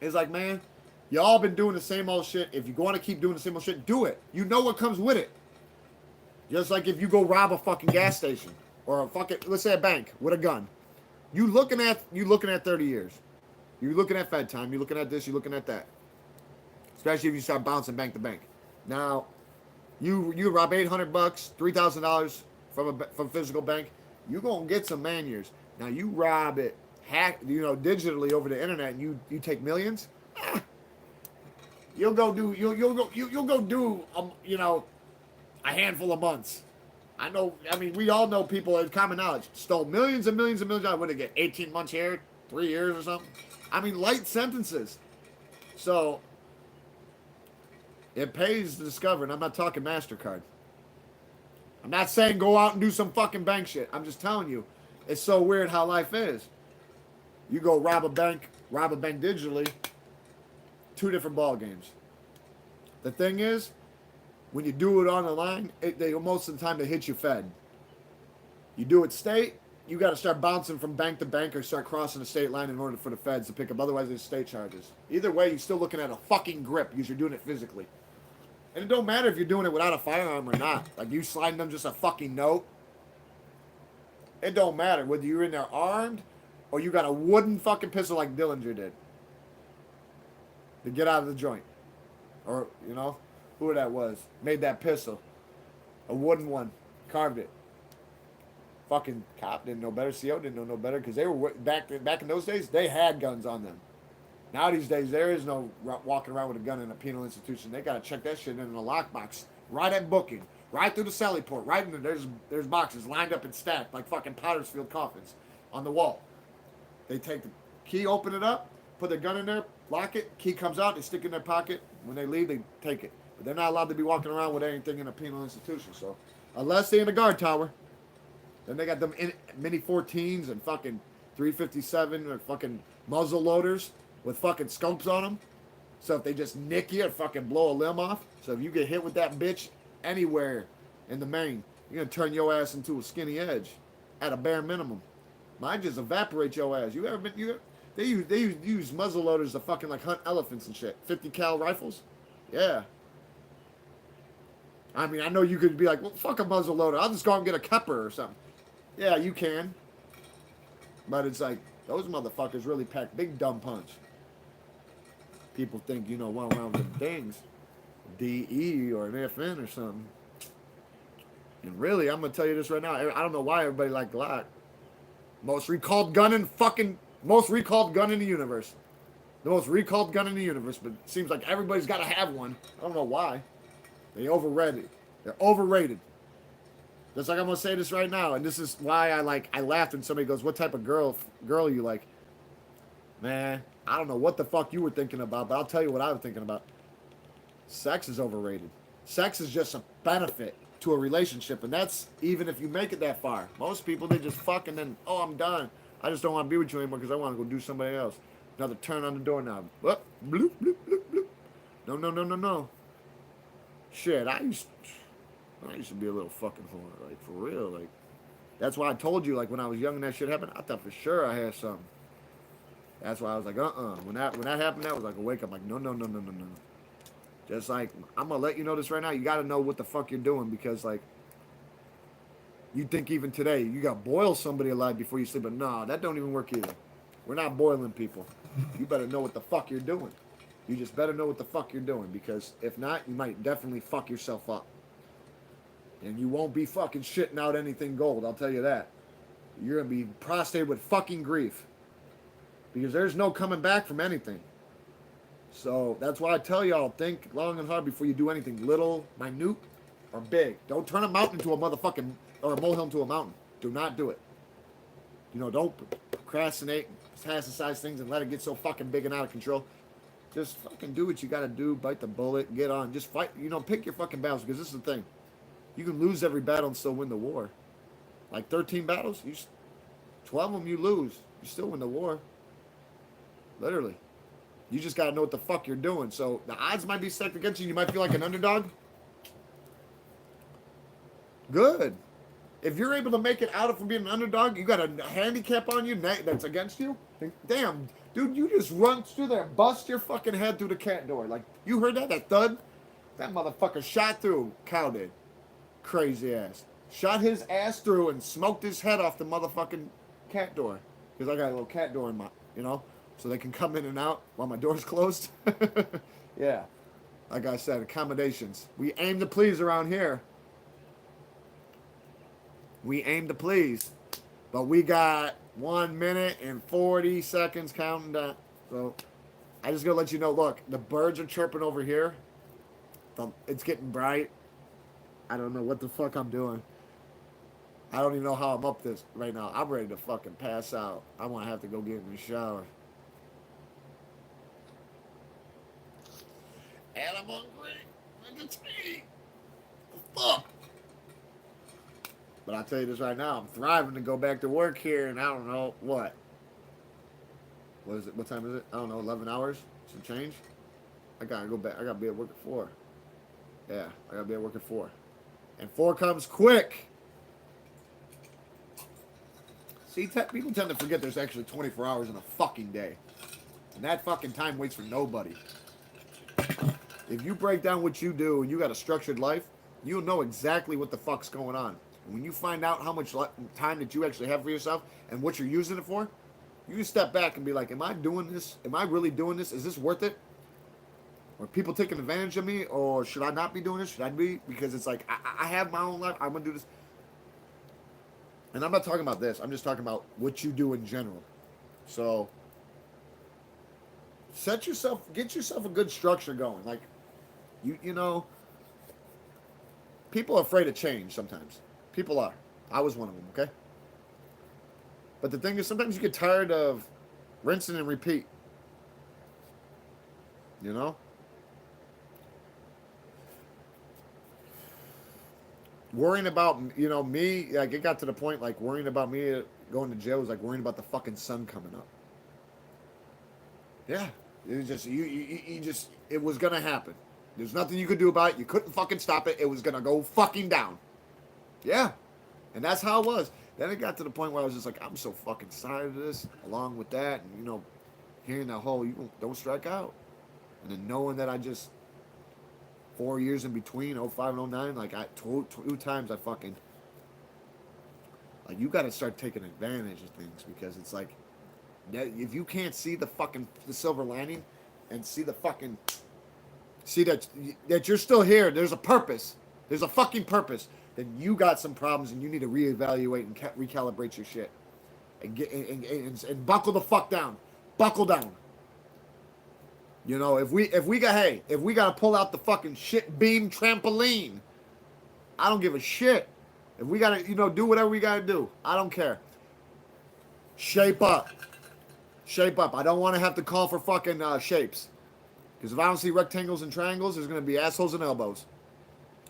It's like, man, y'all been doing the same old shit. If you want to keep doing the same old shit, do it. You know what comes with it. Just like if you go rob a fucking gas station or a fucking, let's say, a bank with a gun. You looking at 30 years. You're looking at Fed time. You're looking at this. You're looking at that. Especially if you start bouncing bank to bank. Now, you rob $800, $3,000 from a physical bank. You're gonna get some man years. Now you rob it, digitally over the internet, and you take millions. You'll go do a handful of months. I know. I mean, we all know people. It's common knowledge. Stole millions and millions and millions. What did they get? 18 months here, 3 years or something. I mean, light sentences. So it pays to discover, and I'm not talking MasterCard. I'm not saying go out and do some fucking bank shit. I'm just telling you, it's so weird how life is. You go rob a bank digitally, 2 different ball games. The thing is, when you do it on the line, most of the time they hit you Fed. You do it state, you got to start bouncing from bank to bank or start crossing the state line in order for the Feds to pick up. Otherwise, there's state charges. Either way, you're still looking at a fucking grip because you're doing it physically. And it don't matter if you're doing it without a firearm or not. Like, you sliding them just a fucking note. It don't matter whether you're in there armed or you got a wooden fucking pistol like Dillinger did to get out of the joint. Or, who that was. Made that pistol. A wooden one. Carved it. Fucking cop didn't know better. CO didn't know no better, because they were back in those days, they had guns on them. Now these days, there is no walking around with a gun in a penal institution. They got to check that shit in a lockbox. Right at booking. Right through the Sally port. Right in there. There's boxes lined up and stacked like fucking Pottersfield coffins on the wall. They take the key, open it up. put their gun in there, lock it, key comes out, they stick it in their pocket. When they leave, they take it. But they're not allowed to be walking around with anything in a penal institution. So unless they're in a guard tower, then they got them mini 14s and fucking 357 or fucking muzzle loaders with fucking scopes on them. So if they just nick you or fucking blow a limb off, so if you get hit with that bitch anywhere in the main, you're gonna turn your ass into a skinny edge at a bare minimum. Mine just evaporate your ass. You ever been? They use muzzle loaders to fucking like hunt elephants and shit. 50 cal rifles, yeah. I mean, I know you could be like, well, fuck a muzzle loader. I'll just go and get a Kepper or something. Yeah, you can. But it's like, those motherfuckers really pack big dumb punch. People think, one round of things, DE or an FN or something. And really, I'm going to tell you this right now. I don't know why everybody like Glock. Most recalled gun in the universe. The most recalled gun in the universe. But it seems like everybody's got to have one. I don't know why. They overrated. They're overrated. Just like I'm gonna say this right now, and this is why I laughed when somebody goes, "What type of girl you like?" Man, I don't know what the fuck you were thinking about, but I'll tell you what I was thinking about. Sex is overrated. Sex is just a benefit to a relationship, and that's even if you make it that far. Most people, they just fuck and then, oh, I'm done. I just don't want to be with you anymore because I want to go do somebody else. Another turn on the doorknob. Bloop, bloop, bloop, bloop, bloop. No. Shit, I used to be a little fucking whore, like, for real, like. That's why I told you, like, when I was young and that shit happened, I thought for sure I had something. That's why I was like, When that happened, that was like a wake up, like, no. Just like, I'm gonna let you know this right now, you gotta know what the fuck you're doing, because, like, you think even today, you gotta boil somebody alive before you sleep, but nah, that don't even work either. We're not boiling people. You better know what the fuck you're doing. You just better know what the fuck you're doing, because if not, you might definitely fuck yourself up. And you won't be fucking shitting out anything gold, I'll tell you that. You're going to be prostrated with fucking grief. Because there's no coming back from anything. So that's why I tell y'all, think long and hard before you do anything. Little, minute, or big. Don't turn a mountain into a motherfucking, or a molehill into a mountain. Do not do it. Don't procrastinate, metastasize things and let it get so fucking big and out of control. Just fucking do what you got to do, bite the bullet, get on. Just fight, pick your fucking battles, because this is the thing. You can lose every battle and still win the war. Like 13 battles, 12 of them you lose. You still win the war. Literally. You just got to know what the fuck you're doing. So the odds might be stacked against you. You might feel like an underdog. Good. If you're able to make it out from being an underdog, you got a handicap on you that's against you. Damn, dude, you just run through there, bust your fucking head through the cat door. Like, you heard that? That thud? That motherfucker shot through. Cow did. Crazy ass. Shot his ass through and smoked his head off the motherfucking cat door. Because I got a little cat door in my, so they can come in and out while my door's closed. Yeah. Like I said, accommodations. We aim to please around here. We aim to please. But we got 1 minute and 40 seconds counting down. So I just gotta let you know, look, the birds are chirping over here. It's getting bright. I don't know what the fuck I'm doing. I don't even know how I'm up this right now. I'm ready to fucking pass out. I want to have to go get in the shower. And I'm hungry. Look at me. Fuck. But I'll tell you this right now. I'm thriving to go back to work here, and I don't know what. What is it? What time is it? I don't know. 11 hours? Some change? I gotta go back. I gotta be at work at 4. Yeah, I gotta be at work at 4. And 4 comes quick. See, people tend to forget there's actually 24 hours in a fucking day. And that fucking time waits for nobody. If you break down what you do and you got a structured life, you'll know exactly what the fuck's going on. And when you find out how much time that you actually have for yourself and what you're using it for, you can step back and be like, am I doing this? Am I really doing this? Is this worth it? Are people taking advantage of me, or should I not be doing this? Should I be? Because it's like, I have my own life. I'm going to do this. And I'm not talking about this. I'm just talking about what you do in general. So, get yourself a good structure going. Like, you know, people are afraid of change sometimes. People are. I was one of them, okay? But the thing is, sometimes you get tired of rinsing and repeat. You know? Worrying about, you know, me, like, it got to the point, like, worrying about me going to jail was like worrying about the fucking sun coming up. Yeah. It was just, you just, it was gonna happen. There's nothing you could do about it. You couldn't fucking stop it. It was gonna go fucking down. Yeah. And that's how it was. Then it got to the point where I was just like, I'm so fucking tired of this. Along with that, and, you know, hearing that whole, you don't strike out. And then knowing that I just, 4 years in between, 05 and 09, like, two times I fucking, like, you got to start taking advantage of things, because it's like, if you can't see the silver lining and see that you're still here, there's a purpose. There's a fucking purpose. Then you got some problems and you need to reevaluate and recalibrate your shit. And buckle the fuck down. Buckle down. You know, if we gotta pull out the fucking shit beam trampoline, I don't give a shit. If we gotta, do whatever we gotta do, I don't care. Shape up. Shape up. I don't want to have to call for fucking shapes. Because if I don't see rectangles and triangles, there's gonna be assholes and elbows.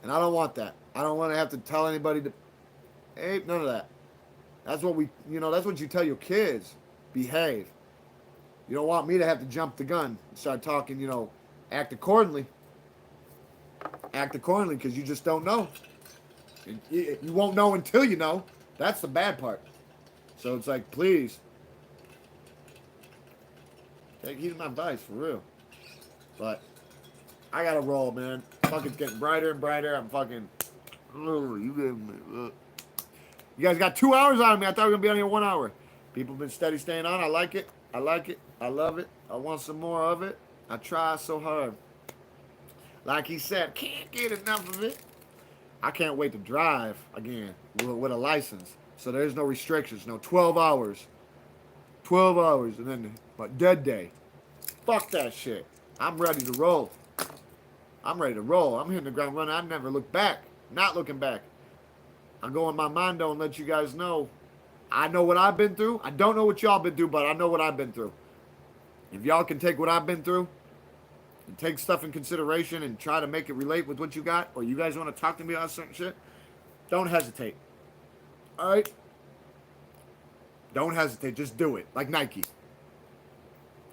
And I don't want that. I don't want to have to tell anybody to, hey, none of that. That's what that's what you tell your kids. Behave. You don't want me to have to jump the gun and start talking, act accordingly. Act accordingly, because you just don't know. You won't know until you know. That's the bad part. So it's like, please. Take heed of my advice, for real. But I gotta roll, man. Fucking getting brighter and brighter. I'm fucking. You guys got 2 hours on me. I thought we were gonna be on here 1 hour. People have been steady staying on. I like it. I like it. I love it. I want some more of it. I try so hard. Like he said, can't get enough of it. I can't wait to drive again with a license. So there's no restrictions. No 12 hours. 12 hours and then dead day. Fuck that shit. I'm ready to roll. I'm ready to roll. I'm hitting the ground running. I never look back. Not looking back. I'm going my mind and let you guys know. I know what I've been through. I don't know what y'all been through, but I know what I've been through. If y'all can take what I've been through and take stuff in consideration and try to make it relate with what you got, or you guys want to talk to me about certain shit, don't hesitate. All right? Don't hesitate. Just do it. Like Nike.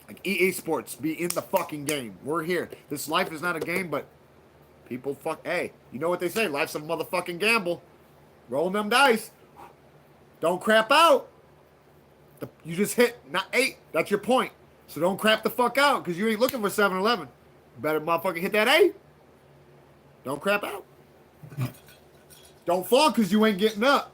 Like EA Sports. Be in the fucking game. We're here. This life is not a game, but people hey, you know what they say? Life's a motherfucking gamble. Rolling them dice. Don't crap out. You just hit not 8. That's your point. So don't crap the fuck out, because you ain't looking for 7-Eleven. Better motherfucking hit that 8. Don't crap out. Don't fall because you ain't getting up.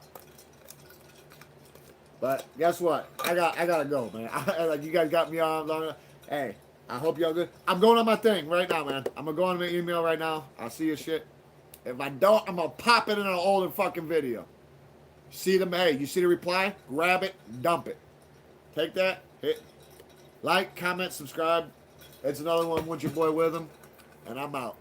But guess what? I gotta go, man. Like, you guys got me on. Hey, I hope y'all good. I'm going on my thing right now, man. I'm gonna go on my email right now. I'll see your shit. If I don't, I'm gonna pop it in an older fucking video. See them? Hey, you see the reply? Grab it, dump it. Take that, hit like, comment, subscribe. It's another one with your boy Witham, and I'm out.